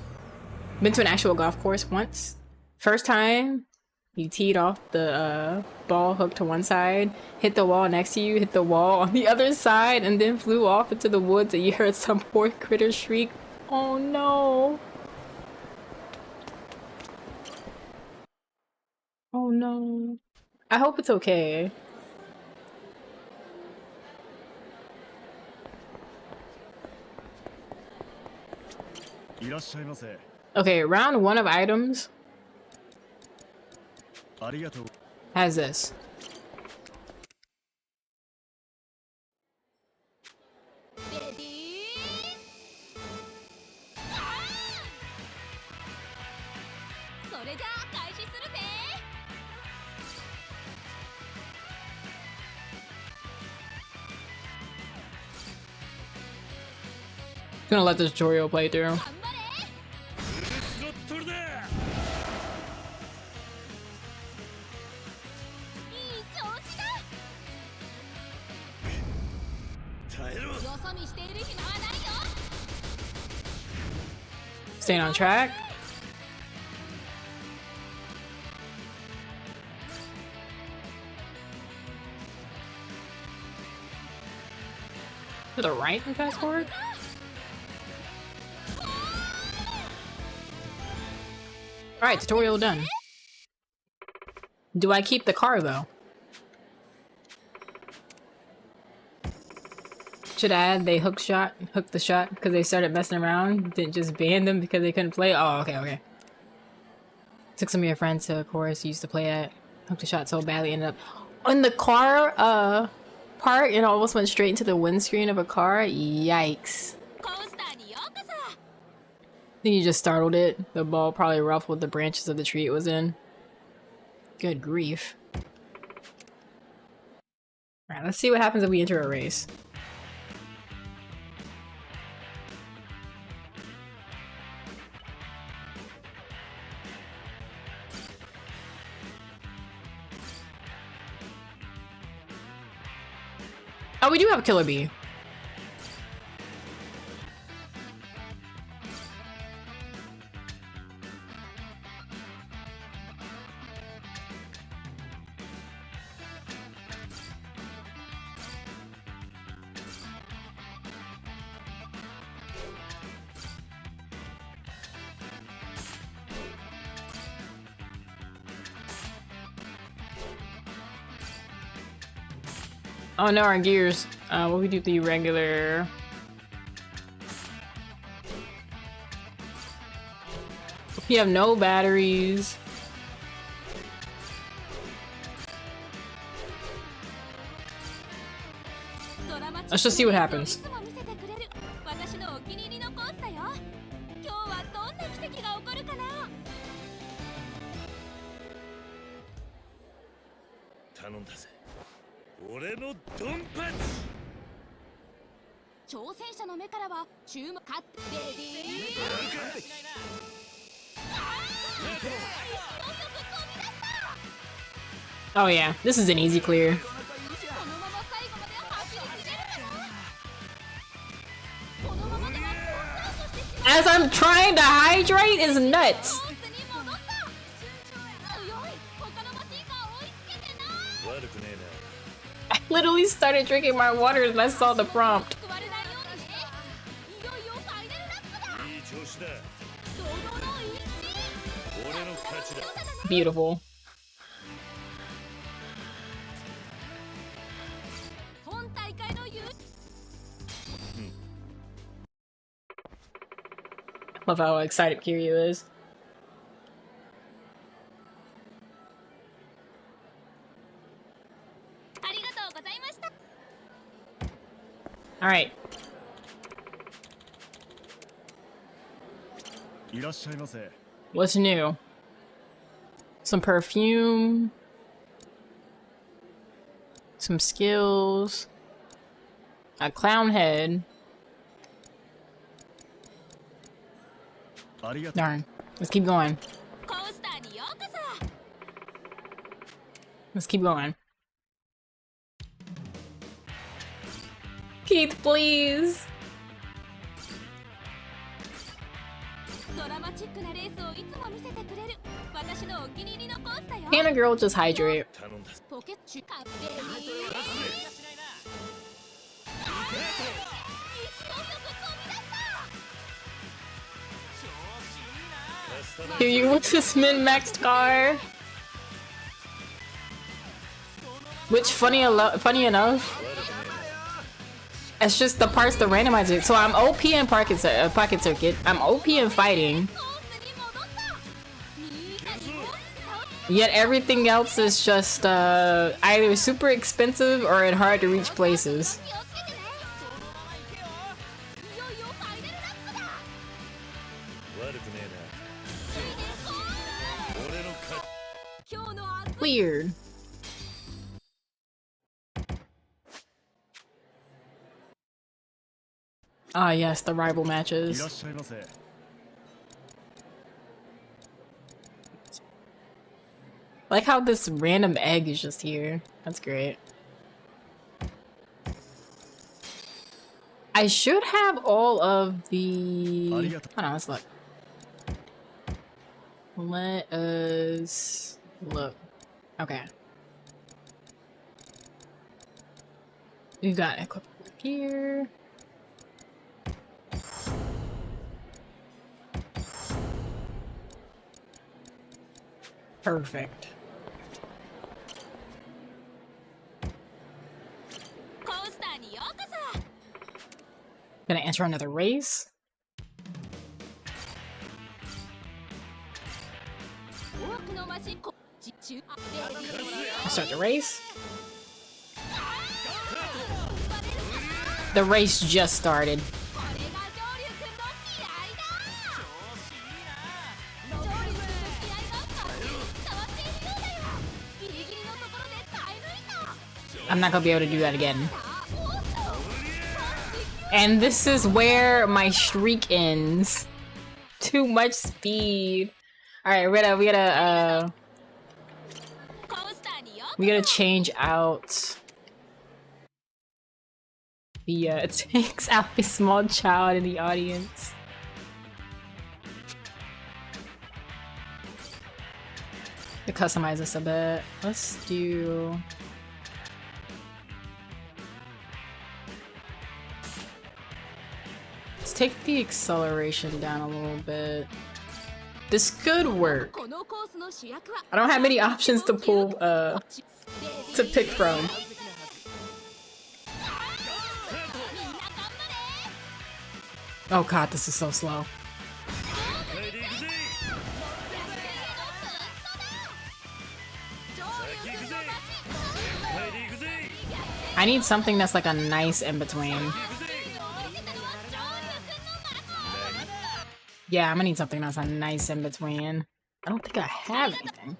Been to an actual golf course once. First time, You teed off the ball hook to one side, hit the wall next to you, hit the wall on the other side, and then flew off into the woods and you heard some poor critter shriek. Oh no. Oh no. I hope it's okay. Okay, round one of items has this. Gonna let this tutorial play through. Staying on track. To the right and fast forward. Alright, tutorial done. Do I keep the car though? Should add they hooked the shot because they started messing around. Didn't just ban them because they couldn't play. Oh, okay. Took some of your friends to a course you used to play at. Hooked the shot so badly, ended up on the car part and almost went straight into the windscreen of a car. Yikes. Then you just startled it. The ball probably ruffled the branches of the tree it was in. Good grief. Alright, let's see what happens if we enter a race. Oh, we do have a killer bee. Oh no, our gears. What we do the regular. We have no batteries. Let's just see what happens. Oh yeah, this is an easy clear. As I'm trying to hydrate is nuts. I literally started drinking my water and I saw the prompt. Beautiful. Love how excited Kiryu is. Alright. What's new? Some perfume. Some skills. A clown head. Darn. Let's keep going. Let's keep going. Keith, please. Can a girl just hydrate? Here you with this min-maxed car. Which funny enough, it's just the parts the randomizer. So I'm OP in pocket circuit. I'm OP in fighting. Yet everything else is just either super expensive or in hard to reach places. Weird. Ah, yes, the rival matches. I like how this random egg is just here. That's great. I should have all of the... Hold on, let's look. Let us look. Okay. We've got equipment here. Perfect. Gonna enter another race. Start the race. The race just started. I'm not gonna be able to do that again. And this is where my streak ends. Too much speed. Alright, we gotta change out the it takes out a small child in the audience. To customize this a bit. Let's do... Let's take the acceleration down a little bit. This could work. I don't have many options to pull, to pick from. Oh god, this is so slow. I need something that's like a nice in-between. Yeah, I'm gonna need something that's a nice in-between. I don't think I have anything.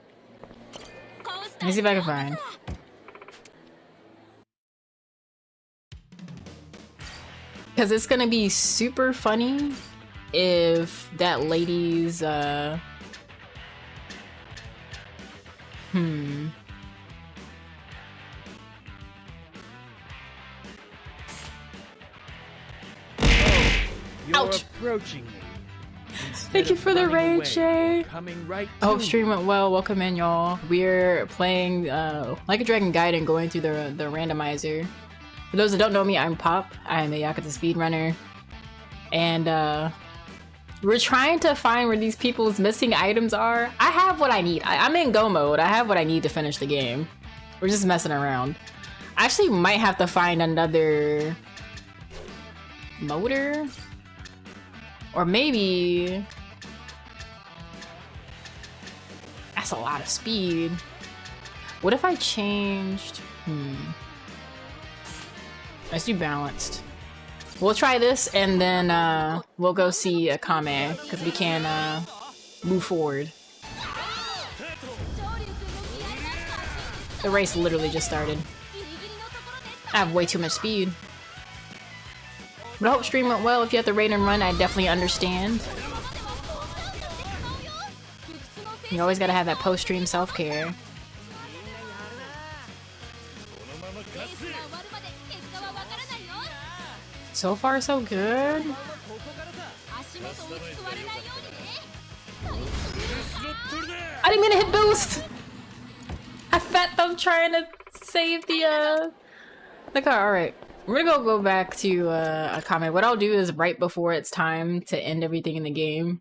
Let me see if I can find. Because it's gonna be super funny if that lady's, You're Ouch. approaching me. Thank you for the raid, Shay. Right, I hope stream went well. Welcome in, y'all. We're playing Like a Dragon Gaiden, going through the randomizer. For those that don't know me, I'm Pop. I'm a Yakuza speedrunner. And we're trying to find where these people's missing items are. I have what I need. I'm in go mode. I have what I need to finish the game. We're just messing around. I actually might have to find another motor. Or maybe... That's a lot of speed. What if I changed... Let's do balanced. We'll try this and then we'll go see Akame, because we can move forward. The race literally just started. I have way too much speed. But I hope stream went well. If you have to raid and run, I definitely understand. You always gotta have that post-stream self-care. So far, so good. I didn't mean to hit boost. I fat them trying to save the car. All right, we're gonna go back to a comment. What I'll do is right before it's time to end everything in the game,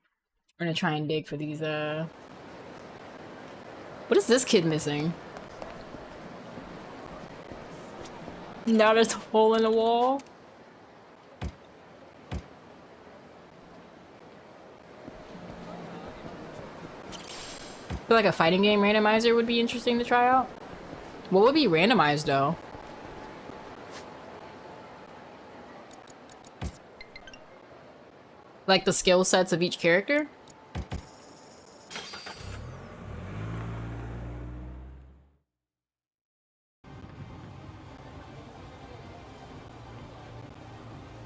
we're gonna try and dig for these. What is this kid missing? Now there's a hole in the wall. I feel like a fighting game randomizer would be interesting to try out. What would be randomized though? Like the skill sets of each character?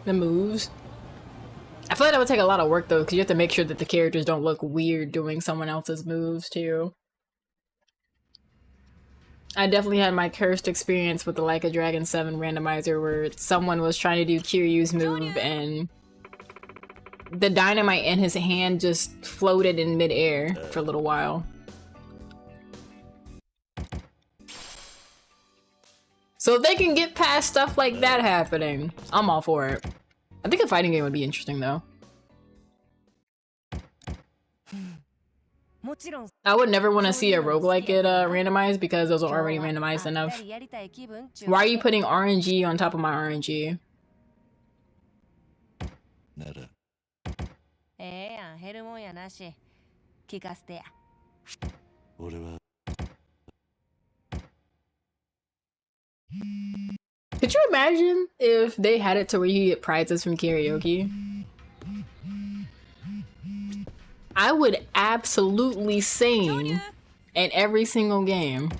The moves? I feel like that would take a lot of work though, because you have to make sure that the characters don't look weird doing someone else's moves too. I definitely had my cursed experience with the Like a Dragon 7 randomizer where someone was trying to do Kiryu's move and the dynamite in his hand just floated in midair for a little while. So if they can get past stuff like that happening, I'm all for it. I think a fighting game would be interesting though. I would never want to see a roguelike get randomized because those are already randomized enough. Why are you putting RNG on top of my RNG? Could you imagine if they had it to where you get prizes from karaoke? I would absolutely sing in every single game.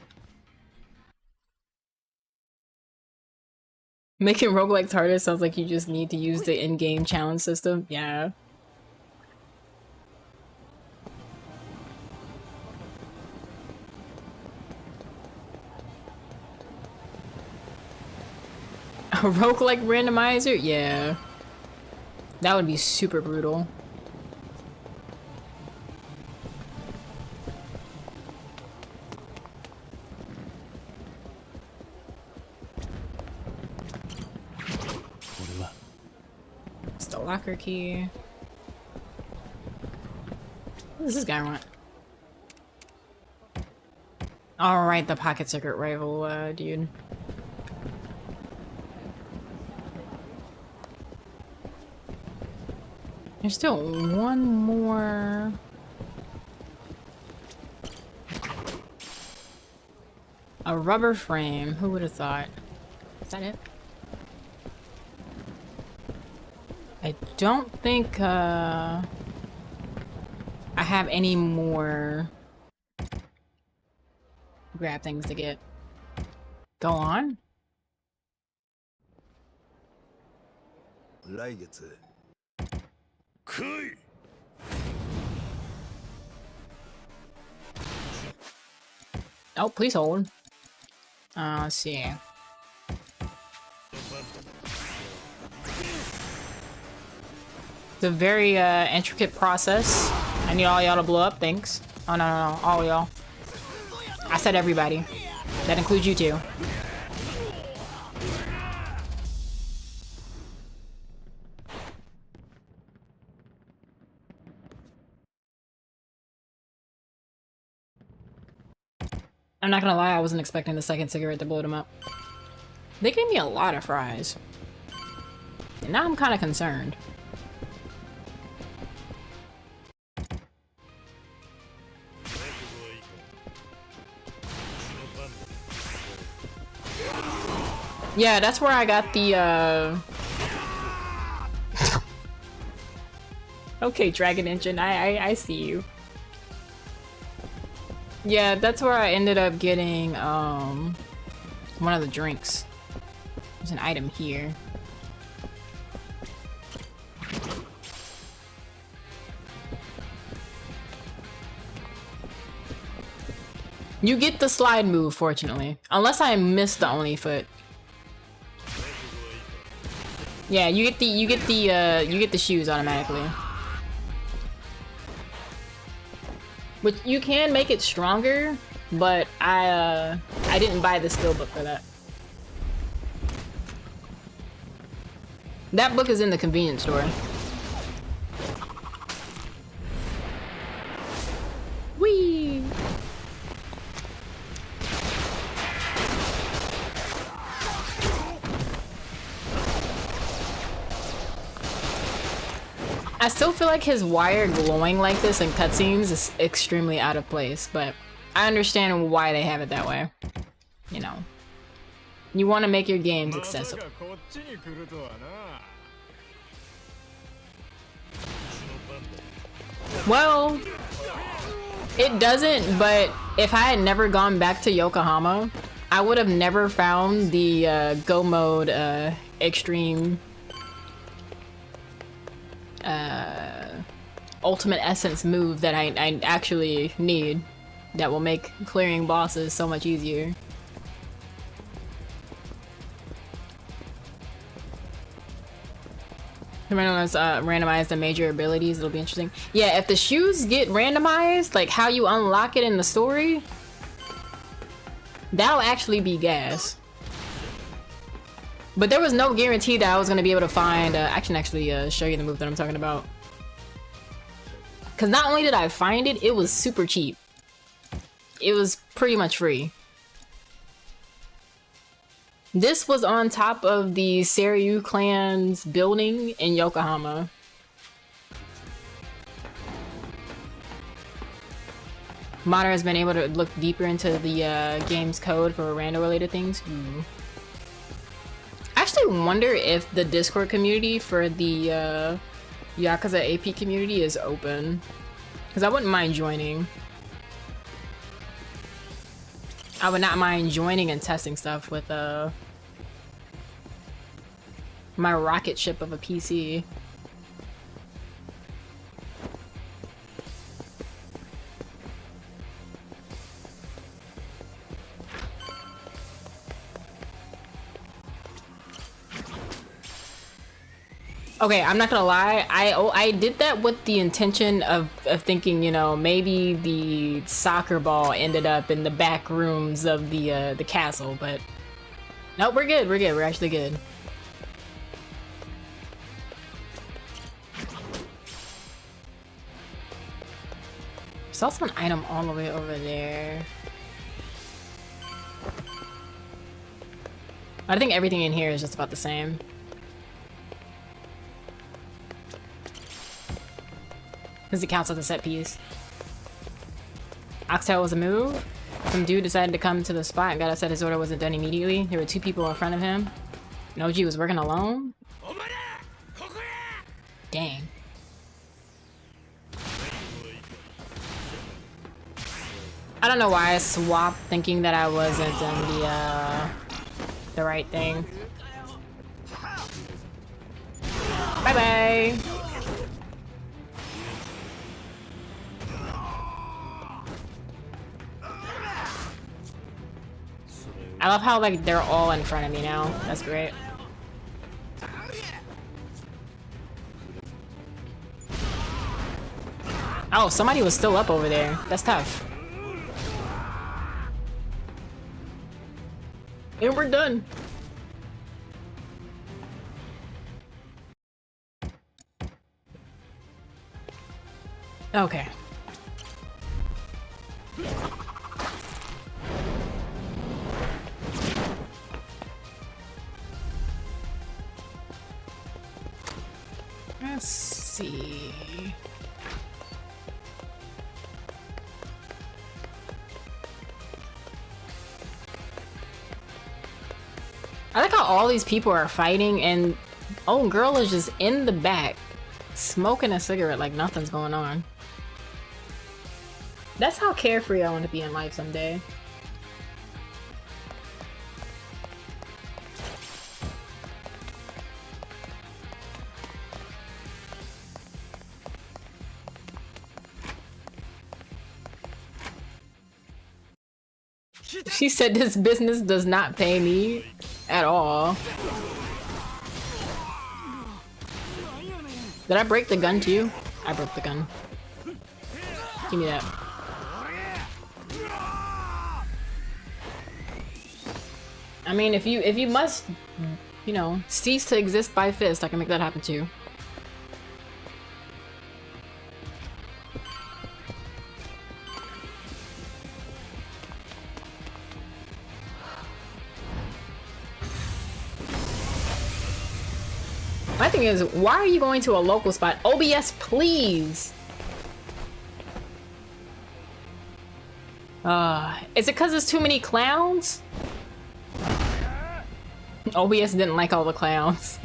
Making roguelikes harder sounds like you just need to use the in-game challenge system. Yeah. A roguelike randomizer? Yeah. That would be super brutal. It's the locker key. What does this guy want? Alright, the pocket secret rifle, dude. There's still one more. A rubber frame. Who would have thought? Is that it? I don't think I have any more grab things to get. Go on. Oh, please hold. Let's see. It's a very intricate process. I need all y'all to blow up, thanks. Oh no, no, no, all y'all. I said everybody. That includes you too. I'm not gonna lie, I wasn't expecting the second cigarette to blow them up. They gave me a lot of fries. And now I'm kind of concerned. Yeah, that's where I got the, Okay, Dragon Engine, I see you. Yeah, that's where I ended up getting, one of the drinks. There's an item here. You get the slide move, fortunately. Unless I missed the only foot. Yeah, you get the shoes automatically. Which you can make it stronger, but I didn't buy the skill book for that. That book is in the convenience store. Whee! I still feel like his wire glowing like this in cutscenes is extremely out of place, but I understand why they have it that way. You know. You want to make your games accessible. Well, it doesn't, but if I had never gone back to Yokohama, I would have never found the Go Mode Extreme Ultimate Essence move that I actually need that will make clearing bosses so much easier. Randomized the major abilities, it'll be interesting. Yeah, if the shoes get randomized, like how you unlock it in the story, that'll actually be gas. But there was no guarantee that I was gonna be able to find, I can actually show you the move that I'm talking about. Cause not only did I find it, it was super cheap. It was pretty much free. This was on top of the Seiryu clan's building in Yokohama. Modder has been able to look deeper into the game's code for random-related things. Ooh. I actually wonder if the Discord community for the Yakuza AP community is open. Because I wouldn't mind joining. I would not mind joining and testing stuff with my rocket ship of a PC. Okay, I'm not gonna lie, I did that with the intention of thinking, you know, maybe the soccer ball ended up in the back rooms of the castle, but nope, we're good, we're actually good. There's also an item all the way over there. I think everything in here is just about the same. Because it counts as a set piece. Oxtail was a move. Some dude decided to come to the spot and got upset his order wasn't done immediately. There were two people in front of him. Noji was working alone. Dang. I don't know why I swapped thinking that I wasn't in the right thing. Bye bye. I love how like they're all in front of me now. That's great. Oh, somebody was still up over there. That's tough. And we're done. Okay. Let's see. I like how all these people are fighting and old girl is just in the back smoking a cigarette like nothing's going on. That's how carefree I want to be in life someday. She said this business does not pay me at all. Did I break the gun to you? I broke the gun. Give me that. I mean, if you must, you know, cease to exist by fist, I can make that happen too. My thing is, why are you going to a local spot? OBS, please! Is it because there's too many clowns? OBS didn't like all the clowns.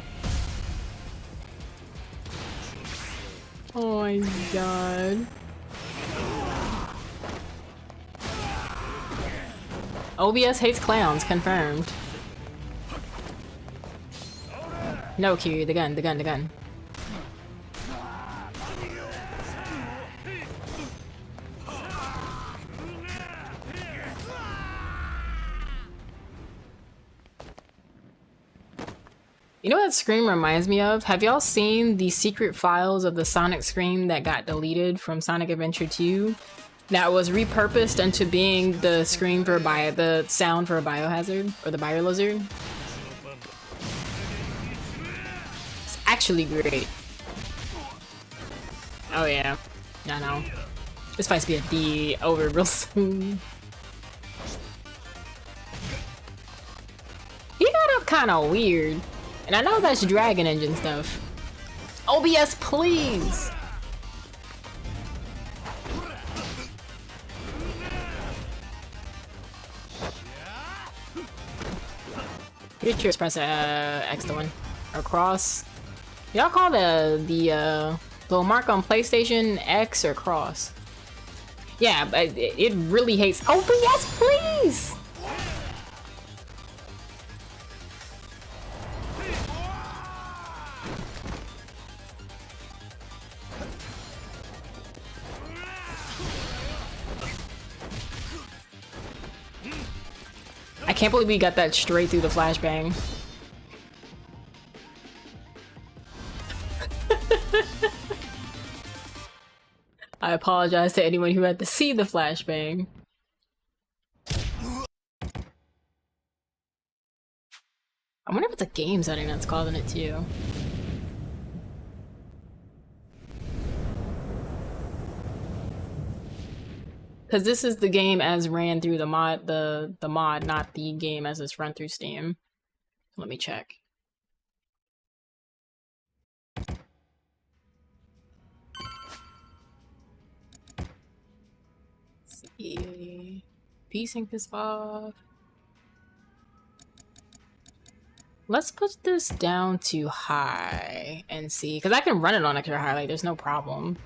Oh my god. OBS hates clowns, confirmed. No, Q, the gun, the gun, the gun. You know what that scream reminds me of? Have y'all seen the secret files of the Sonic scream that got deleted from Sonic Adventure 2? That was repurposed into being the scream for the sound for a biohazard, or the biolizard. It's actually great. Oh yeah, I know. This fight's gonna be over real soon. He got up kind of weird. And I know that's Dragon Engine stuff. OBS, please! Pretty sure press X to win. Or cross. Y'all call the little mark on PlayStation X or cross? Yeah, but it really hates OBS, please! I can't believe we got that straight through the flashbang. I apologize to anyone who had to see the flashbang. I wonder if it's a game setting that's causing it too. Because this is the game as ran through the mod, the mod, not the game as it's run through Steam. Let me check. Let's see. P-sync this off. Let's put this down to high and see, because I can run it on extra high, like there's no problem.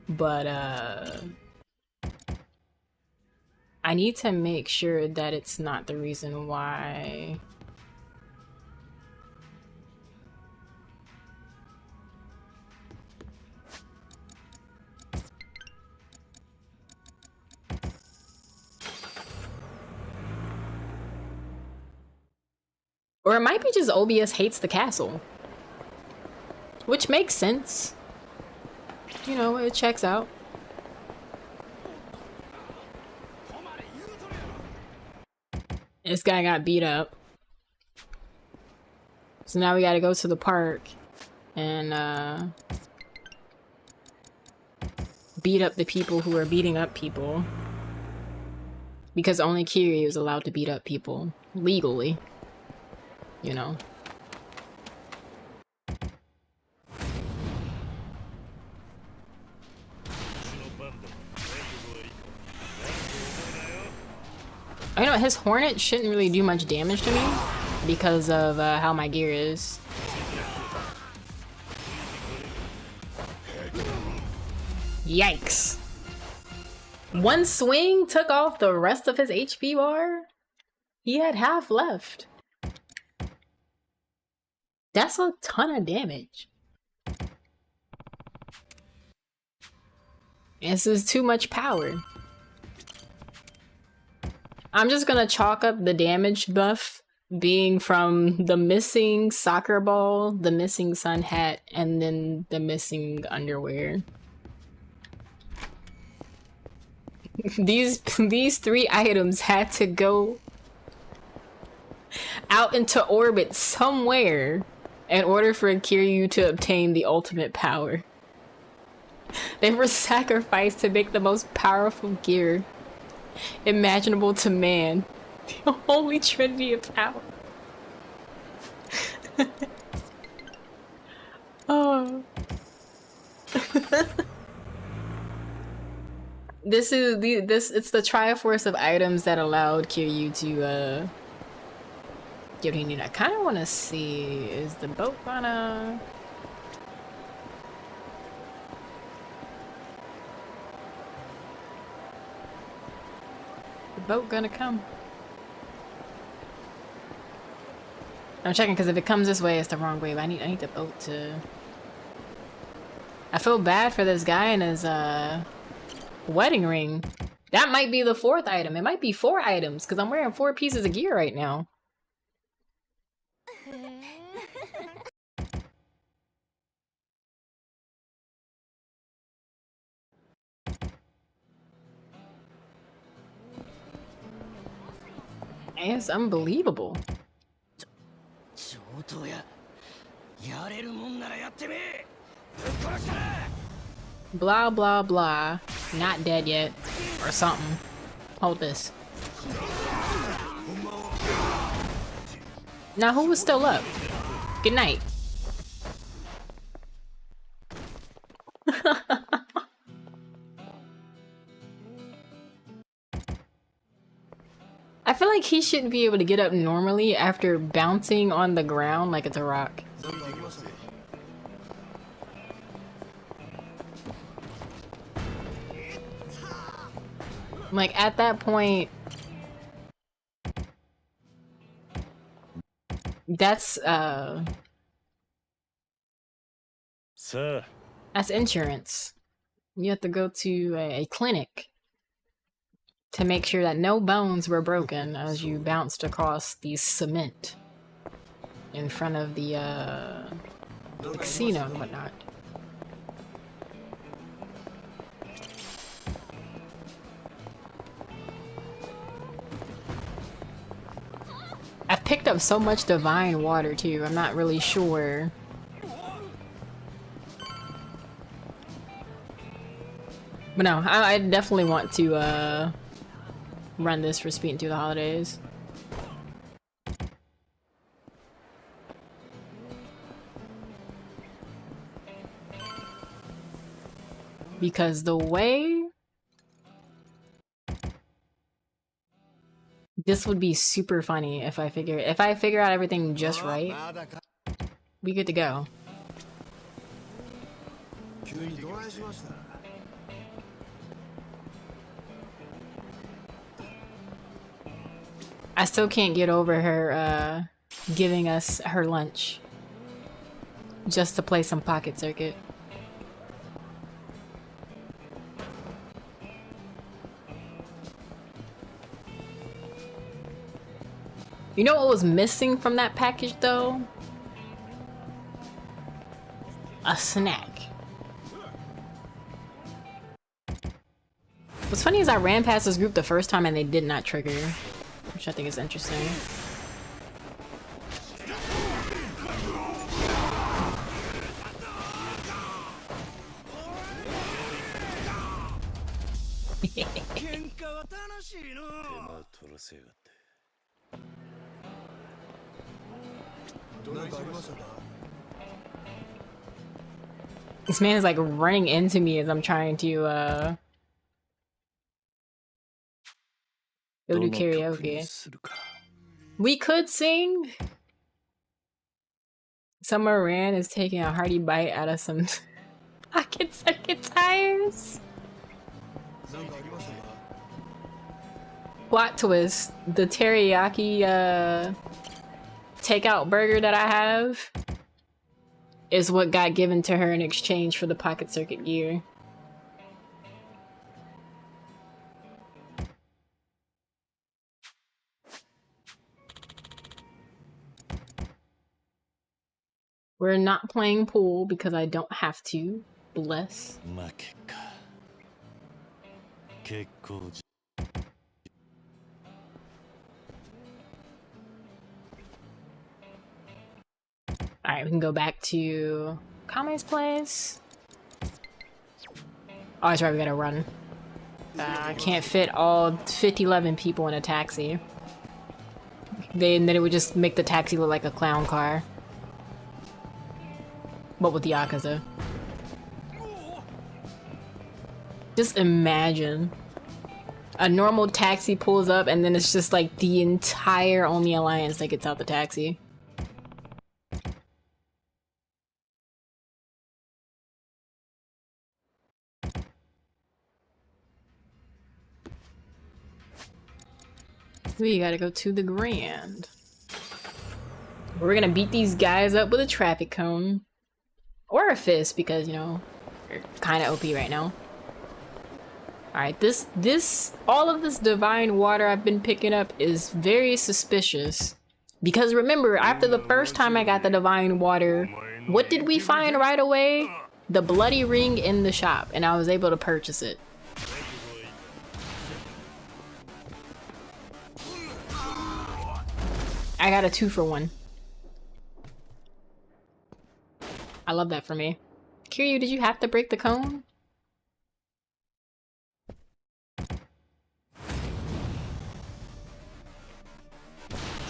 But I need to make sure that it's not the reason why. Or it might be just OBS hates the castle. Which makes sense. You know, it checks out. This guy got beat up. So now we gotta go to the park and beat up the people who are beating up people. Because only Kiryu is allowed to beat up people legally. You know. You know, his Hornet shouldn't really do much damage to me because of how my gear is. Yikes. One swing took off the rest of his HP bar? He had half left. That's a ton of damage. This is too much power. I'm just gonna chalk up the damage buff being from the missing soccer ball, the missing sun hat, and then the missing underwear. These three items had to go out into orbit somewhere in order for Kiryu to obtain the ultimate power. They were sacrificed to make the most powerful gear imaginable to man. The holy trinity of power. Oh. It's the Triforce of items that allowed Kiryu to get what he needed. I kind of want to see, is the boat gonna... The boat gonna come? I'm checking because if it comes this way, it's the wrong way. But I need the boat to... I feel bad for this guy and his wedding ring. That might be the 4th item. It might be 4 items because I'm wearing 4 pieces of gear right now. It's unbelievable. Blah blah blah. Not dead yet. Or something. Hold this. Now who was still up? Good night. I feel like he shouldn't be able to get up normally after bouncing on the ground like it's a rock. Like at that point, that's insurance. You have to go to a clinic to make sure that no bones were broken as you bounced across the cement in front of the casino and whatnot. I've picked up so much divine water too, I'm not really sure. But no, I definitely want to run this for speeding through the holidays. Because the way this would be super funny if I figure out everything just right, we good to go. I still can't get over her giving us her lunch just to play some Pocket Circuit. You know what was missing from that package though? A snack. What's funny is I ran past this group the first time and they did not trigger, which I think is interesting. This man is like running into me as I'm trying to go do karaoke. We could sing. Summer Rand is taking a hearty bite out of some Pocket Circuit tires. Plot twist, the teriyaki takeout burger that I have is what got given to her in exchange for the Pocket Circuit gear. We're not playing pool because I don't have to. Bless. Alright, we can go back to Kame's place. Oh, that's right, we gotta run. I can't fit all 11 people in a taxi. Then it would just make the taxi look like a clown car. But with Yakuza. Just imagine. A normal taxi pulls up and then it's just like the entire Only Alliance that gets out the taxi. We gotta go to the Grand. We're gonna beat these guys up with a traffic cone. Or a fist, because, you know, we're kinda OP right now. Alright, all of this divine water I've been picking up is very suspicious. Because remember, after the first time I got the divine water, what did we find right away? The bloody ring in the shop, and I was able to purchase it. I got a 2-for-1. I love that for me. Kiryu, did you have to break the cone?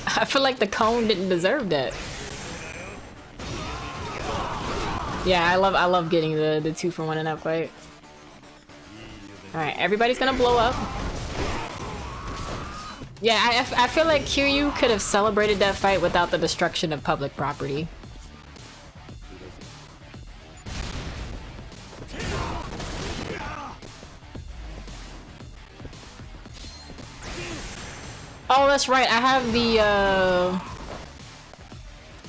I feel like the cone didn't deserve that. Yeah, I love getting the 2-for-1 in that fight. Alright, everybody's gonna blow up. Yeah, I feel like Kiryu could have celebrated that fight without the destruction of public property. Oh, that's right. I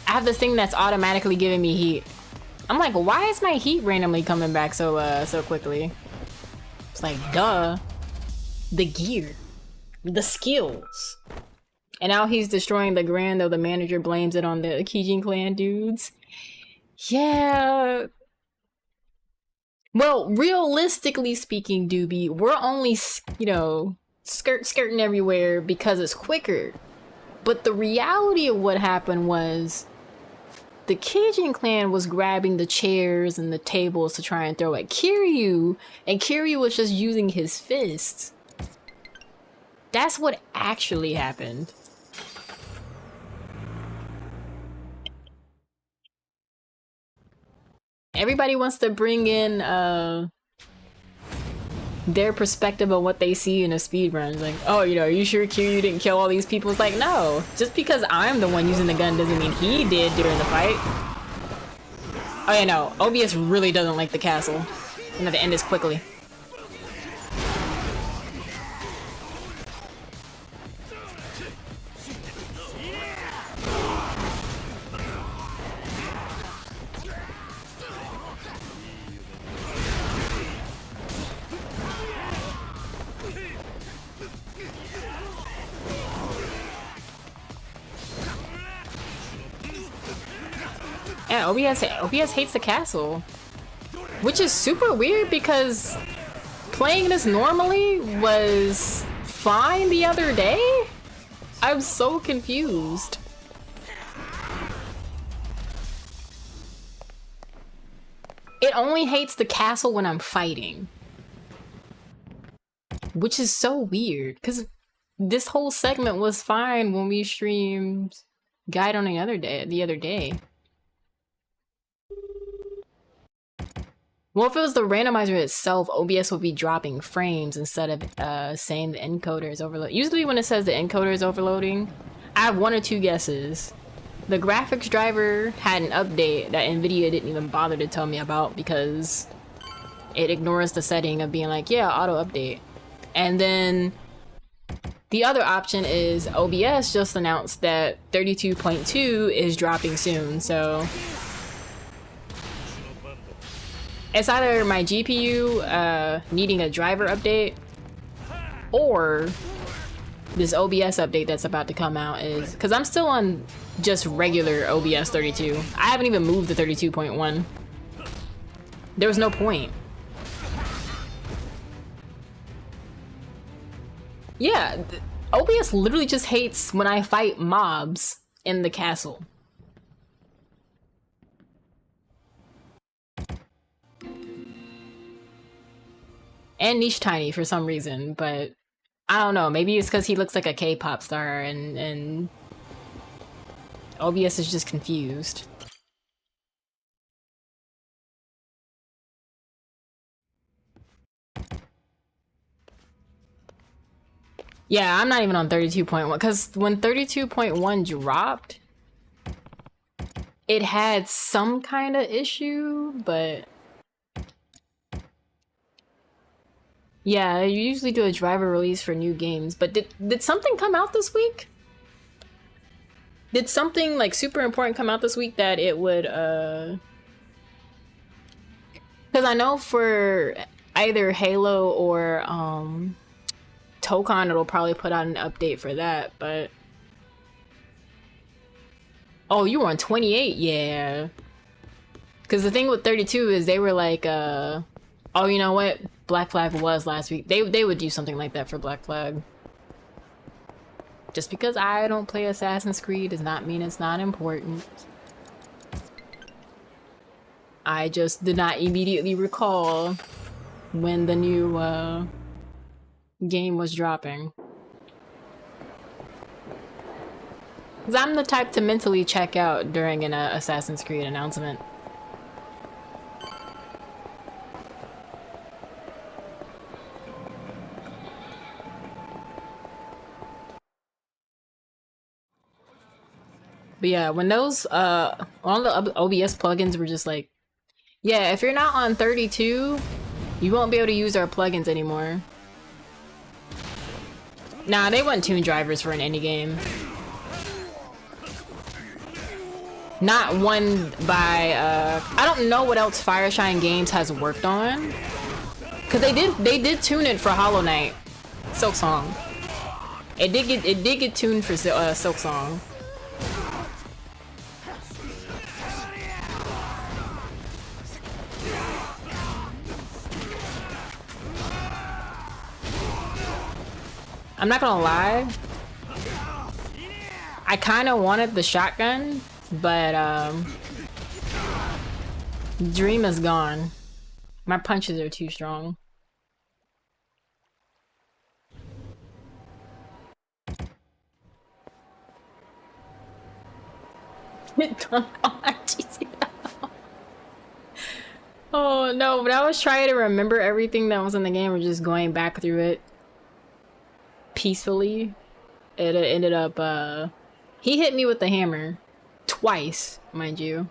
have the thing that's automatically giving me heat. I'm like, why is my heat randomly coming back so quickly? It's like, duh. The gear. The skills. And now he's destroying the Grand, though the manager blames it on the Kijin clan dudes. Yeah. Well, realistically speaking, Doobie, we're only, you know, skirting everywhere because it's quicker. But the reality of what happened was the Kijin clan was grabbing the chairs and the tables to try and throw at Kiryu, and Kiryu was just using his fists. That's what actually happened. Everybody wants to bring in their perspective of what they see in a speedrun. Like, oh, you know, are you sure Kiryu didn't kill all these people? It's like, no. Just because I'm the one using the gun doesn't mean he did during the fight. Oh yeah, no. OBS really doesn't like the castle. I'm gonna end this quickly. Yeah, OBS hates the castle. Which is super weird because playing this normally was fine the other day? I'm so confused. It only hates the castle when I'm fighting. Which is so weird, because this whole segment was fine when we streamed Gaiden the other day. Well, if it was the randomizer itself, OBS would be dropping frames instead of saying the encoder is overloading. Usually when it says the encoder is overloading, I have one or two guesses. The graphics driver had an update that NVIDIA didn't even bother to tell me about because it ignores the setting of being like, yeah, auto update. And then the other option is OBS just announced that 32.2 is dropping soon, so it's either my GPU needing a driver update or this OBS update that's about to come out is because I'm still on just regular OBS 32. I haven't even moved to 32.1. There was no point. Yeah, OBS literally just hates when I fight mobs in the castle. And Niche Tiny for some reason, but I don't know. Maybe it's because he looks like a K-pop star and OBS is just confused. Yeah, I'm not even on 32.1 because when 32.1 dropped, it had some kind of issue, but yeah, you usually do a driver release for new games. But did something come out this week? Did something like super important come out this week that it would because I know for either Halo or Tokon it'll probably put out an update for that, but oh, you were on 28, yeah. Because the thing with 32 is they were like, oh, you know what? Black Flag was last week. They would do something like that for Black Flag. Just because I don't play Assassin's Creed does not mean it's not important. I just did not immediately recall when the new game was dropping. Because I'm the type to mentally check out during an Assassin's Creed announcement. But yeah, when those all the OBS plugins were just like, yeah, if you're not on 32, you won't be able to use our plugins anymore. Nah, they want tune drivers for an indie game. Not one by I don't know what else Fireshine Games has worked on. Cause they did tune it for Hollow Knight, Silk Song. It did get tuned for Silk Song. I'm not gonna lie, I kind of wanted the shotgun, but Dream is gone. My punches are too strong. Oh no, but I was trying to remember everything that was in the game or just going back through it peacefully. It ended up he hit me with the hammer twice, mind you.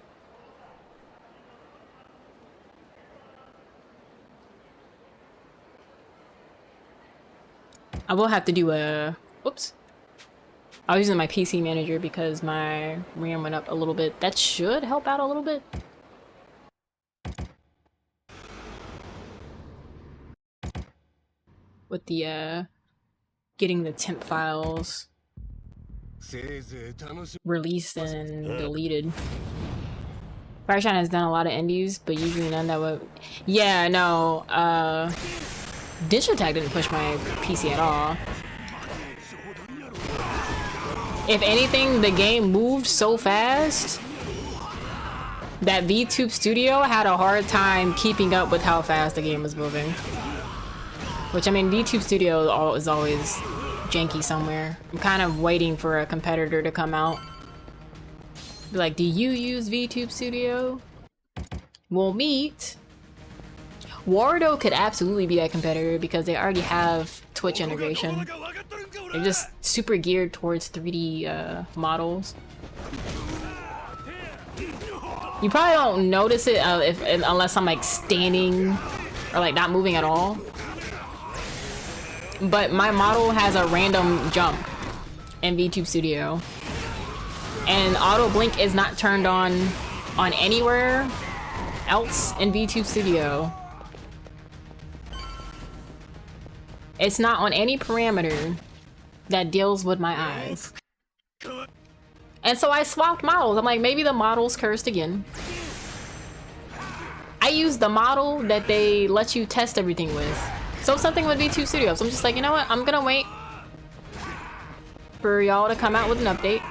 I will have to do a whoops. I was using my PC manager because my RAM went up a little bit. That should help out a little bit. With the getting the temp files released and deleted. Fireshine has done a lot of indies, but usually none that would. Yeah, no. Digital Tag didn't push my PC at all. If anything, the game moved so fast that VTube Studio had a hard time keeping up with how fast the game was moving. Which, I mean, VTube Studio is always janky somewhere. I'm kind of waiting for a competitor to come out. Be like, do you use VTube Studio? We'll meet. Wardo could absolutely be that competitor because they already have Twitch integration. They're just super geared towards 3D models. You probably don't notice it unless I'm like standing or like not moving at all. But my model has a random jump in VTube Studio. And auto blink is not turned on anywhere else in VTube Studio. It's not on any parameter that deals with my eyes. And so I swapped models. I'm like, maybe the model's cursed again. I used the model that they let you test everything with. So something with VTube Studio. So I'm just like, you know what? I'm gonna wait for y'all to come out with an update.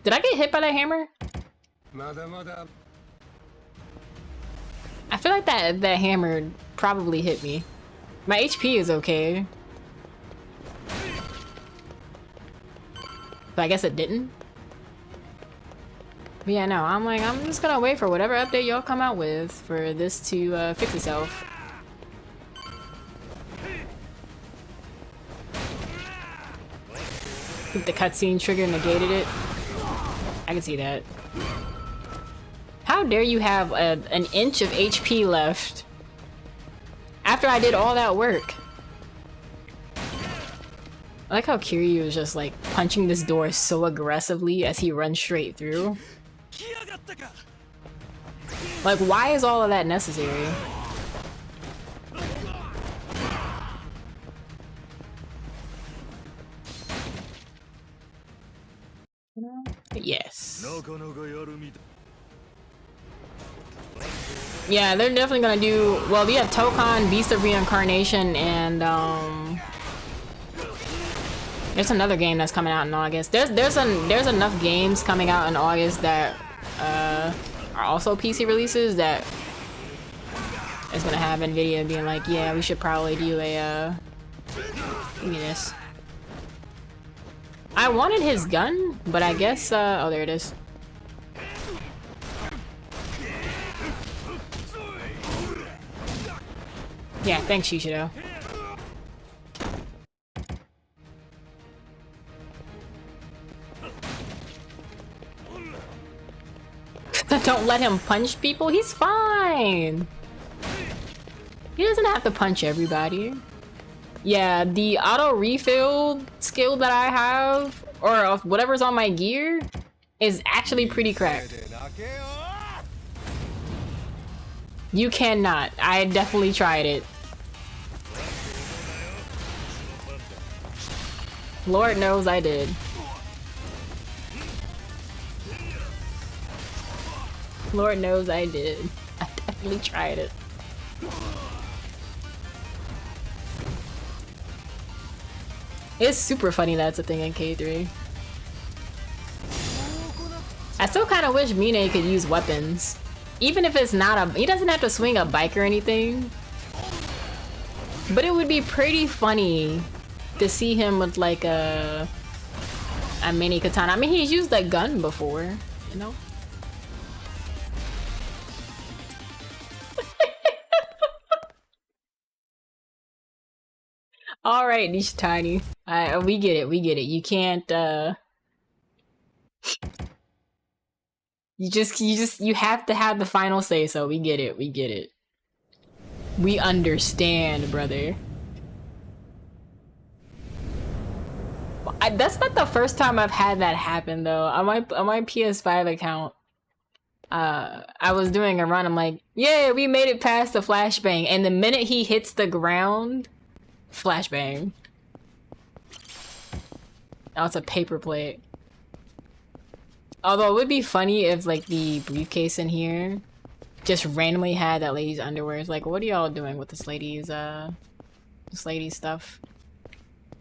Did I get hit by that hammer? I feel like that hammer probably hit me. My HP is okay. But I guess it didn't. But yeah, no, I'm just gonna wait for whatever update y'all come out with for this to fix itself. I think the cutscene trigger negated it. I can see that. How dare you have an inch of HP left after I did all that work? I like how Kiryu is just like punching this door so aggressively as he runs straight through. Like, why is all of that necessary? Yes. Yeah, they're definitely gonna do. Well, we have Tokon, Beast of Reincarnation, and there's another game that's coming out in August. There's enough games coming out in August that are also PC releases that is gonna have Nvidia being like, yeah, we should probably do a give me this. I wanted his gun, but I guess oh, there it is. Yeah, thanks, Shishido. Don't let him punch people. He's fine. He doesn't have to punch everybody. Yeah, the auto refill skill that I have, or whatever's on my gear, is actually pretty cracked. You cannot. I definitely tried it. Lord knows I did. Lord knows I did. I definitely tried it. It's super funny that's a thing in K3. I still kind of wish Mine could use weapons. Even if it's not a... He doesn't have to swing a bike or anything. But it would be pretty funny to see him with like a mini katana. I mean, he's used a gun before, you know? All right, Nishitani. We get it. We get it. You can't. You have to have the final say. So we get it. We get it. We understand, brother. That's not the first time I've had that happen, though. On my PS5 account, I was doing a run. I'm like, yeah, we made it past the flashbang, and the minute he hits the ground. Flashbang. Oh, it's a paper plate. Although it would be funny if like the briefcase in here just randomly had that lady's underwear. It's like, what are y'all doing with this lady's stuff?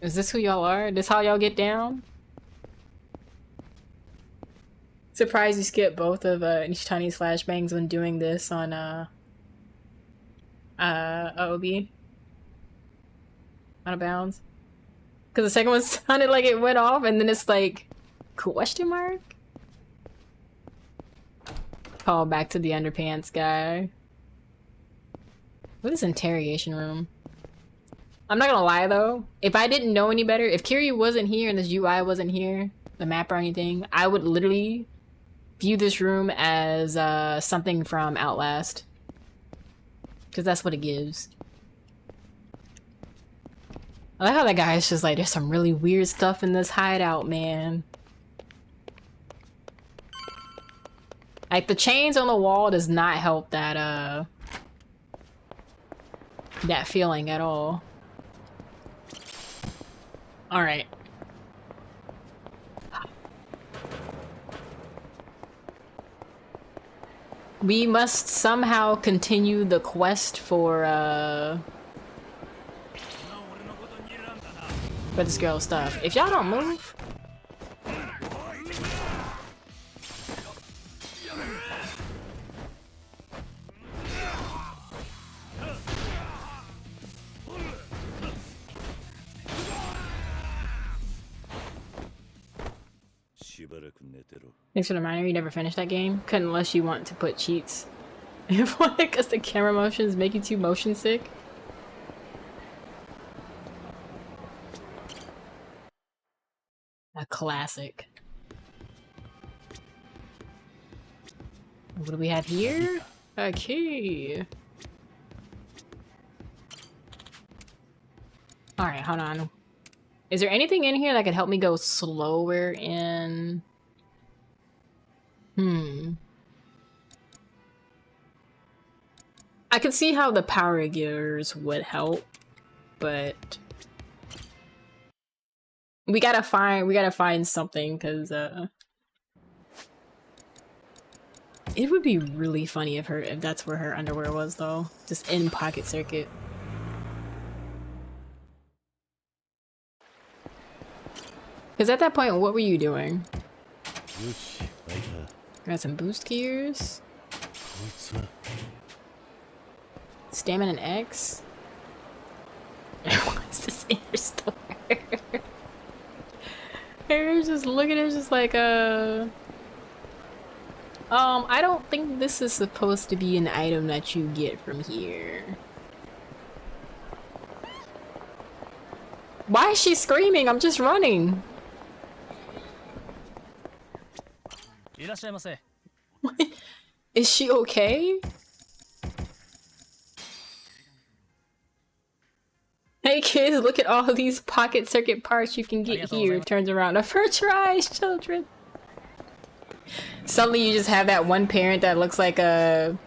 Is this who y'all are? This how y'all get down? Surprised you skipped both of Nishitani's flashbangs when doing this on OB. Out of bounds, because the second one sounded like it went off and then it's like question mark. Call back to the underpants guy. What is interrogation room? I'm not gonna lie though, if I didn't know any better, if Kiryu wasn't here and this UI wasn't here, the map or anything, I would literally view this room as something from Outlast, because that's what it gives. I like how that guy is just like, there's some really weird stuff in this hideout, man. Like, the chains on the wall does not help that, that feeling at all. Alright. We must somehow continue the quest for this girl's stuff. If y'all don't move. Thanks for the reminder, you never finished that game? Couldn't unless you want to put cheats. If why? Because the camera motions make you too motion sick? A classic. What do we have here? A key. Alright, hold on. Is there anything in here that could help me go slower in... I could see how the power gears would help, but... We gotta find something, because, it would be really funny if that's where her underwear was, though. Just in pocket circuit. Because at that point, what were you doing? Got some boost gears. Stamina and X. What's this in your store? Harry's just looking at it, just like, I don't think this is supposed to be an item that you get from here. Why is she screaming? I'm just running. Is she okay? Hey kids, look at all these pocket circuit parts you can get here. Turns around. Avert your eyes, children. Suddenly you just have that one parent that looks like the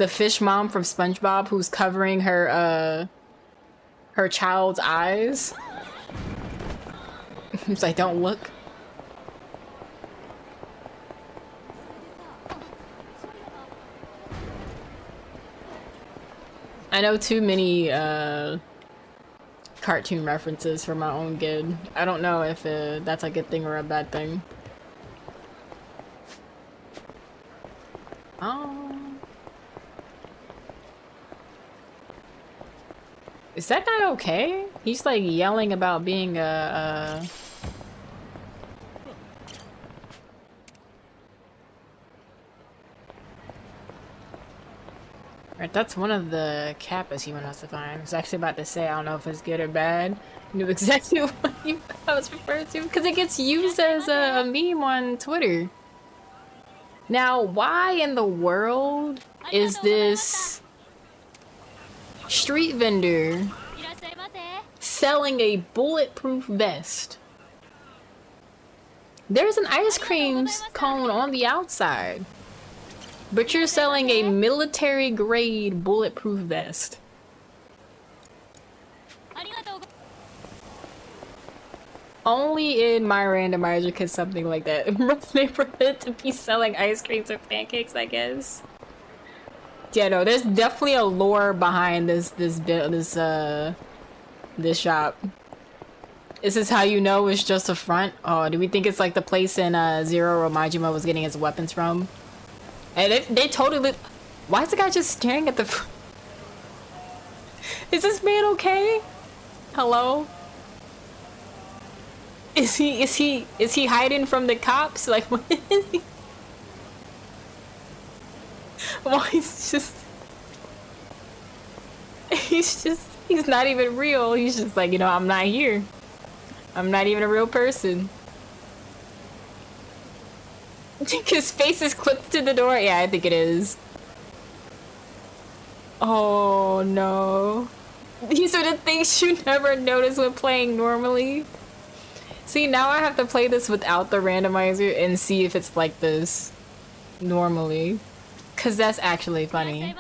fish mom from SpongeBob who's covering her her child's eyes. It's like, don't look. I know too many cartoon references for my own good. I don't know if that's a good thing or a bad thing. Is that guy okay? He's like yelling about being a Right, that's one of the Kappas he wants us to find. I was actually about to say, I don't know if it's good or bad. I knew exactly what I was referring to, because it gets used as a meme on Twitter. Now, why in the world is this street vendor selling a bulletproof vest? There's an ice cream cone on the outside. But you're selling a military-grade bulletproof vest. Only in my randomizer could something like that rough neighborhood to be selling ice creams or pancakes, I guess. Yeah, no, there's definitely a lore behind this shop. Is this how you know it's just a front? Oh, do we think it's like the place in Zero where Majima was getting his weapons from? And they totally... Why is the guy just staring at the... Is this man okay? Hello? Is he hiding from the cops? Like, what is he? Why he's not even real. He's just like, you know, I'm not here. I'm not even a real person. His face is clipped to the door? Yeah, I think it is. Oh no. These are the things you never notice when playing normally. See, now I have to play this without the randomizer and see if it's like this normally. Cause that's actually funny.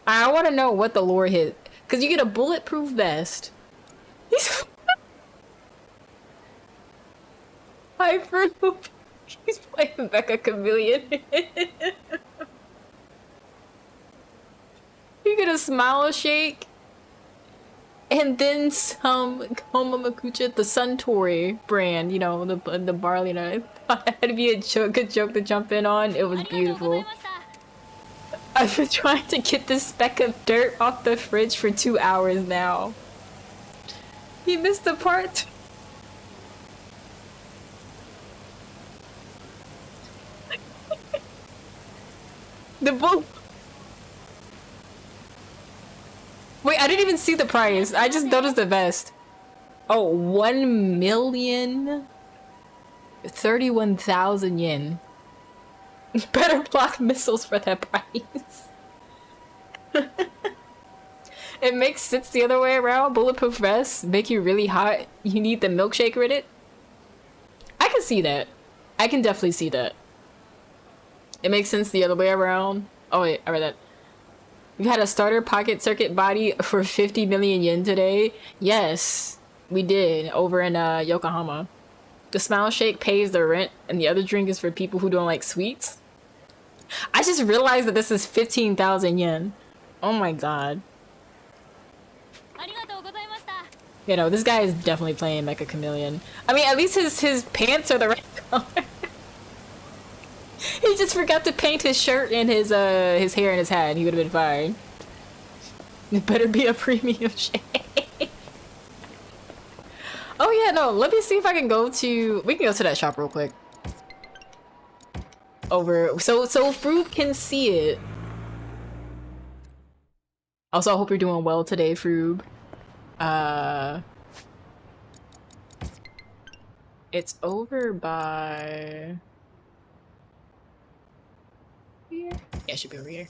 I want to know what the lore hit. Cause you get a bulletproof vest. Hyperloop. He's playing Becca Chameleon. You get a smile shake. And then some Komomakucha, the Suntory brand, you know, the barley nut. I thought it'd be a good joke to jump in on. It was beautiful. I've been trying to get this speck of dirt off the fridge for 2 hours now. He missed the part. The bull. Wait, I didn't even see the price. I just noticed the vest. Oh, 1,031,000 yen. Better block missiles for that price. It makes sense the other way around. Bulletproof vests make you really hot. You need the milkshake with it. I can see that. I can definitely see that. It makes sense the other way around. Oh wait, I read that. We've had a starter pocket circuit body for 50 million yen today. Yes, we did over in Yokohama. The smile shake pays the rent and the other drink is for people who don't like sweets. I just realized that this is 15,000 yen. Oh my god. You know, this guy is definitely playing Mecha Chameleon. I mean, at least his pants are the right color. He just forgot to paint his shirt and his hair and his hat. He would have been fine. It better be a premium shade. Oh yeah, no. Let me see if I can go to. We can go to that shop real quick. Over. So Froob can see it. Also, I hope you're doing well today, Froob. It's over by here. Yeah, it should be over here.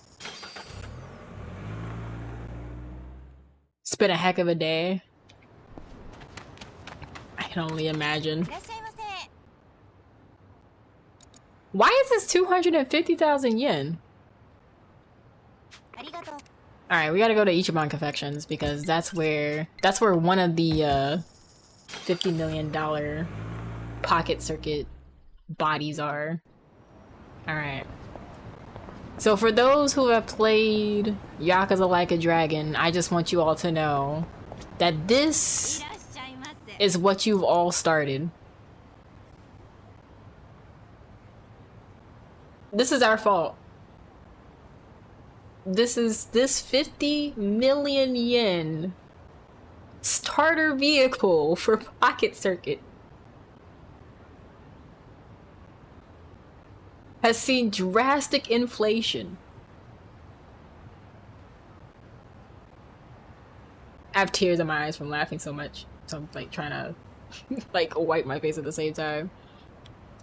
It's been a heck of a day. I can only imagine. Why is this 250,000 yen? Alright, we gotta go to Ichiban Confections because that's where one of the $50 million pocket circuit bodies are. Alright. So for those who have played Yakuza Like a Dragon, I just want you all to know that this is what you've all started. This is our fault. This 50 million yen starter vehicle for Pocket Circuit has seen drastic inflation. I have tears in my eyes from laughing so much. So I'm like trying to like wipe my face at the same time.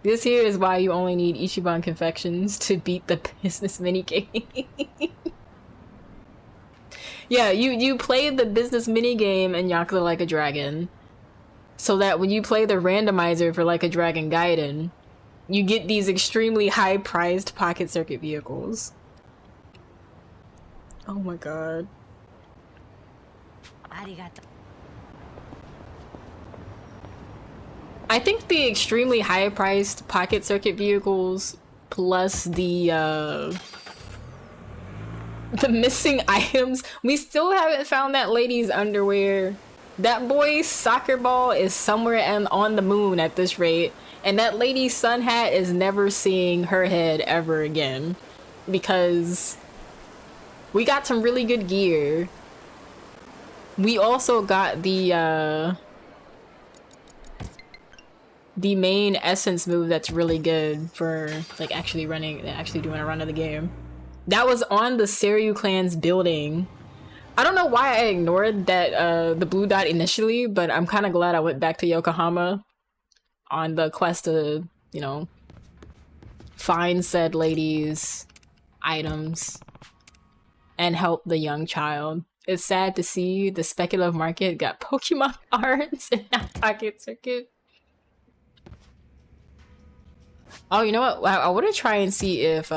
This here is why you only need Ichiban Confections to beat the business minigame. Yeah, you play the business minigame in Yakuza Like a Dragon, so that when you play the randomizer for Like a Dragon Gaiden, you get these extremely high-priced pocket circuit vehicles. Oh my god. I think the extremely high-priced pocket circuit vehicles plus the missing items. We still haven't found that lady's underwear. That boy's soccer ball is somewhere on the moon at this rate, and that lady's sun hat is never seeing her head ever again because we got some really good gear. We also got the main essence move that's really good for like actually doing a run of the game. That was on the Seiryu clan's building. I don't know why I ignored that the blue dot initially, but I'm kind of glad I went back to Yokohama on the quest to, you know, find said lady's items and help the young child. It's sad to see the speculative market got Pokemon cards and not Pocket Circuit. Oh, you know what? I want to try and see if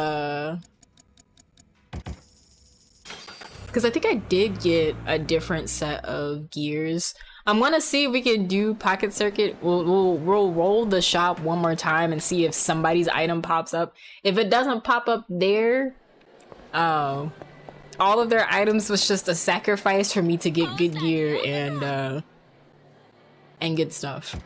because I think I did get a different set of gears. I'm gonna see if we can do Pocket Circuit. We'll roll the shop one more time and see if somebody's item pops up. If it doesn't pop up there, all of their items was just a sacrifice for me to get good gear and good stuff.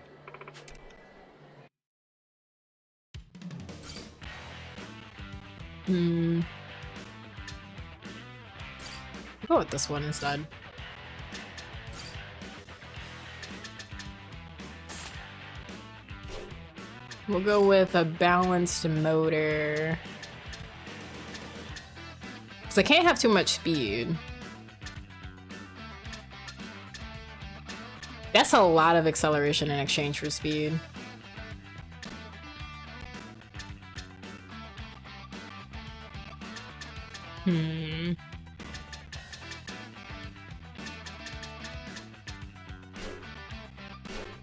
Go with this one instead. We'll go with a balanced motor. Because I can't have too much speed. That's a lot of acceleration in exchange for speed.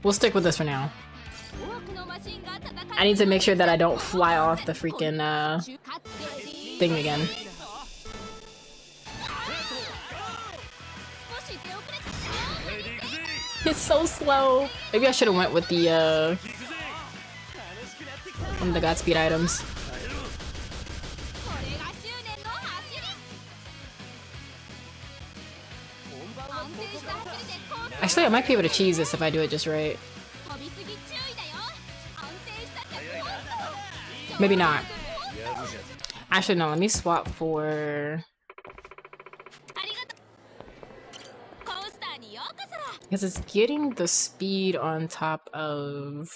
We'll stick with this for now. I need to make sure that I don't fly off the freaking thing again. It's so slow. Maybe I should have went with the one of the Godspeed items. Actually, I might be able to cheese this if I do it just right. Maybe not. Actually, no, let me swap for... Because it's getting the speed on top of...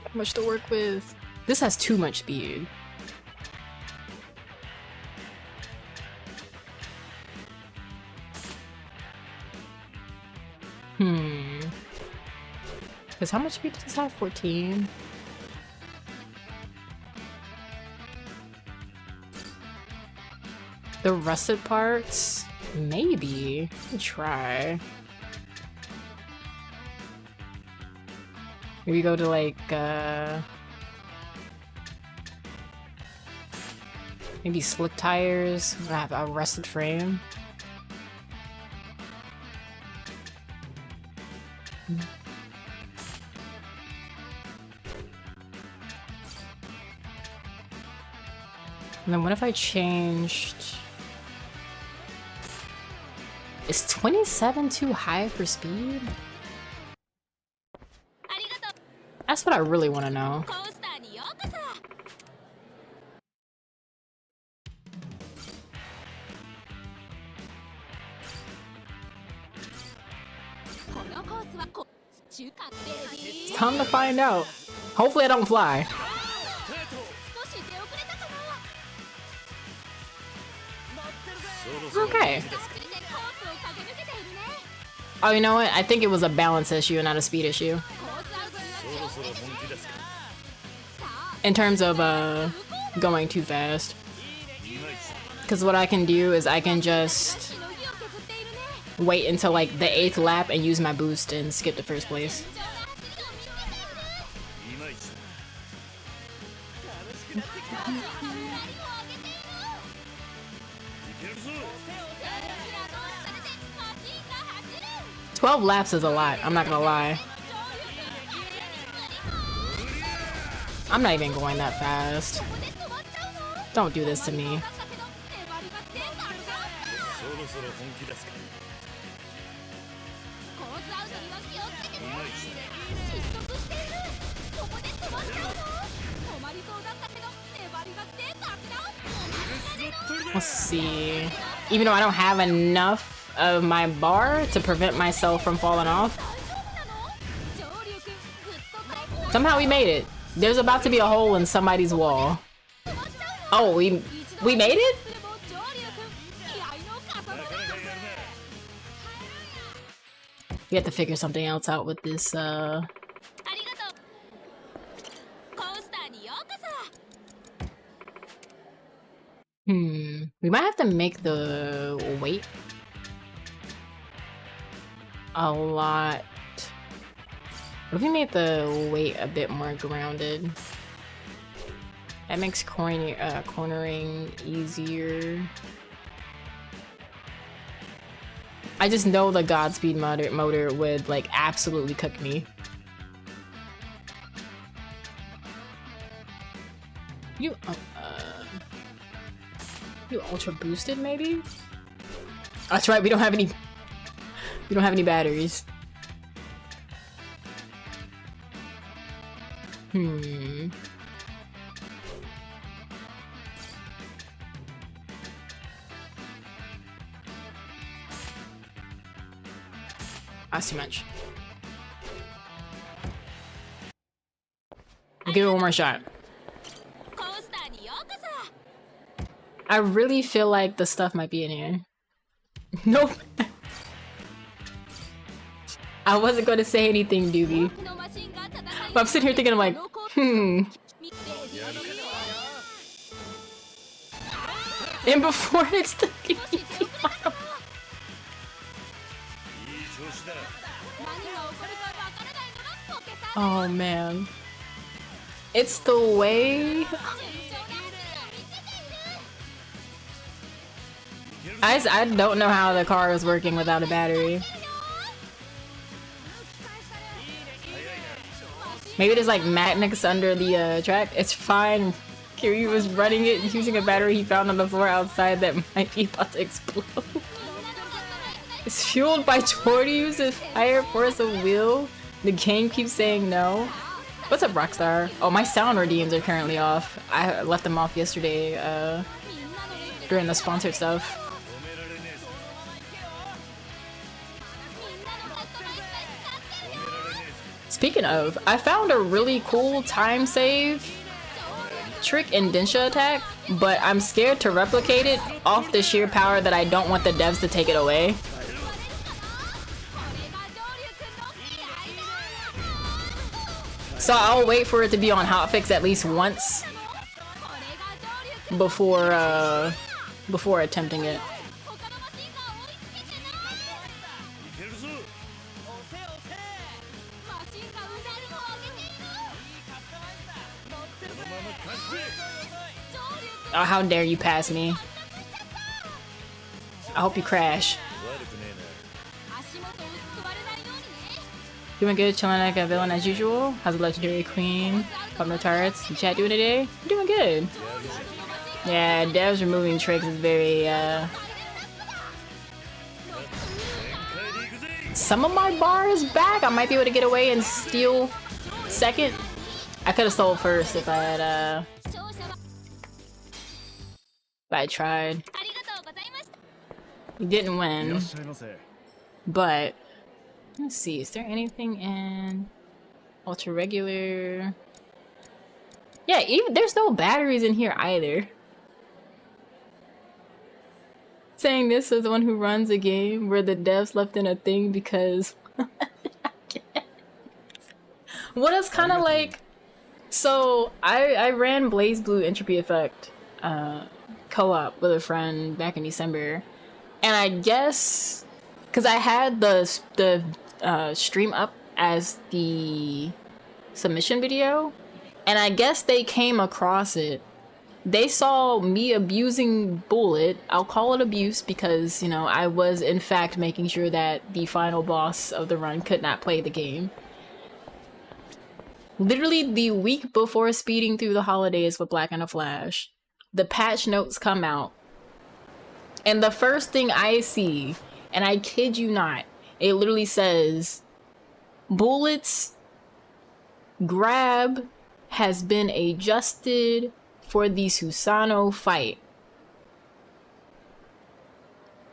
How much to work with? This has too much speed. Because how much speed does this have? 14? The rusted parts? Maybe. Let me try. Maybe go to like, maybe slick tires. I have a rusted frame. And then what if I changed... Is 27 too high for speed? That's what I really want to know. It's time to find out. Hopefully I don't fly. Okay. Oh, you know what? I think it was a balance issue and not a speed issue. In terms of going too fast. Because what I can do is I can just wait until like the 8th lap and use my boost and skip the first place. "12 laps is a lot, I'm not gonna lie. I'm not even going that fast. Don't do this to me. Let's see. Even though I don't have enough of my bar to prevent myself from falling off. Somehow we made it. There's about to be a hole in somebody's wall. Oh, we made it? We have to figure something else out with this, We might have to make the weight a lot. What if we made the weight a bit more grounded? That makes cornering easier. I just know the Godspeed motor would like absolutely cook me. You ultra boosted maybe? That's right, we don't have any batteries. That's too much. I'll give it one more shot. I really feel like the stuff might be in here. Nope. I wasn't going to say anything, Doobie. But I'm sitting here thinking, I'm like, And before it's the Oh man. It's the way I don't know how the car is working without a battery. Maybe there's like magnets under the track. It's fine. Kiryu was running it using a battery he found on the floor outside that might be about to explode. It's fueled by Jordy uses fire force of will. The game keeps saying no. What's up, Rockstar? Oh, my sound redeems are currently off. I left them off yesterday during the sponsored stuff. Speaking of, I found a really cool time save trick in Densha Attack, but I'm scared to replicate it off the sheer power that I don't want the devs to take it away. So I'll wait for it to be on hotfix at least once before attempting it. Oh, how dare you pass me. I hope you crash. Doing good, chilling like a villain as usual. How's the legendary queen? PopNoTarts. Chat doing today? Doing good. Yeah, devs removing tricks is very Some of my bar is back. I might be able to get away and steal second. I could have stole first if I had I tried. You didn't win. But let's see, is there anything in ultra regular? Yeah, even there's no batteries in here either. Saying this is the one who runs a game where the devs left in a thing because what is kind of like, so I ran Blaze Blue Entropy Effect co-op with a friend back in December, and I guess because I had the stream up as the submission video, and I guess they came across it. They saw me abusing Bullet. I'll call it abuse because, you know, I was in fact making sure that the final boss of the run could not play the game. Literally the week before speeding through the holidays with Black and a Flash, the patch notes come out, and the first thing I see, and I kid you not, it literally says, Bullet's grab has been adjusted for the Susanoo fight.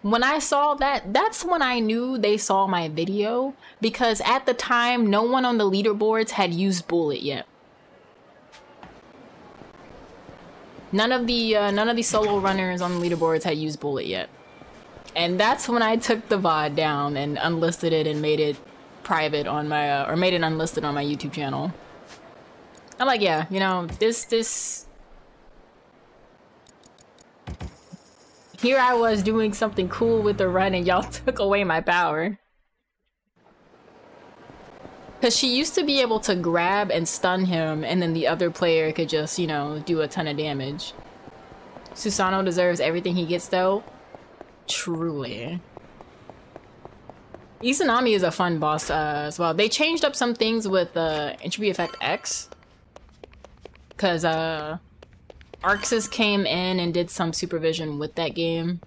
When I saw that, that's when I knew they saw my video, because at the time, no one on the leaderboards had used Bullet yet. None of the solo runners on the leaderboards had used Bullet yet. And that's when I took the VOD down and unlisted it and made it private on my, or made it unlisted on my YouTube channel. I'm like, yeah, you know, this... Here I was doing something cool with the run and y'all took away my power. Because she used to be able to grab and stun him, and then the other player could just, you know, do a ton of damage. Susanoo deserves everything he gets, though. Truly. Izanami is a fun boss as well. They changed up some things with Entropy Effect X. Because Arxis came in and did some supervision with that game.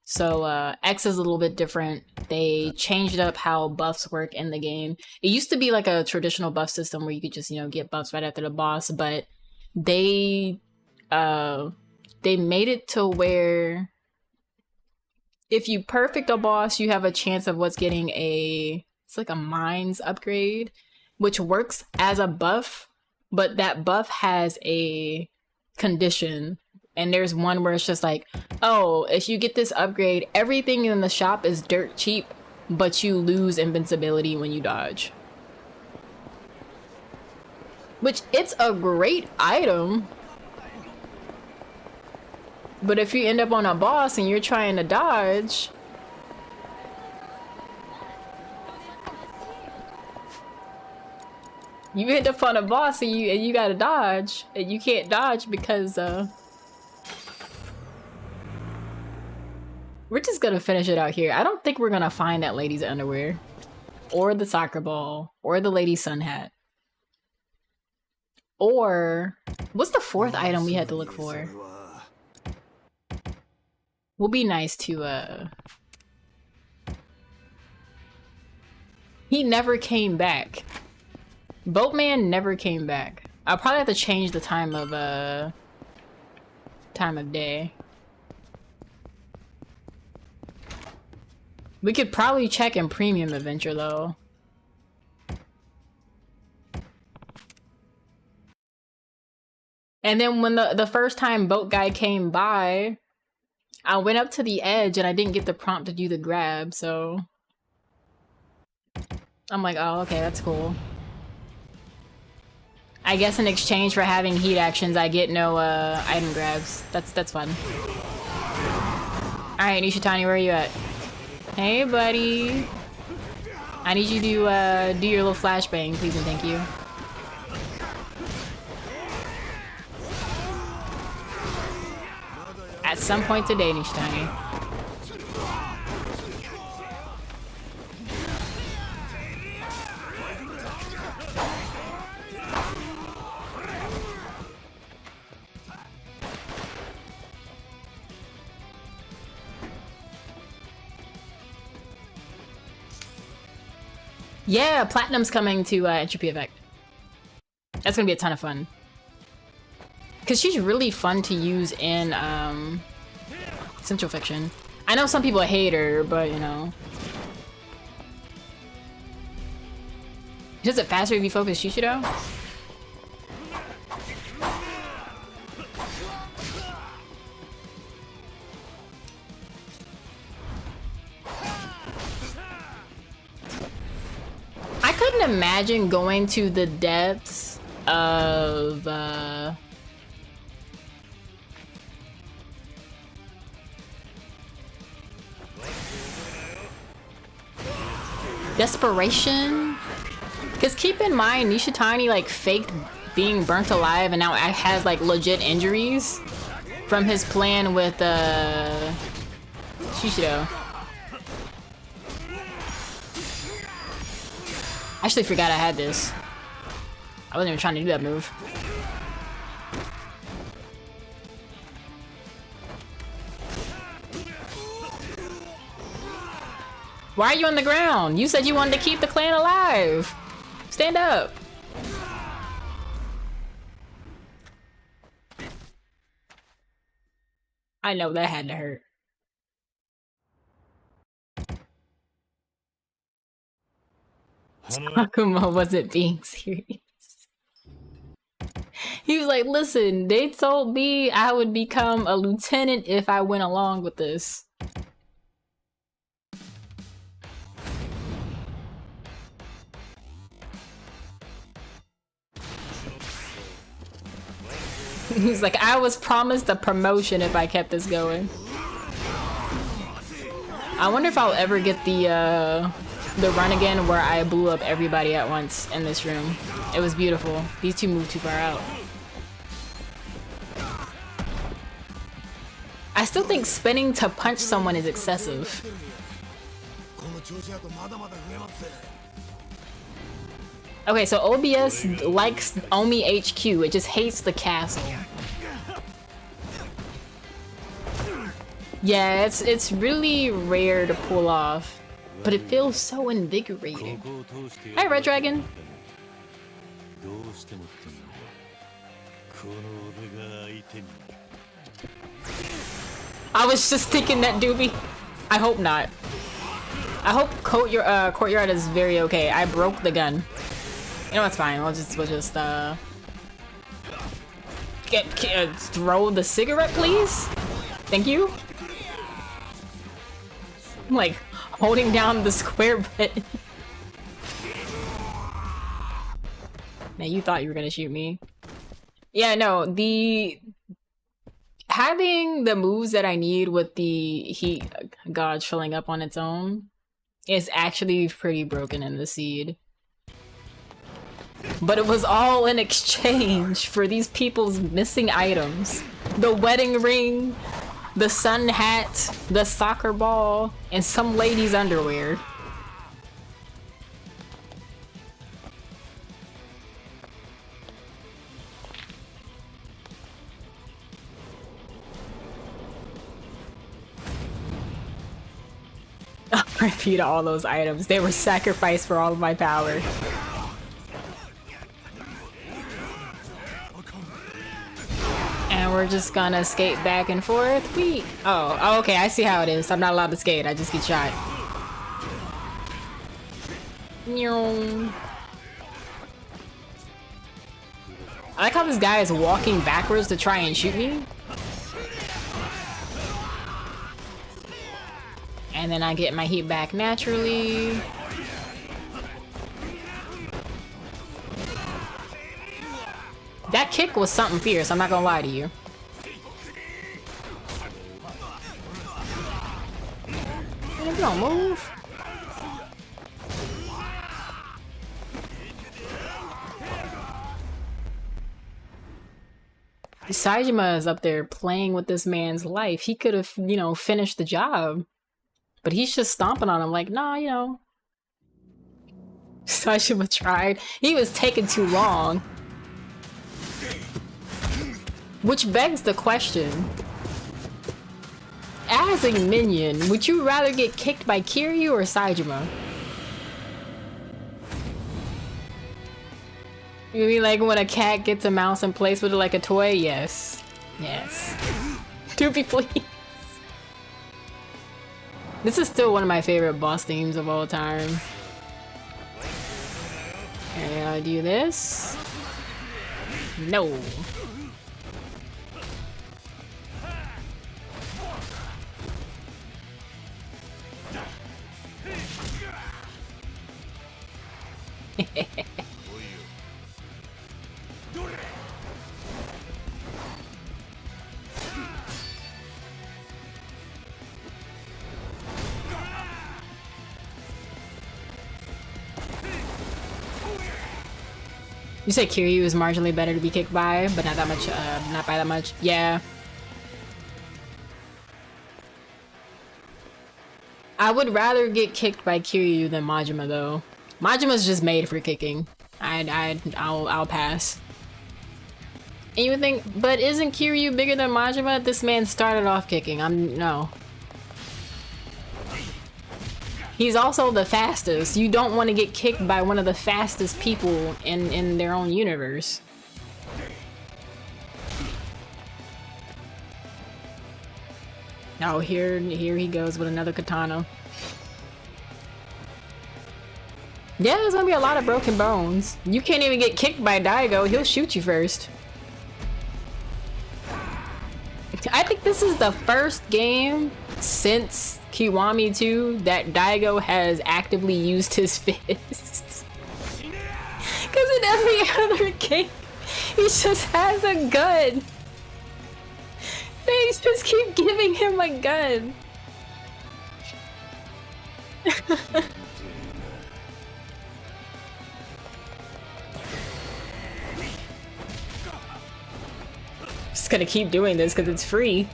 So X is a little bit different. They changed up how buffs work in the game. It used to be like a traditional buff system where you could just, you know, get buffs right after the boss, but they made it to where if you perfect a boss, you have a chance of what's getting it's like a mines upgrade, which works as a buff, but that buff has a condition and there's one where it's just like, oh, if you get this upgrade, everything in the shop is dirt cheap, but you lose invincibility when you dodge. Which, it's a great item. But if you end up on a boss and you're trying to dodge, you end up on a boss and you gotta dodge, and you can't dodge because we're just gonna finish it out here. I don't think we're gonna find that lady's underwear, or the soccer ball, or the lady's sun hat, or what's the fourth item we had to look for? Will be nice to he never came back. Boatman never came back. I'll probably have to change the time of day. We could probably check in Premium Adventure though. And then when the first time boat guy came by, I went up to the edge and I didn't get the prompt to do the grab, so I'm like, oh, okay, that's cool. I guess in exchange for having heat actions, I get no item grabs. That's fun. Alright, Nishitani, where are you at? Hey, buddy. I need you to do your little flashbang, please and thank you. At some point today, Nishitani. Yeah, Platinum's coming to Entropy Effect. That's gonna be a ton of fun. Because she's really fun to use in Central Fiction. I know some people hate her, but you know. Does it faster if you focus Shishido? I couldn't imagine going to the depths of desperation. Because keep in mind, Nishitani like faked being burnt alive and now has like legit injuries from his plan with Shishido. I actually forgot I had this. I wasn't even trying to do that move. Why are you on the ground? You said you wanted to keep the clan alive. Stand up. I know that had to hurt. Takuma wasn't being serious. He was like, listen, they told me I would become a lieutenant if I went along with this. He's like, I was promised a promotion if I kept this going. I wonder if I'll ever get the run again where I blew up everybody at once in this room. It was beautiful. These two moved too far out. I still think spinning to punch someone is excessive. Okay, so OBS likes Omi HQ. It just hates the castle. Yeah, it's really rare to pull off, but it feels so invigorating. Hi, Red Dragon. I was just thinking that, doobie. I hope not. I hope Courtyard is very okay. I broke the gun. You know, it's fine. We'll just throw the cigarette, please? Thank you. I'm like holding down the square button. Now you thought you were gonna shoot me. Yeah, no, having the moves that I need with the heat gauge filling up on its own is actually pretty broken in the seed. But it was all in exchange for these people's missing items. The wedding ring, the sun hat, the soccer ball, and some lady's underwear. Repeat all those items. They were sacrificed for all of my power. And we're just gonna skate back and forth. Oh, okay, I see how it is. I'm not allowed to skate, I just get shot. I like how this guy is walking backwards to try and shoot me. And then I get my heat back naturally. That kick was something fierce, I'm not gonna lie to you. Man, you don't move. Saejima is up there playing with this man's life. He could have, you know, finished the job. But he's just stomping on him like, nah, you know. Saejima tried. He was taking too long. Which begs the question. As a minion, would you rather get kicked by Kiryu or Saejima? You mean like when a cat gets a mouse and plays with it like a toy? Yes. Yes. Doopy, please. This is still one of my favorite boss themes of all time. And I do this. No. You said Kiryu is marginally better to be kicked by, but not that much, not by that much. Yeah. I would rather get kicked by Kiryu than Majima though. Majima's just made for kicking. I'll pass. And you would think, but isn't Kiryu bigger than Majima? This man started off kicking. No. He's also the fastest. You don't want to get kicked by one of the fastest people in their own universe. Oh, here he goes with another katana. Yeah, there's gonna be a lot of broken bones. You can't even get kicked by Daigo. He'll shoot you first. I think this is the first game since Kiwami 2 that Daigo has actively used his fists. Because in every other game, he just has a gun. They just keep giving him a gun. Just gonna keep doing this because it's free.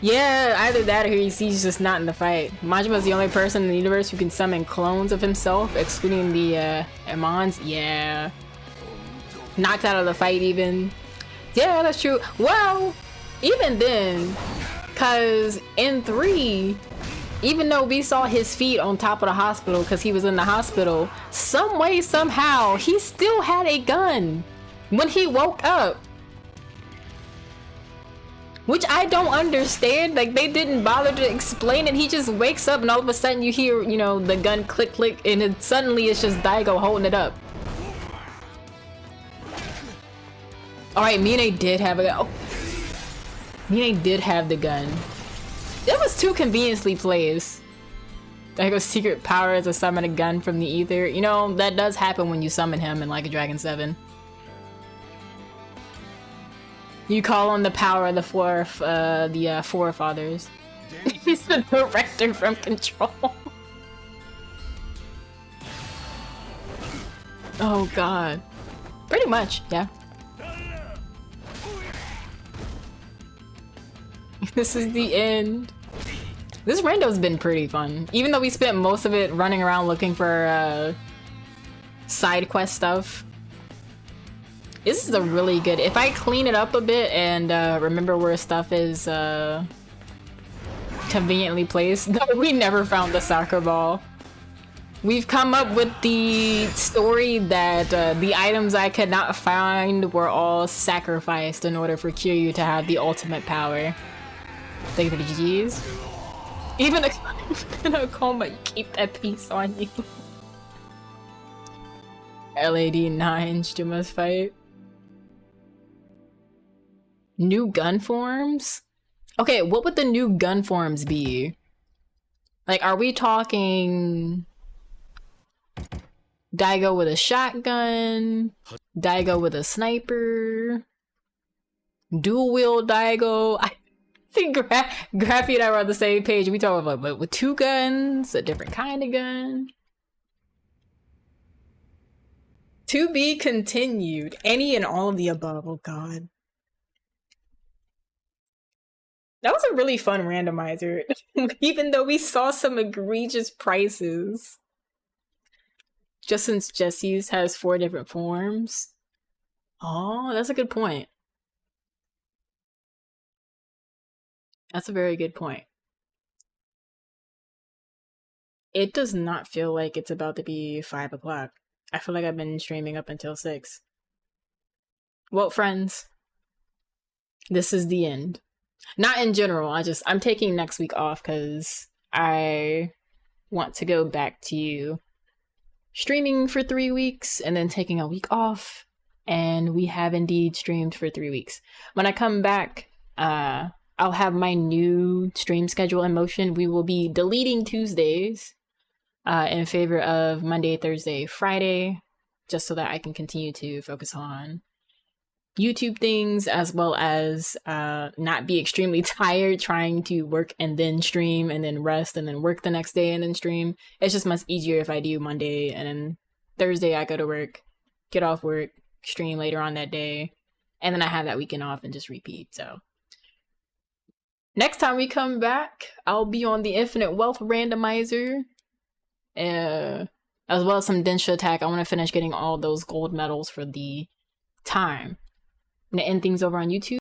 Yeah, either that or he's just not in the fight. Majima's the only person in the universe who can summon clones of himself, excluding the Amons. Yeah. Knocked out of the fight even. Yeah, that's true. Well, even then, cause in 3, even though we saw his feet on top of the hospital because he was in the hospital, some way, somehow, he still had a gun when he woke up. Which I don't understand. Like, they didn't bother to explain it. He just wakes up and all of a sudden you hear, you know, the gun click, click, and then suddenly it's just Daigo holding it up. Alright, Mine did have a gun. Oh. Mine did have the gun. It was too conveniently placed. Daigo's secret power is to summon a gun from the ether. You know, that does happen when you summon him in like a Dragon 7. You call on the power of the forefathers. He's the director from Control. Oh god. Pretty much, yeah. This is the end. This rando's been pretty fun. Even though we spent most of it running around looking for side quest stuff. This is a really good... If I clean it up a bit and remember where stuff is conveniently placed. No, we never found the soccer ball. We've come up with the story that the items I could not find were all sacrificed in order for Kiryu to have the ultimate power. Thank you for the GGs. Even in a coma, you keep that piece on you. LAD 9, you must fight. New gun forms? Okay, what would the new gun forms be? Like, are we talking Daigo with a shotgun? Daigo with a sniper? Dual wield Daigo? I think Graffy and I were on the same page. We talk about like, with two guns, a different kind of gun. To be continued. Any and all of the above. Oh god. That was a really fun randomizer. Even though we saw some egregious prices. Just since Jesse's has 4 different forms. Oh, that's a good point. That's a very good point. It does not feel like it's about to be 5 o'clock. I feel like I've been streaming up until 6. Well, friends, this is the end. Not in general, I'm taking next week off because I want to go back to streaming for 3 weeks and then taking a week off. And we have indeed streamed for 3 weeks. When I come back, I'll have my new stream schedule in motion. We will be deleting Tuesdays in favor of Monday, Thursday, Friday, just so that I can continue to focus on YouTube things, as well as not be extremely tired trying to work and then stream and then rest and then work the next day and then stream. It's just much easier if I do Monday and then Thursday I go to work, get off work, stream later on that day, and then I have that weekend off and just repeat. So next time we come back, I'll be on the Infinite Wealth Randomizer, as well as some Densha Attack. I want to finish getting all those gold medals for the time. I'm gonna end things over on YouTube.